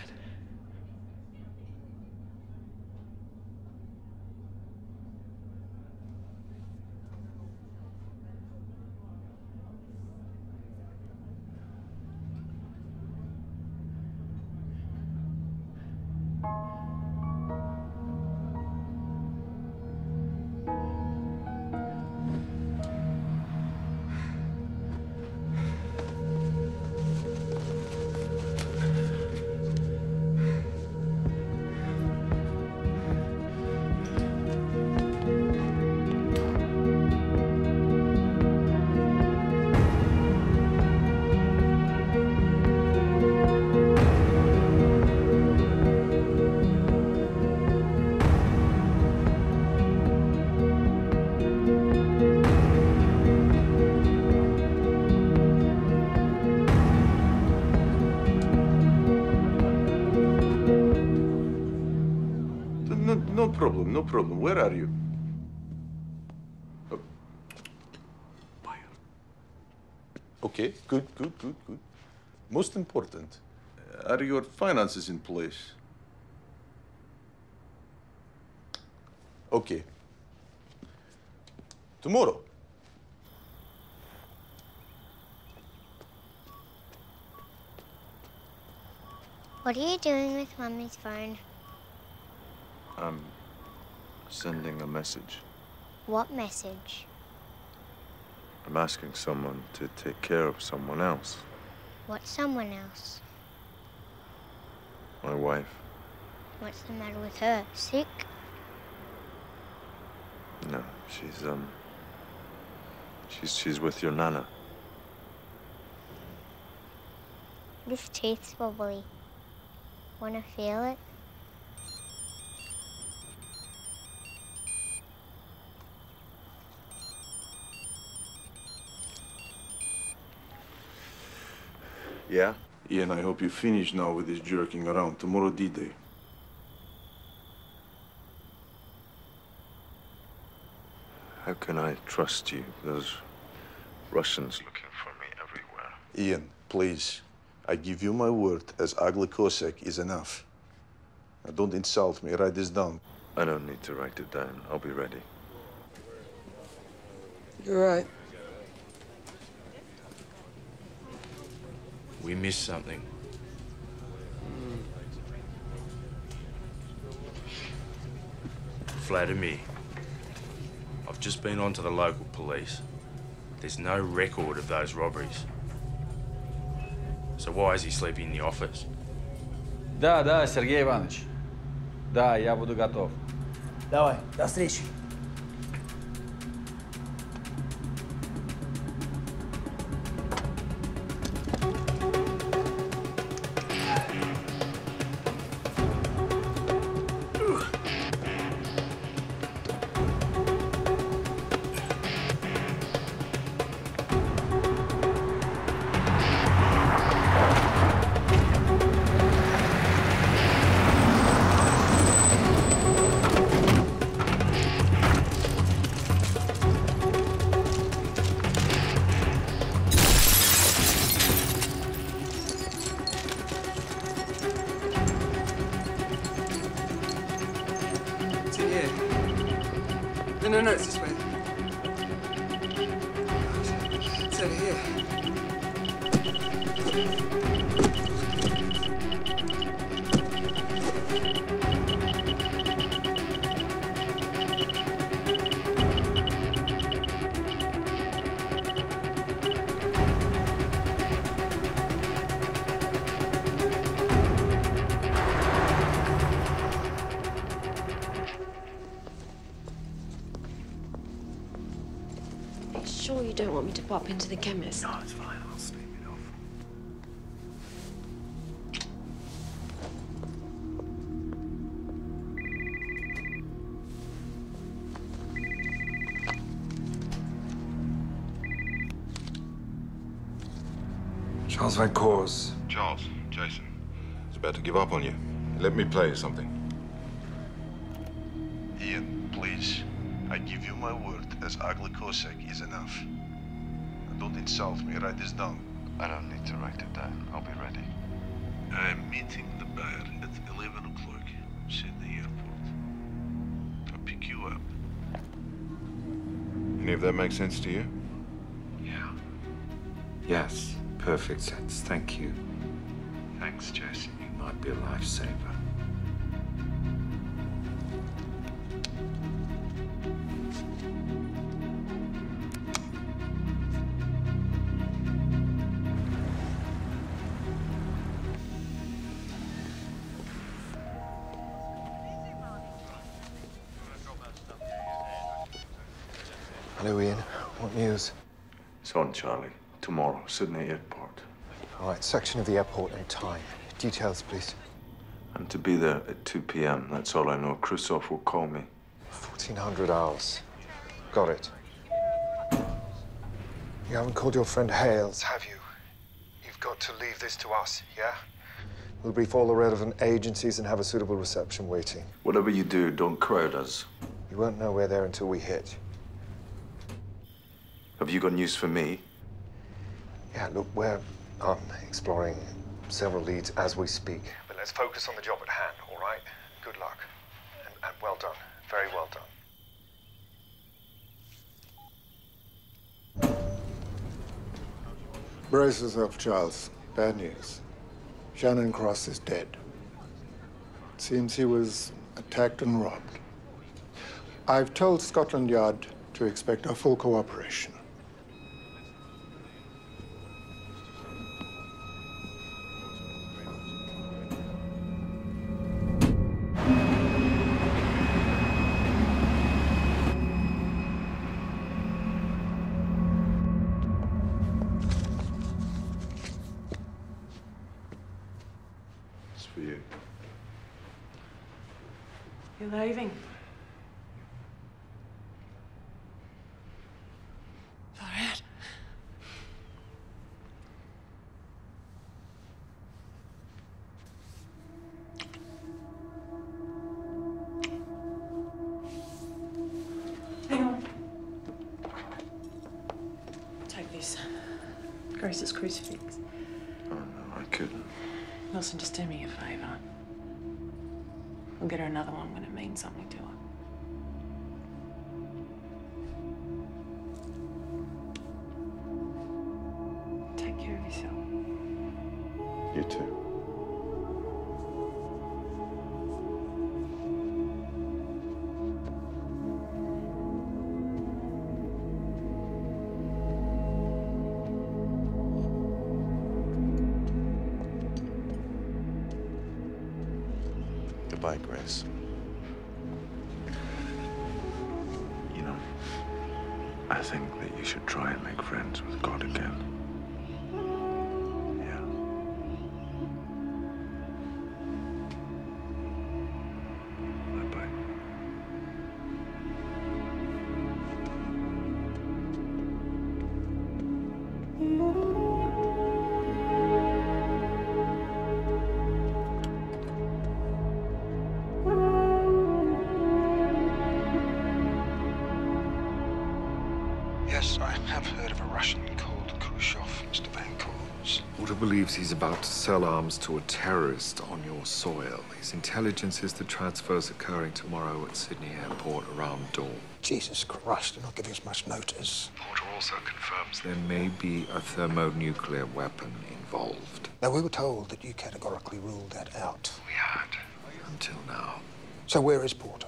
problem, no problem. Where are you? Okay, good. Most important, are your finances in place? Okay. Tomorrow. What are you doing with Mummy's phone? I'm sending a message. What message? I'm asking someone to take care of someone else. What's someone else? My wife. What's the matter with her? Sick? No, she's with your nana. This teeth's wobbly. Wanna feel it? Yeah? Ian, I hope you finish now with this jerking around. Tomorrow D-Day. How can I trust you? There's Russians looking for me everywhere. Ian, please. I give you my word, as ugly Cossack is enough. Now, don't insult me. Write this down. I don't need to write it down. I'll be ready. You're right. We missed something. Flatter me. I've just been on to the local police. There's no record of those robberies. So why is he sleeping in the office? Да, Сергей Иванович. Да, я буду готов. Давай, до встречи. No, it's this way. It's over here. Sure you don't want me to pop into the chemist? No, it's fine. I'll sleep it off. Charles Van Coors. Charles, Jason. He's about to give up on you. Let me play you something. Ian, please. I give you my word, as ugly Cossack is enough. Now, don't insult me. Write this down. I don't need to write it down. I'll be ready. I am meeting the buyer at 11 o'clock, Sydney Airport. I'll pick you up. Any of that make sense to you? Yeah. Yes, perfect sense. Thank you. Thanks, Jason. You might be a lifesaver. Hello, Ian. What news? It's on, Charlie. Tomorrow, Sydney Airport. All right, section of the airport and time. Details, please. I'm to be there at 2 p.m. That's all I know. Khrushchev will call me. 1400 hours. Got it. You haven't called your friend Hales, have you? You've got to leave this to us, yeah? We'll brief all the relevant agencies and have a suitable reception waiting. Whatever you do, don't crowd us. You won't know we're there until we hit. Have you got news for me? Yeah, look, we're exploring several leads as we speak. But let's focus on the job at hand, all right? Good luck. And well done. Very well done. Brace yourself, Charles. Bad news. Shannon Cross is dead. It seems he was attacked and robbed. I've told Scotland Yard to expect our full cooperation. For you. You're leaving. All right. Hang on. Take this. Grace's crucifix. Oh, no, I couldn't. Wilson, just do me a favour. We'll get her another one when it means something to her. Take care of yourself. You too. Goodbye, Grace. You know, I think that you should try and make friends with God again. Yeah. Bye-bye. Yes, I have heard of a Russian called Khrushchev, Mr. Van Coors. Porter believes he's about to sell arms to a terrorist on your soil. His intelligence is the transfers occurring tomorrow at Sydney Airport around dawn. Jesus Christ, they're not giving us much notice. Porter also confirms there may be a thermonuclear weapon involved. Now, we were told that you categorically ruled that out. We had, until now. So where is Porter?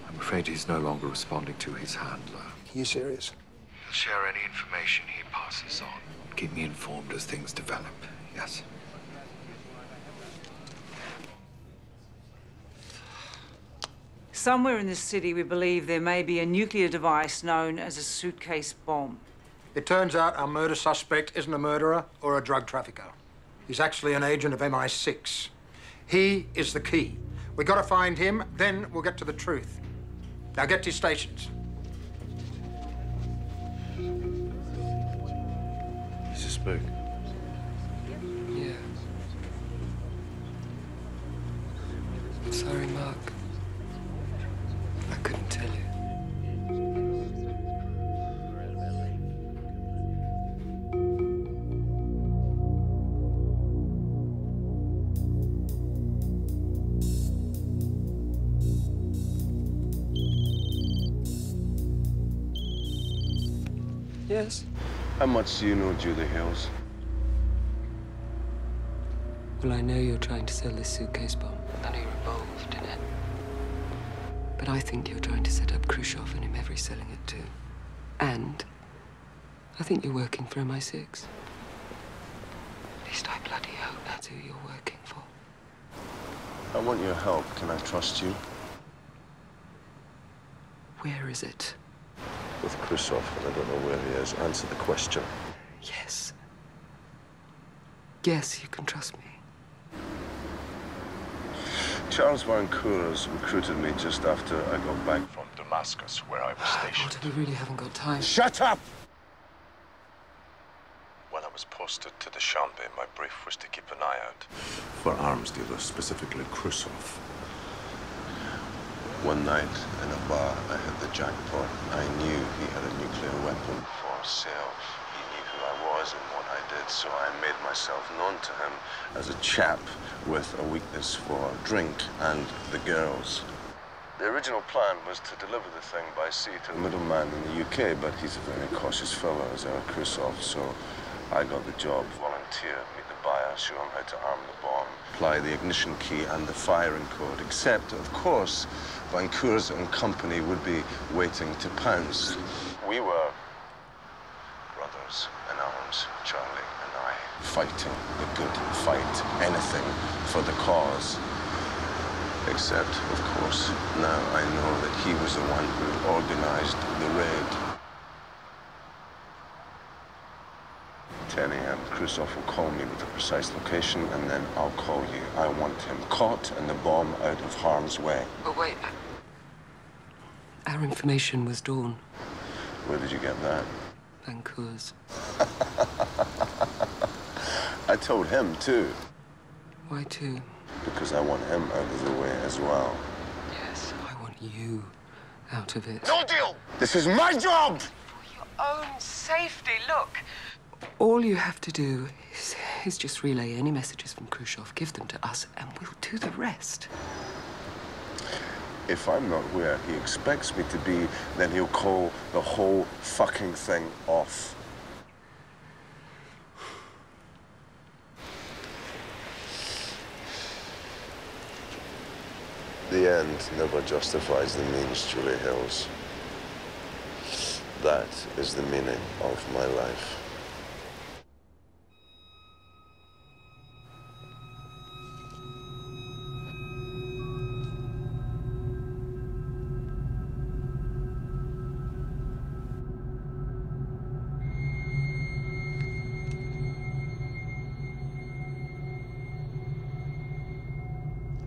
I'm afraid he's no longer responding to his handler. Are you serious? He'll share any information he passes on. Keep me informed as things develop, yes? Somewhere in this city, we believe there may be a nuclear device known as a suitcase bomb. It turns out our murder suspect isn't a murderer or a drug trafficker. He's actually an agent of MI6. He is the key. We gotta find him, then we'll get to the truth. Now get to your stations. He's a spook. Yeah. I'm sorry, Mark. I couldn't tell you. Yes? How much do you know Julie Hills? Well, I know you're trying to sell this suitcase bomb. I know you're involved in it. But I think you're trying to set up Khrushchev and him every selling it too. And I think you're working for MI6. At least I bloody hope that's who you're working for. I want your help. Can I trust you? Where is it? With Khrushchev, and I don't know where he is. Answer the question. Yes. Yes, you can trust me. Charles Van Coors recruited me just after I got back from Damascus, where I was stationed. Walter, we really haven't got time. Shut up! When I'm was posted to the Shambi. My brief was to keep an eye out. For arms dealers, specifically Khrushchev. One night in a bar, I hit the jackpot. I knew he had a nuclear weapon for sale. He knew who I was and what I did, so I made myself known to him as a chap with a weakness for drink and the girls. The original plan was to deliver the thing by sea to a middleman in the UK, but he's a very cautious fellow, as our Khrushchev, so I got the job. Volunteer, meet the buyer, show him how to arm the bomb, apply the ignition key and the firing code, except, of course, Vancours and company would be waiting to pounce. We were brothers in arms, Charlie and I, fighting the good fight, anything for the cause. Except, of course, now I know that he was the one who organized the raid. 10 a.m. Khrushchev will call me with the precise location, and then I'll call you. I want him caught and the bomb out of harm's way. But wait. Our information was Dawn. Where did you get that? Vancours. I told him, too. Why too? Because I want him out of the way as well. Yes, I want you out of it. No deal! This is my job! For your own safety, look. All you have to do is just relay any messages from Khrushchev, give them to us, and we'll do the rest. If I'm not where he expects me to be, then he'll call the whole fucking thing off. The end never justifies the means, Julie Hills. That is the meaning of my life.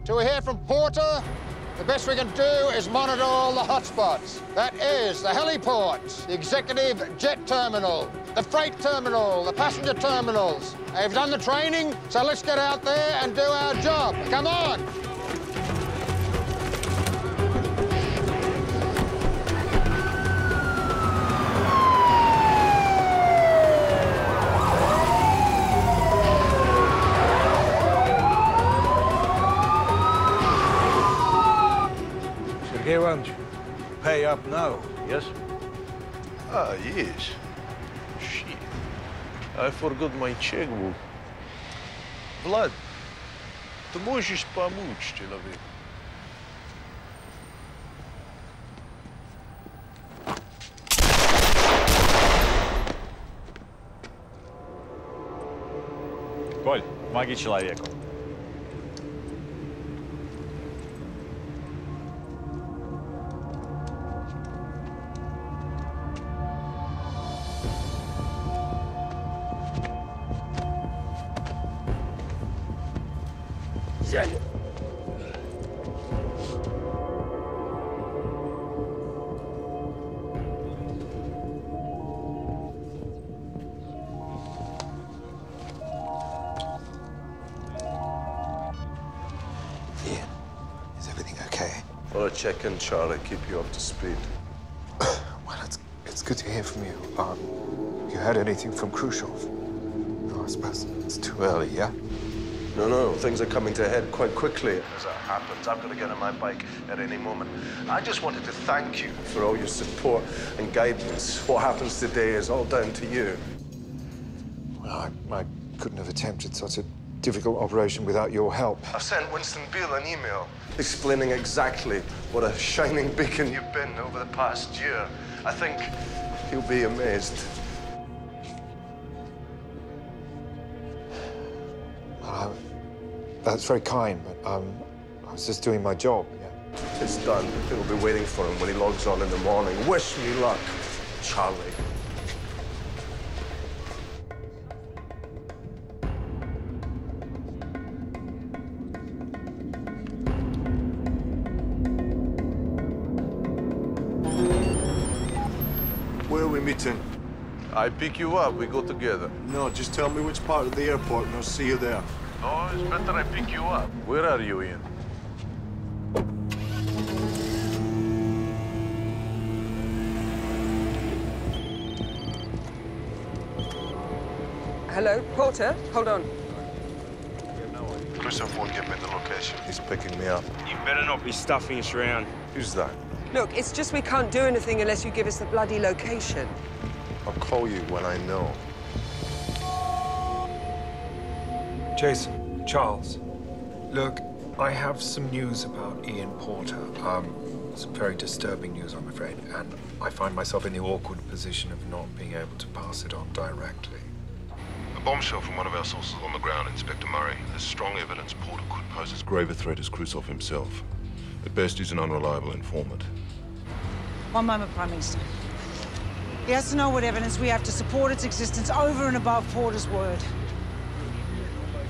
Till we hear from Porter, the best we can do is monitor all the hotspots. That is the heliports, the executive jet terminal, the freight terminal, the passenger terminals. They've done the training, so let's get out there and do our job. Come on! He won't pay up now, yes? Ah, yes. Shit. I forgot my checkbook. Vlad, ты можешь помочь человеку? Коль, помоги человеку. Check in, Charlie. Keep you up to speed. Well, it's good to hear from you. You heard anything from Khrushchev? No, I suppose it's too early, yeah? No, things are coming to a head quite quickly. As that happens, I've got to get on my bike at any moment. I just wanted to thank you for all your support and guidance. What happens today is all down to you. Well, I couldn't have attempted such a difficult operation without your help. I've sent Winston Beale an email explaining exactly what a shining beacon you've been over the past year. I think he'll be amazed. Well, that's very kind, but I was just doing my job, yeah. It's done. It'll be waiting for him when he logs on in the morning. Wish me luck, Charlie. Where are we meeting? I pick you up, we go together. No, just tell me which part of the airport and I'll see you there. No, it's better I pick you up. Where are you, Ian? Hello, Porter? Hold on. Khrushchev won't give me the location. He's picking me up. You better not be stuffing us around. Who's that? Look, it's just we can't do anything unless you give us the bloody location. I'll call you when I know. Jason, Charles, look, I have some news about Ian Porter. Some very disturbing news, I'm afraid, and I find myself in the awkward position of not being able to pass it on directly. A bombshell from one of our sources on the ground, Inspector Murray. There's strong evidence Porter could pose as grave a threat as Khrushchev himself. At best, he's an unreliable informant. One moment, Prime Minister. He has to know what evidence we have to support its existence over and above Porter's word.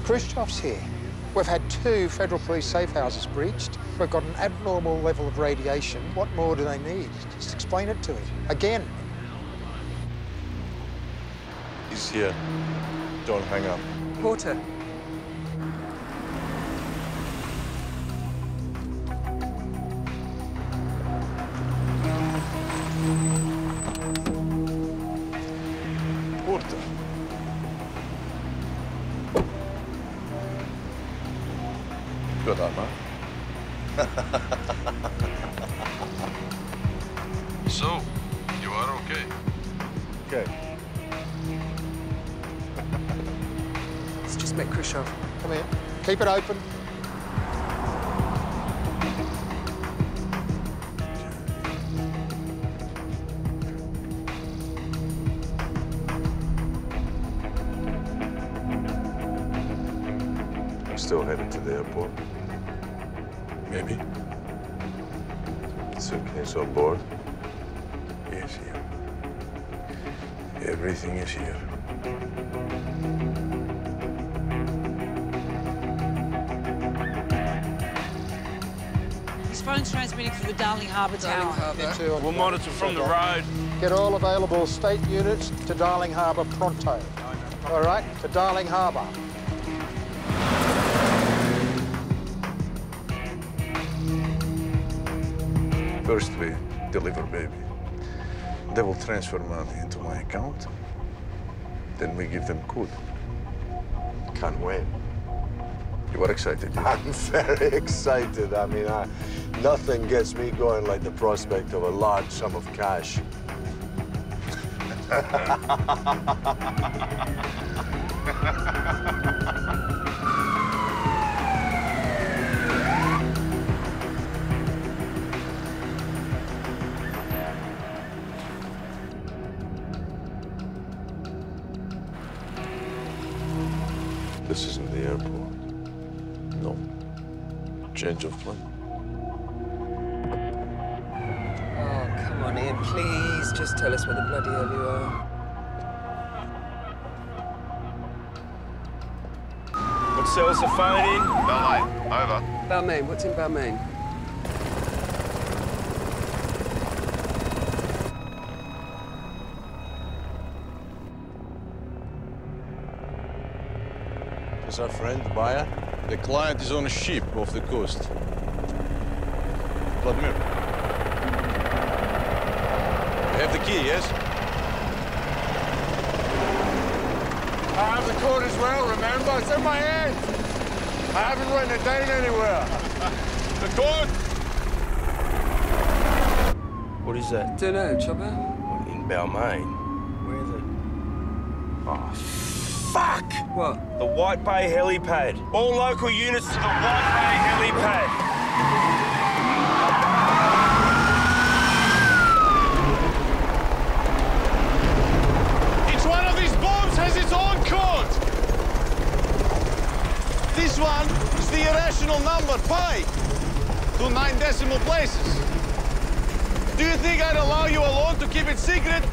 Khrushchev's here. We've had 2 federal police safe houses breached. We've got an abnormal level of radiation. What more do they need? Just explain it to him. Again. He's here. Don't hang up. Porter. Porter. Good on, man. So, you are okay? Okay. Let's just make Khrushchev. Come here. Keep it open. I'm still headed to the airport. Maybe. Suitcase on board? Yes, here. Everything is here. His phone's transmitting through the Darling Harbour tower. We'll monitor from the road. Get all available state units to Darling Harbour pronto. All right? To Darling Harbour. First we deliver baby. They will transfer money into my account. Then we give them code. Can't wait. You are excited? I'm very excited. I mean, nothing gets me going like the prospect of a large sum of cash. This isn't the airport. No. Change of plan. Oh, come on, Ian, please. Just tell us where the bloody hell you are. What cell's the phone in? Balmain, over. Balmain, what's in Balmain? Is our friend the buyer? The client is on a ship off the coast. Vladimir. You have the key, yes? I have the code as well, remember? It's in my hand. I haven't written it down anywhere. The code? What is that? Dunno, Chopper. In Balmain. Where the... Oh, fuck! What? The White Bay helipad. All local units to the White Bay helipad. Each one of these bombs has its own code. This one is the irrational number, pi, to 9 decimal places. Do you think I'd allow you alone to keep it secret?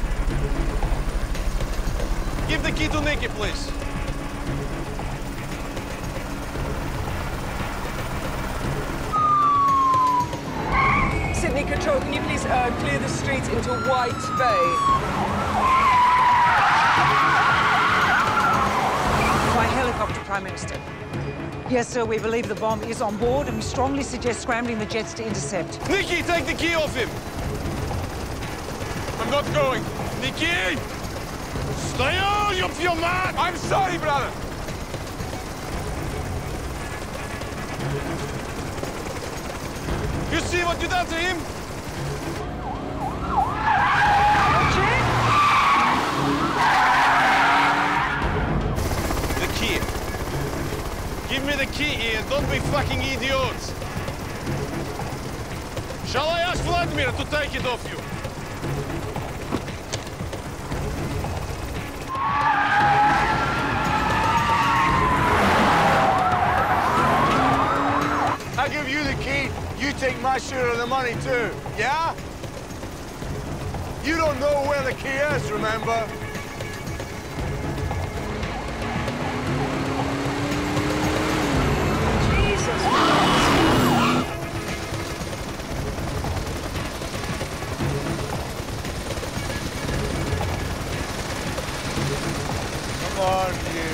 Give the key to Nicky, please. Sydney Control, can you please clear the streets into White Bay? Prime Minister. Yes, sir, we believe the bomb is on board and we strongly suggest scrambling the jets to intercept. Nikki, take the key off him! I'm not going. Nikki! Stay on, you mad! I'm sorry, brother! You see what you done to him? The key. Give me the key here. Don't be fucking idiots. Shall I ask Vladimir to take it off you? I give you the key. You take my share of the money too, yeah? You don't know where the key is, remember? Jesus Come on, you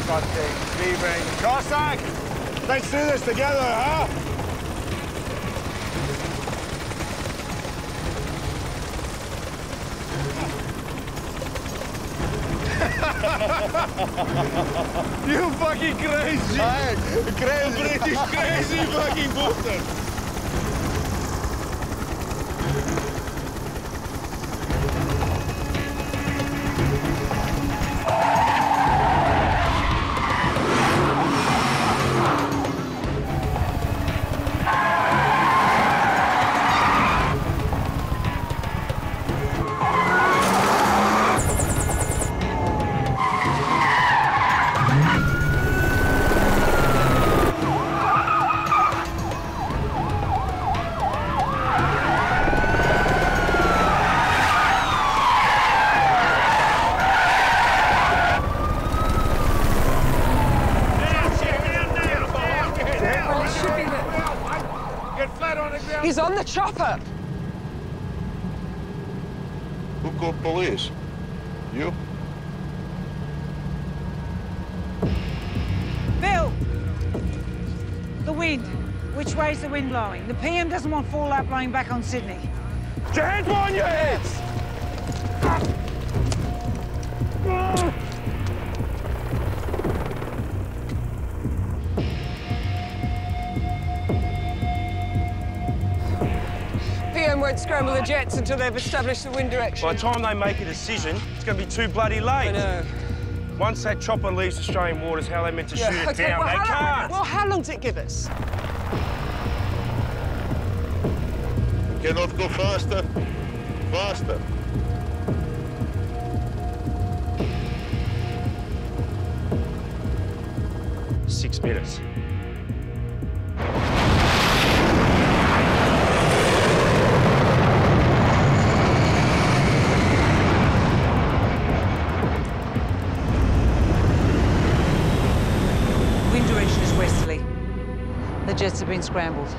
fucking thieving Cossack! Let's do this together, huh? You fucking crazy! Crazy! British crazy fucking bastard! He's on the chopper! Who called police? You? Bill! The wind. Which way's the wind blowing? The PM doesn't want fallout blowing back on Sydney. Put your hands on your heads! PM won't scramble the jets until they've established the wind direction. By the time they make a decision, it's going to be too bloody late. I know. Once that chopper leaves Australian waters, how are they meant to shoot it down? Well, They can't. Well, how long does it give us? Cannot go faster. Faster. Six minutes. Wind direction is westerly. The jets have been scrambled.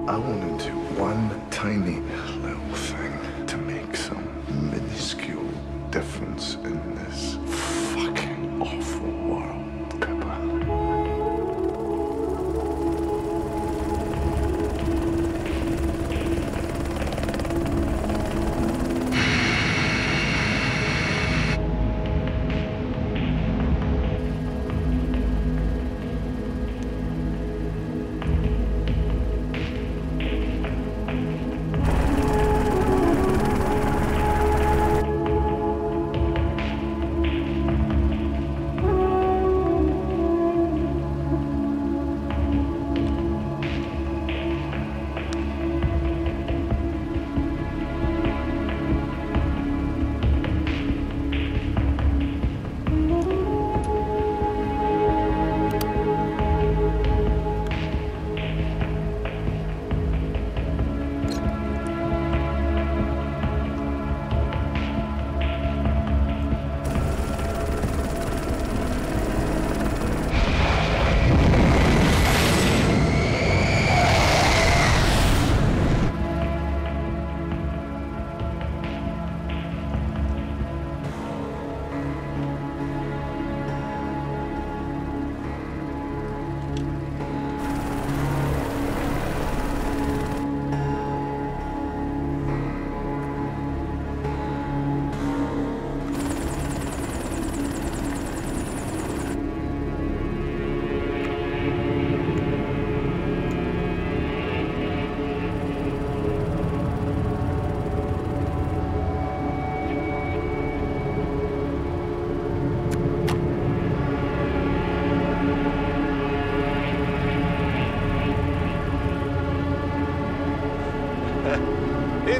I wanted to one tiny little thing to make some minuscule difference in this fucking awful world, Pippa.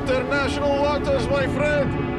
international waters, my friend.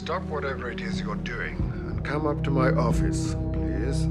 Stop whatever it is you're doing and come up to my office, please.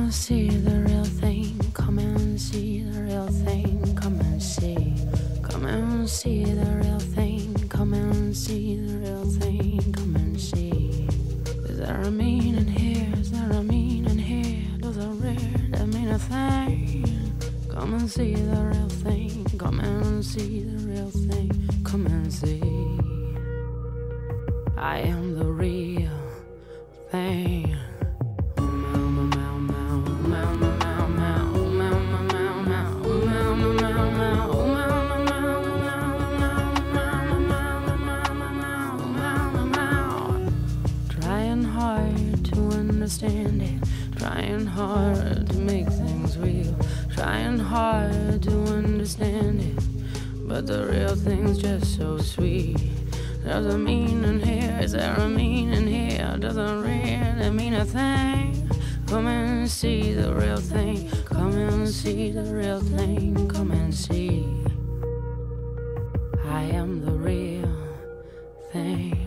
and see the real thing. Come and see the real thing. Come and see. Come and see the real thing. Come and see the real thing. Come and see. Is there a meaning here? Is there a meaning here? Does a rare that mean a thing? Come and see the real thing. Come and see the real thing. Come and see. I am the real thing. understand it. Trying hard to make things real. Trying hard to understand it. But the real thing's just so sweet. There's a meaning here, is there a meaning here? Doesn't really mean a thing. Come and see the real thing. Come and see the real thing. Come and see. I am the real thing.